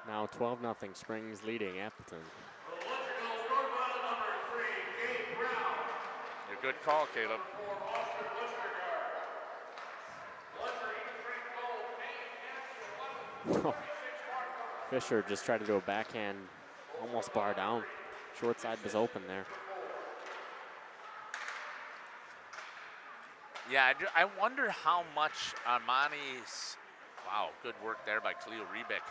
Now 12-0, Springs leading Appleton. A good call, Caleb. Fisher just tried to do a backhand, almost bar down. Short side was open there. Yeah, I wonder how much Armani's, wow, good work there by Khalil Rebick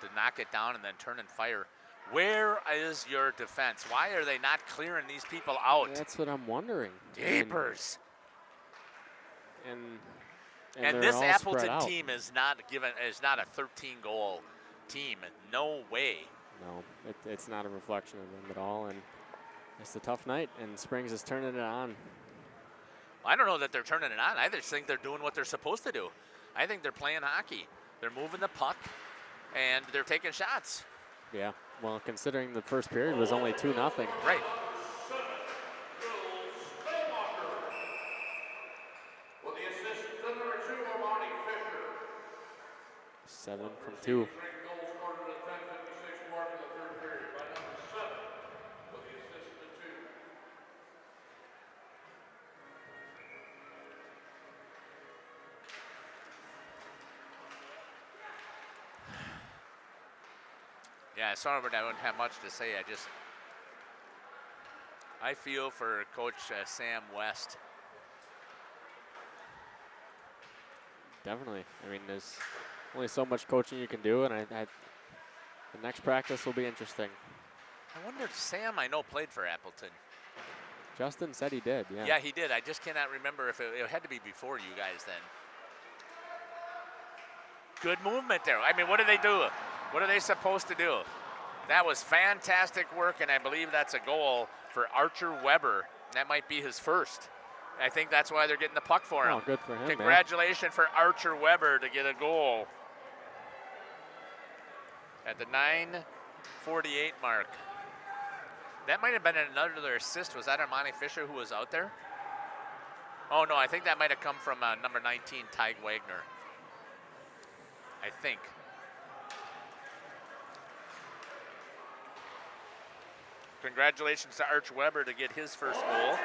to knock it down and then turn and fire. Where is your defense? Why are they not clearing these people out? That's what I'm wondering. Jeepers. And this all Appleton spread out. team is not a 13-goal team. No way. No, it's not a reflection of them at all, and it's a tough night, and Springs is turning it on. I don't know that they're turning it on. I just think they're doing what they're supposed to do. I think they're playing hockey. They're moving the puck, and they're taking shots. Yeah, well, considering the first period was only 2-0. Right. With the assist to number 2, Armani Fisher. 7 from 2. Goal scored at the 10:56 mark in the third period by number 7 with the assist to 2. Yeah, sorry, but I wouldn't have much to say. I feel for Coach Sam West. Definitely. I mean, there's only so much coaching you can do, and the next practice will be interesting. I wonder if Sam, I know, played for Appleton. Justin said he did, yeah. Yeah, he did. I just cannot remember if it had to be before you guys then. Good movement there. I mean, what do they do? What are they supposed to do? That was fantastic work, and I believe that's a goal for Archer Weber. That might be his first. I think that's why they're getting the puck for him. Oh, good for him, Congratulations for Archer Weber to get a goal at the 9:48 mark. That might have been another assist. Was that Armani Fisher who was out there? Oh, no, I think that might have come from number 19, Tyg Wagner. I think. Congratulations to Arch Weber to get his first goal.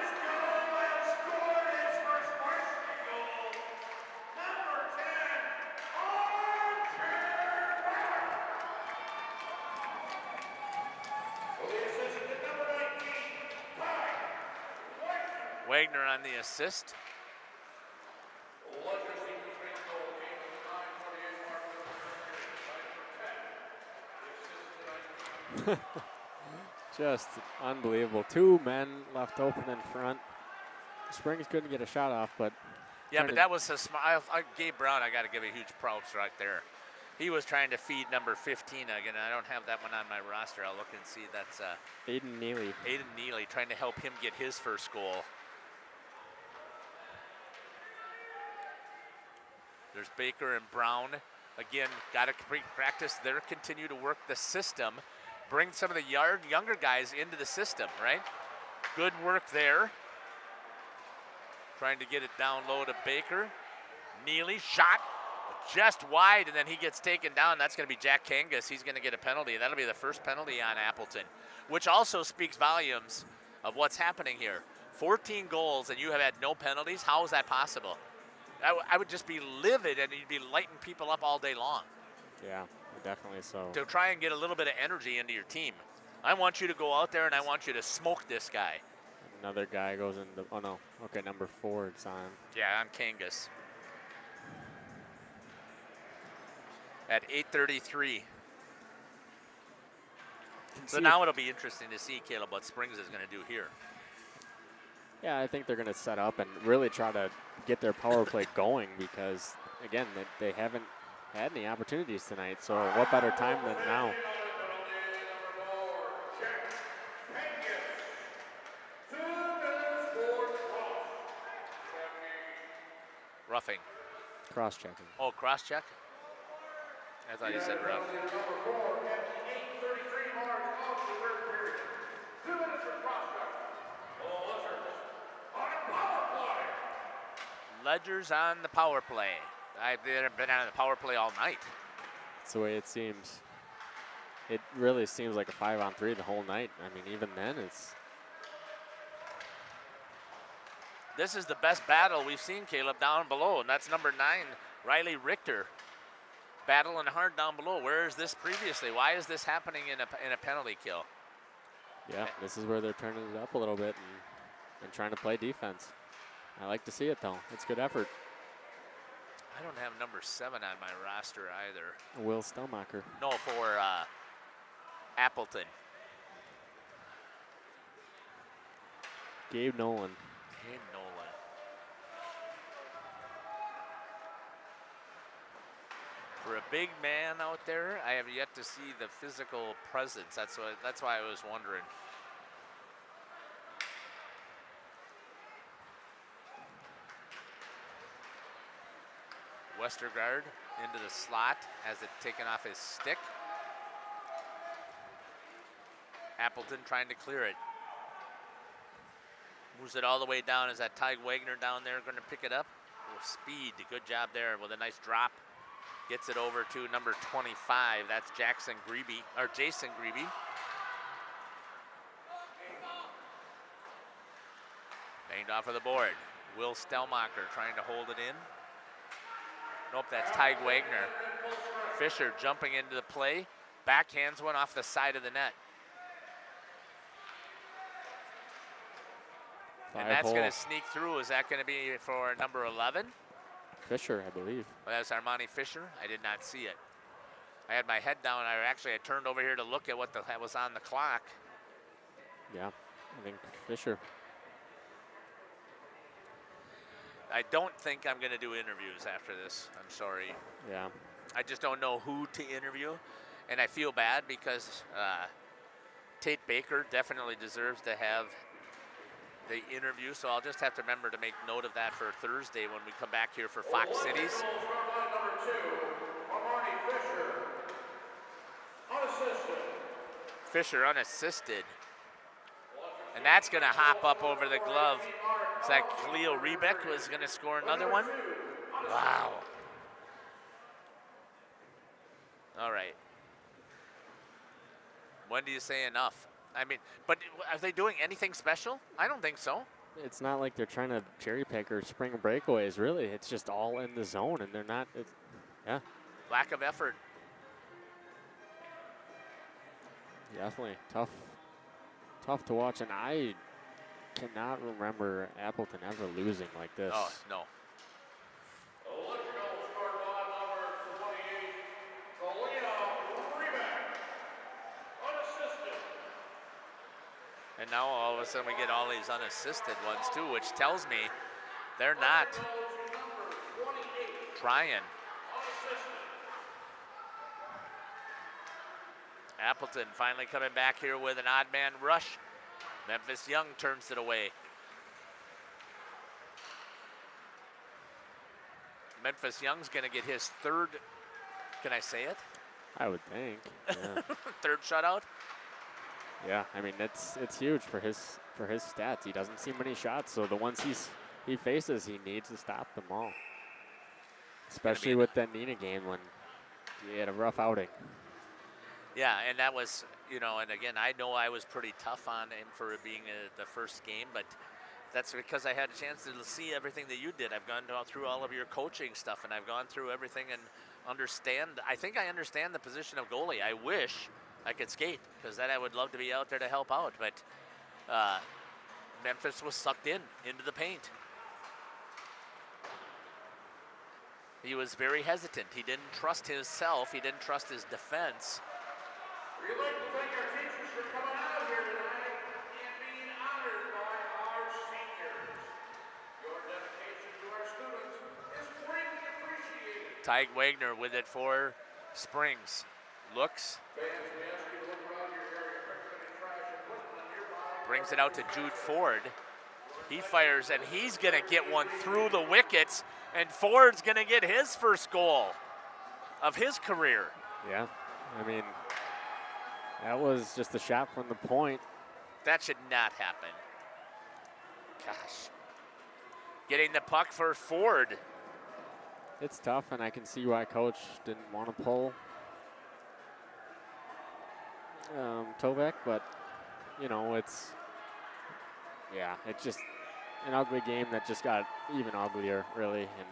Wagner on the assist. Just unbelievable. 2 men left open in front. Springs couldn't get a shot off, but yeah, but that was a smile. Gabe Brown, I got to give a huge props right there. He was trying to feed number 15 again. I don't have that one on my roster. I'll look and see. That's Aiden Neely. Aiden Neely trying to help him get his first goal. There's Baker and Brown. Again, got to practice there, continue to work the system. Bring some of the younger guys into the system, right? Good work there. Trying to get it down low to Baker. Neely, shot just wide, and then he gets taken down. That's going to be Jack Kangas. He's going to get a penalty. That'll be the first penalty on Appleton, which also speaks volumes of what's happening here. 14 goals, and you have had no penalties? How is that possible? I would just be livid, and you'd be lighting people up all day long. Yeah, definitely so. To try and get a little bit of energy into your team. I want you to go out there, and I want you to smoke this guy. Another guy goes into, oh no, okay, number 4, it's on. Yeah, I'm Kangas. At 8:33. So now it'll be interesting to see, Caleb, what Springs is going to do here. Yeah, I think they're going to set up and really try to get their power play going because, again, they haven't had any opportunities tonight. So what better time than now? Roughing. Cross-checking. Oh, cross-check? I thought he said rough. Number 4 at the 8:33 mark of the third period. 2 minutes for cross-check. Oh, Ledgers on a power play. Ledgers on the power play. I've been on the power play all night. That's the way it seems. It really seems like a 5-on-3 the whole night. I mean, even then, it's... This is the best battle we've seen, Caleb, down below, and that's number 9, Riley Richter. Battling hard down below. Where is this previously? Why is this happening in a penalty kill? Yeah, this is where they're turning it up a little bit and trying to play defense. I like to see it, though. It's good effort. I don't have number 7 on my roster either. Will Stelmacher. No, for Appleton. Gabe Nolan. Gabe Nolan. For a big man out there, I have yet to see the physical presence. That's why I was wondering. Westergaard into the slot, has it taken off his stick. Appleton trying to clear it. Moves it all the way down. Is that Ty Wagner down there going to pick it up? Oh, speed, good job there with a nice drop. Gets it over to number 25. That's Jason Grebe. Banged off of the board. Will Stelmacher trying to hold it in. Nope, that's Ty Wagner. Fisher jumping into the play. Backhands one off the side of the net. And that's going to sneak through. Is that going to be for number 11? Fisher, I believe. Well, that's Armani Fisher. I did not see it. I had my head down. I turned over here to look at what was on the clock. Yeah, I think Fisher. I don't think I'm going to do interviews after this. I'm sorry. Yeah. I just don't know who to interview. And I feel bad because Tate Baker definitely deserves to have the interview, so I'll just have to remember to make note of that for Thursday when we come back here for Fox Cities. Number 2, Armani Fisher, unassisted. Fisher unassisted. And that's going to hop up over the glove. Is that Cleo Rebeck was going to score another one? Wow. All right. When do you say enough? I mean, but are they doing anything special? I don't think so. It's not like they're trying to cherry pick or spring breakaways, really. It's just all in the zone, and they're not, yeah. Lack of effort. Definitely tough to watch, and I cannot remember Appleton ever losing like this. Oh, no. And now all of a sudden we get all these unassisted ones too, which tells me they're not trying. Appleton finally coming back here with an odd man rush. Memphis Young turns it away. Memphis Young's gonna get his third, can I say it? I would think, yeah. Third shutout. Yeah, I mean it's huge for his stats. He doesn't see many shots, so the ones he faces, he needs to stop them all. Especially with that Nina game when he had a rough outing. Yeah, and that was, you know, and again, I know I was pretty tough on him for it being the first game, but that's because I had a chance to see everything that you did. I've gone through all of your coaching stuff, and I've gone through everything and I think I understand the position of goalie. I wish I could skate, because then I would love to be out there to help out, but Memphis was sucked into the paint. He was very hesitant. He didn't trust himself. He didn't trust his defense. We'd like to thank our teachers for coming out here tonight and being honored by our seniors. Your dedication to our students is greatly appreciated. Ty Wagner with it for Springs. Looks. Brings it out to Jude Ford. He fires, and he's going to get one through the wickets, and Ford's going to get his first goal of his career. Yeah, I mean, that was just a shot from the point. That should not happen. Gosh. Getting the puck for Ford. It's tough, and I can see why Coach didn't want to pull Tovek, but, you know, it's just an ugly game that just got even uglier, really, and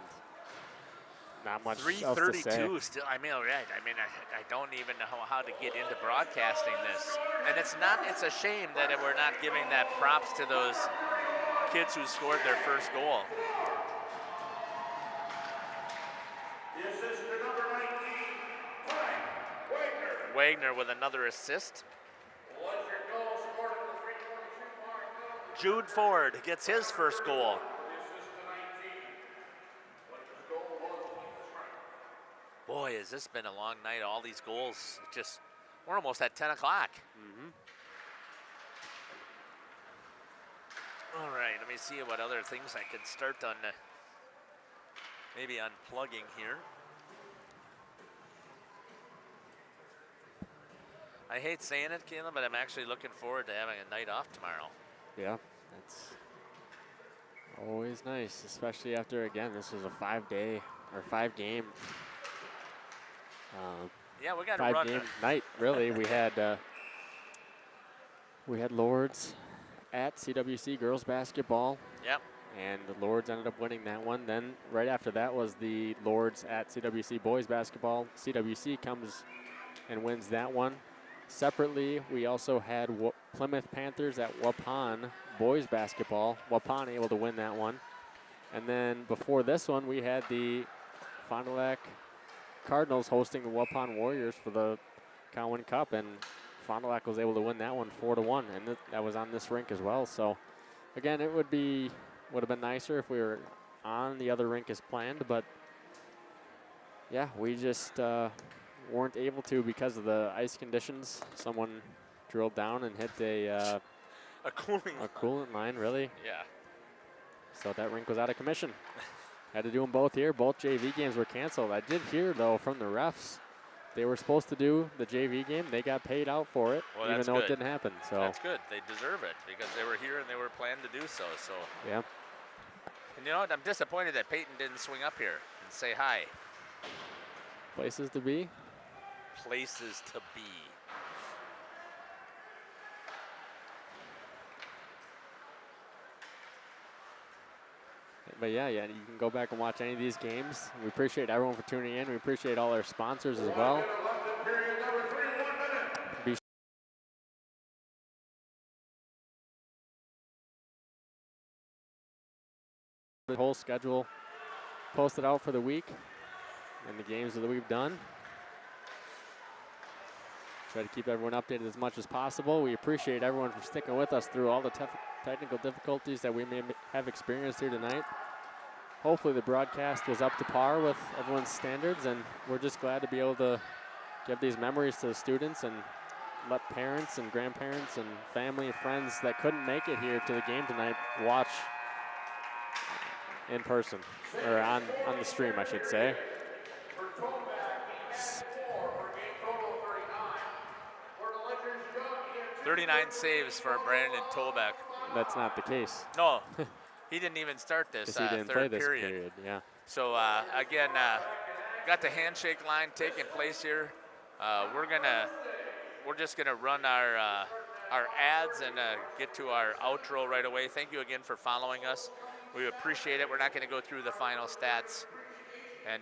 not much else to say. 3:32 still. I mean, right. I mean, I don't even know how to get into broadcasting this. And it's a shame that we're not giving that props to those kids who scored their first goal. Wagner with another assist. Jude Ford gets his first goal. Boy, has this been a long night. All these goals, we're almost at 10 o'clock. All right, let me see what other things I could start on, maybe unplugging here. I hate saying it, Caleb, but I'm actually looking forward to having a night off tomorrow. Yeah, it's always nice, especially after, again, this was a 5-day or 5-game. Yeah, we got to run. 5-game night, really. We had Lords at CWC girls basketball. Yep. And the Lords ended up winning that one. Then right after that was the Lords at CWC boys basketball. CWC comes and wins that one. Separately, we also had Plymouth Panthers at Waupun boys basketball. Waupun able to win that one. And then before this one, we had the Fond du Lac Cardinals hosting the Waupun Warriors for the Cowan Cup, and Fond du Lac was able to win that one 4-1, and that was on this rink as well. So again, it would have been nicer if we were on the other rink as planned, but yeah, we just weren't able to because of the ice conditions. Someone drilled down and hit a coolant line, really. Yeah. So that rink was out of commission. Had to do them both here. Both JV games were canceled. I did hear, though, from the refs, they were supposed to do the JV game. They got paid out for it, well, even though it didn't happen. So that's good. They deserve it because they were here and they were planned to do so. So yeah. And you know what? I'm disappointed that Peyton didn't swing up here and say hi. Places to be. Places to be. But yeah, you can go back and watch any of these games. We appreciate everyone for tuning in. We appreciate all our sponsors as well. The whole schedule posted out for the week and the games that we've done. Try to keep everyone updated as much as possible. We appreciate everyone for sticking with us through all the technical difficulties that we may have experienced here tonight. Hopefully the broadcast was up to par with everyone's standards, and we're just glad to be able to give these memories to the students and let parents and grandparents and family and friends that couldn't make it here to the game tonight watch in person, or on the stream, I should say. 39 saves for Brandon Tolbeck. That's not the case. No, he didn't even start this he didn't third play this period. Yeah. So again, got the handshake line taking place here. We're just gonna run our ads and get to our outro right away. Thank you again for following us. We appreciate it. We're not gonna go through the final stats. And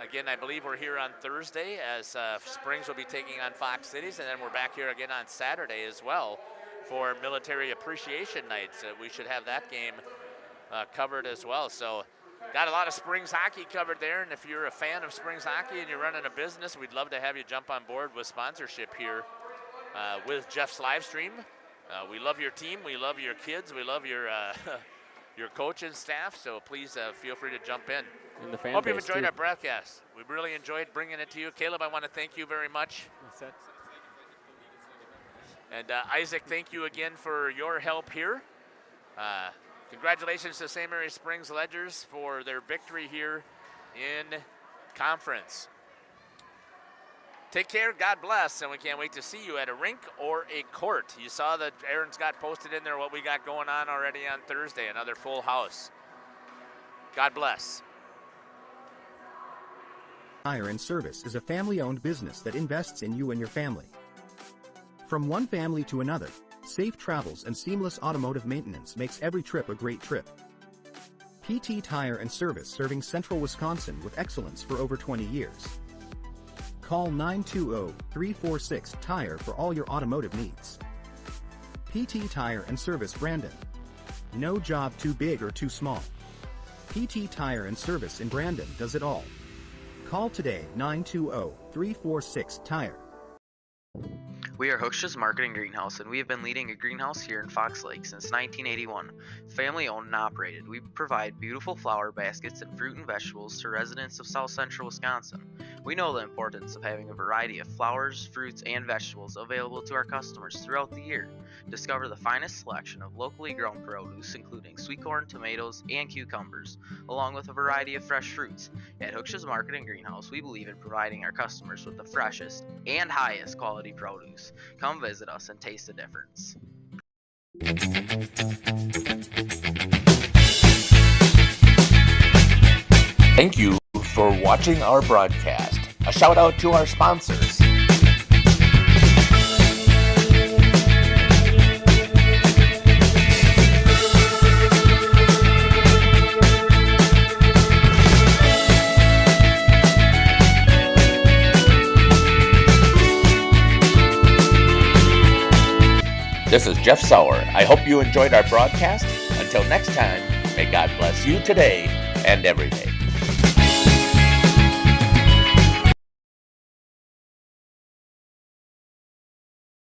again, I believe we're here on Thursday as Springs will be taking on Fox Cities, and then we're back here again on Saturday as well for Military Appreciation Nights. We should have that game covered as well. So got a lot of Springs hockey covered there, and if you're a fan of Springs hockey and you're running a business, we'd love to have you jump on board with sponsorship here with Jeff's live stream. We love your team, we love your kids, we love your your coaching staff, so please feel free to jump in. And the fan Hope you've base, enjoyed too. our broadcast. We really enjoyed bringing it to you. Caleb, I want to thank you very much. And Isaac, thank you again for your help here. Congratulations to St. Mary Springs Ledgers for their victory here in conference. Take care, God bless, and we can't wait to see you at a rink or a court. You saw that Aaron's got posted in there what we got going on already on Thursday, another full house. God bless. Tire and Service is a family-owned business that invests in you and your family. From one family to another, safe travels and seamless automotive maintenance makes every trip a great trip. PT Tire and Service, serving Central Wisconsin with excellence for over 20 years. Call 920-346-TIRE for all your automotive needs. PT Tire and Service, Brandon. No job too big or too small. PT Tire and Service in Brandon does it all. Call today, 920-346-TIRE. We are Hooksha's Marketing Greenhouse, and we have been leading a greenhouse here in Fox Lake since 1981. Family owned and operated, we provide beautiful flower baskets and fruit and vegetables to residents of South Central Wisconsin. We know the importance of having a variety of flowers, fruits, and vegetables available to our customers throughout the year. Discover the finest selection of locally grown produce, including sweet corn, tomatoes, and cucumbers, along with a variety of fresh fruits. At Hooksha's Marketing Greenhouse, we believe in providing our customers with the freshest and highest quality produce. Come visit us and taste the difference. Thank you for watching our broadcast. A shout out to our sponsors. This is Jeff Sauer. I hope you enjoyed our broadcast. Until next time, may God bless you today and every day.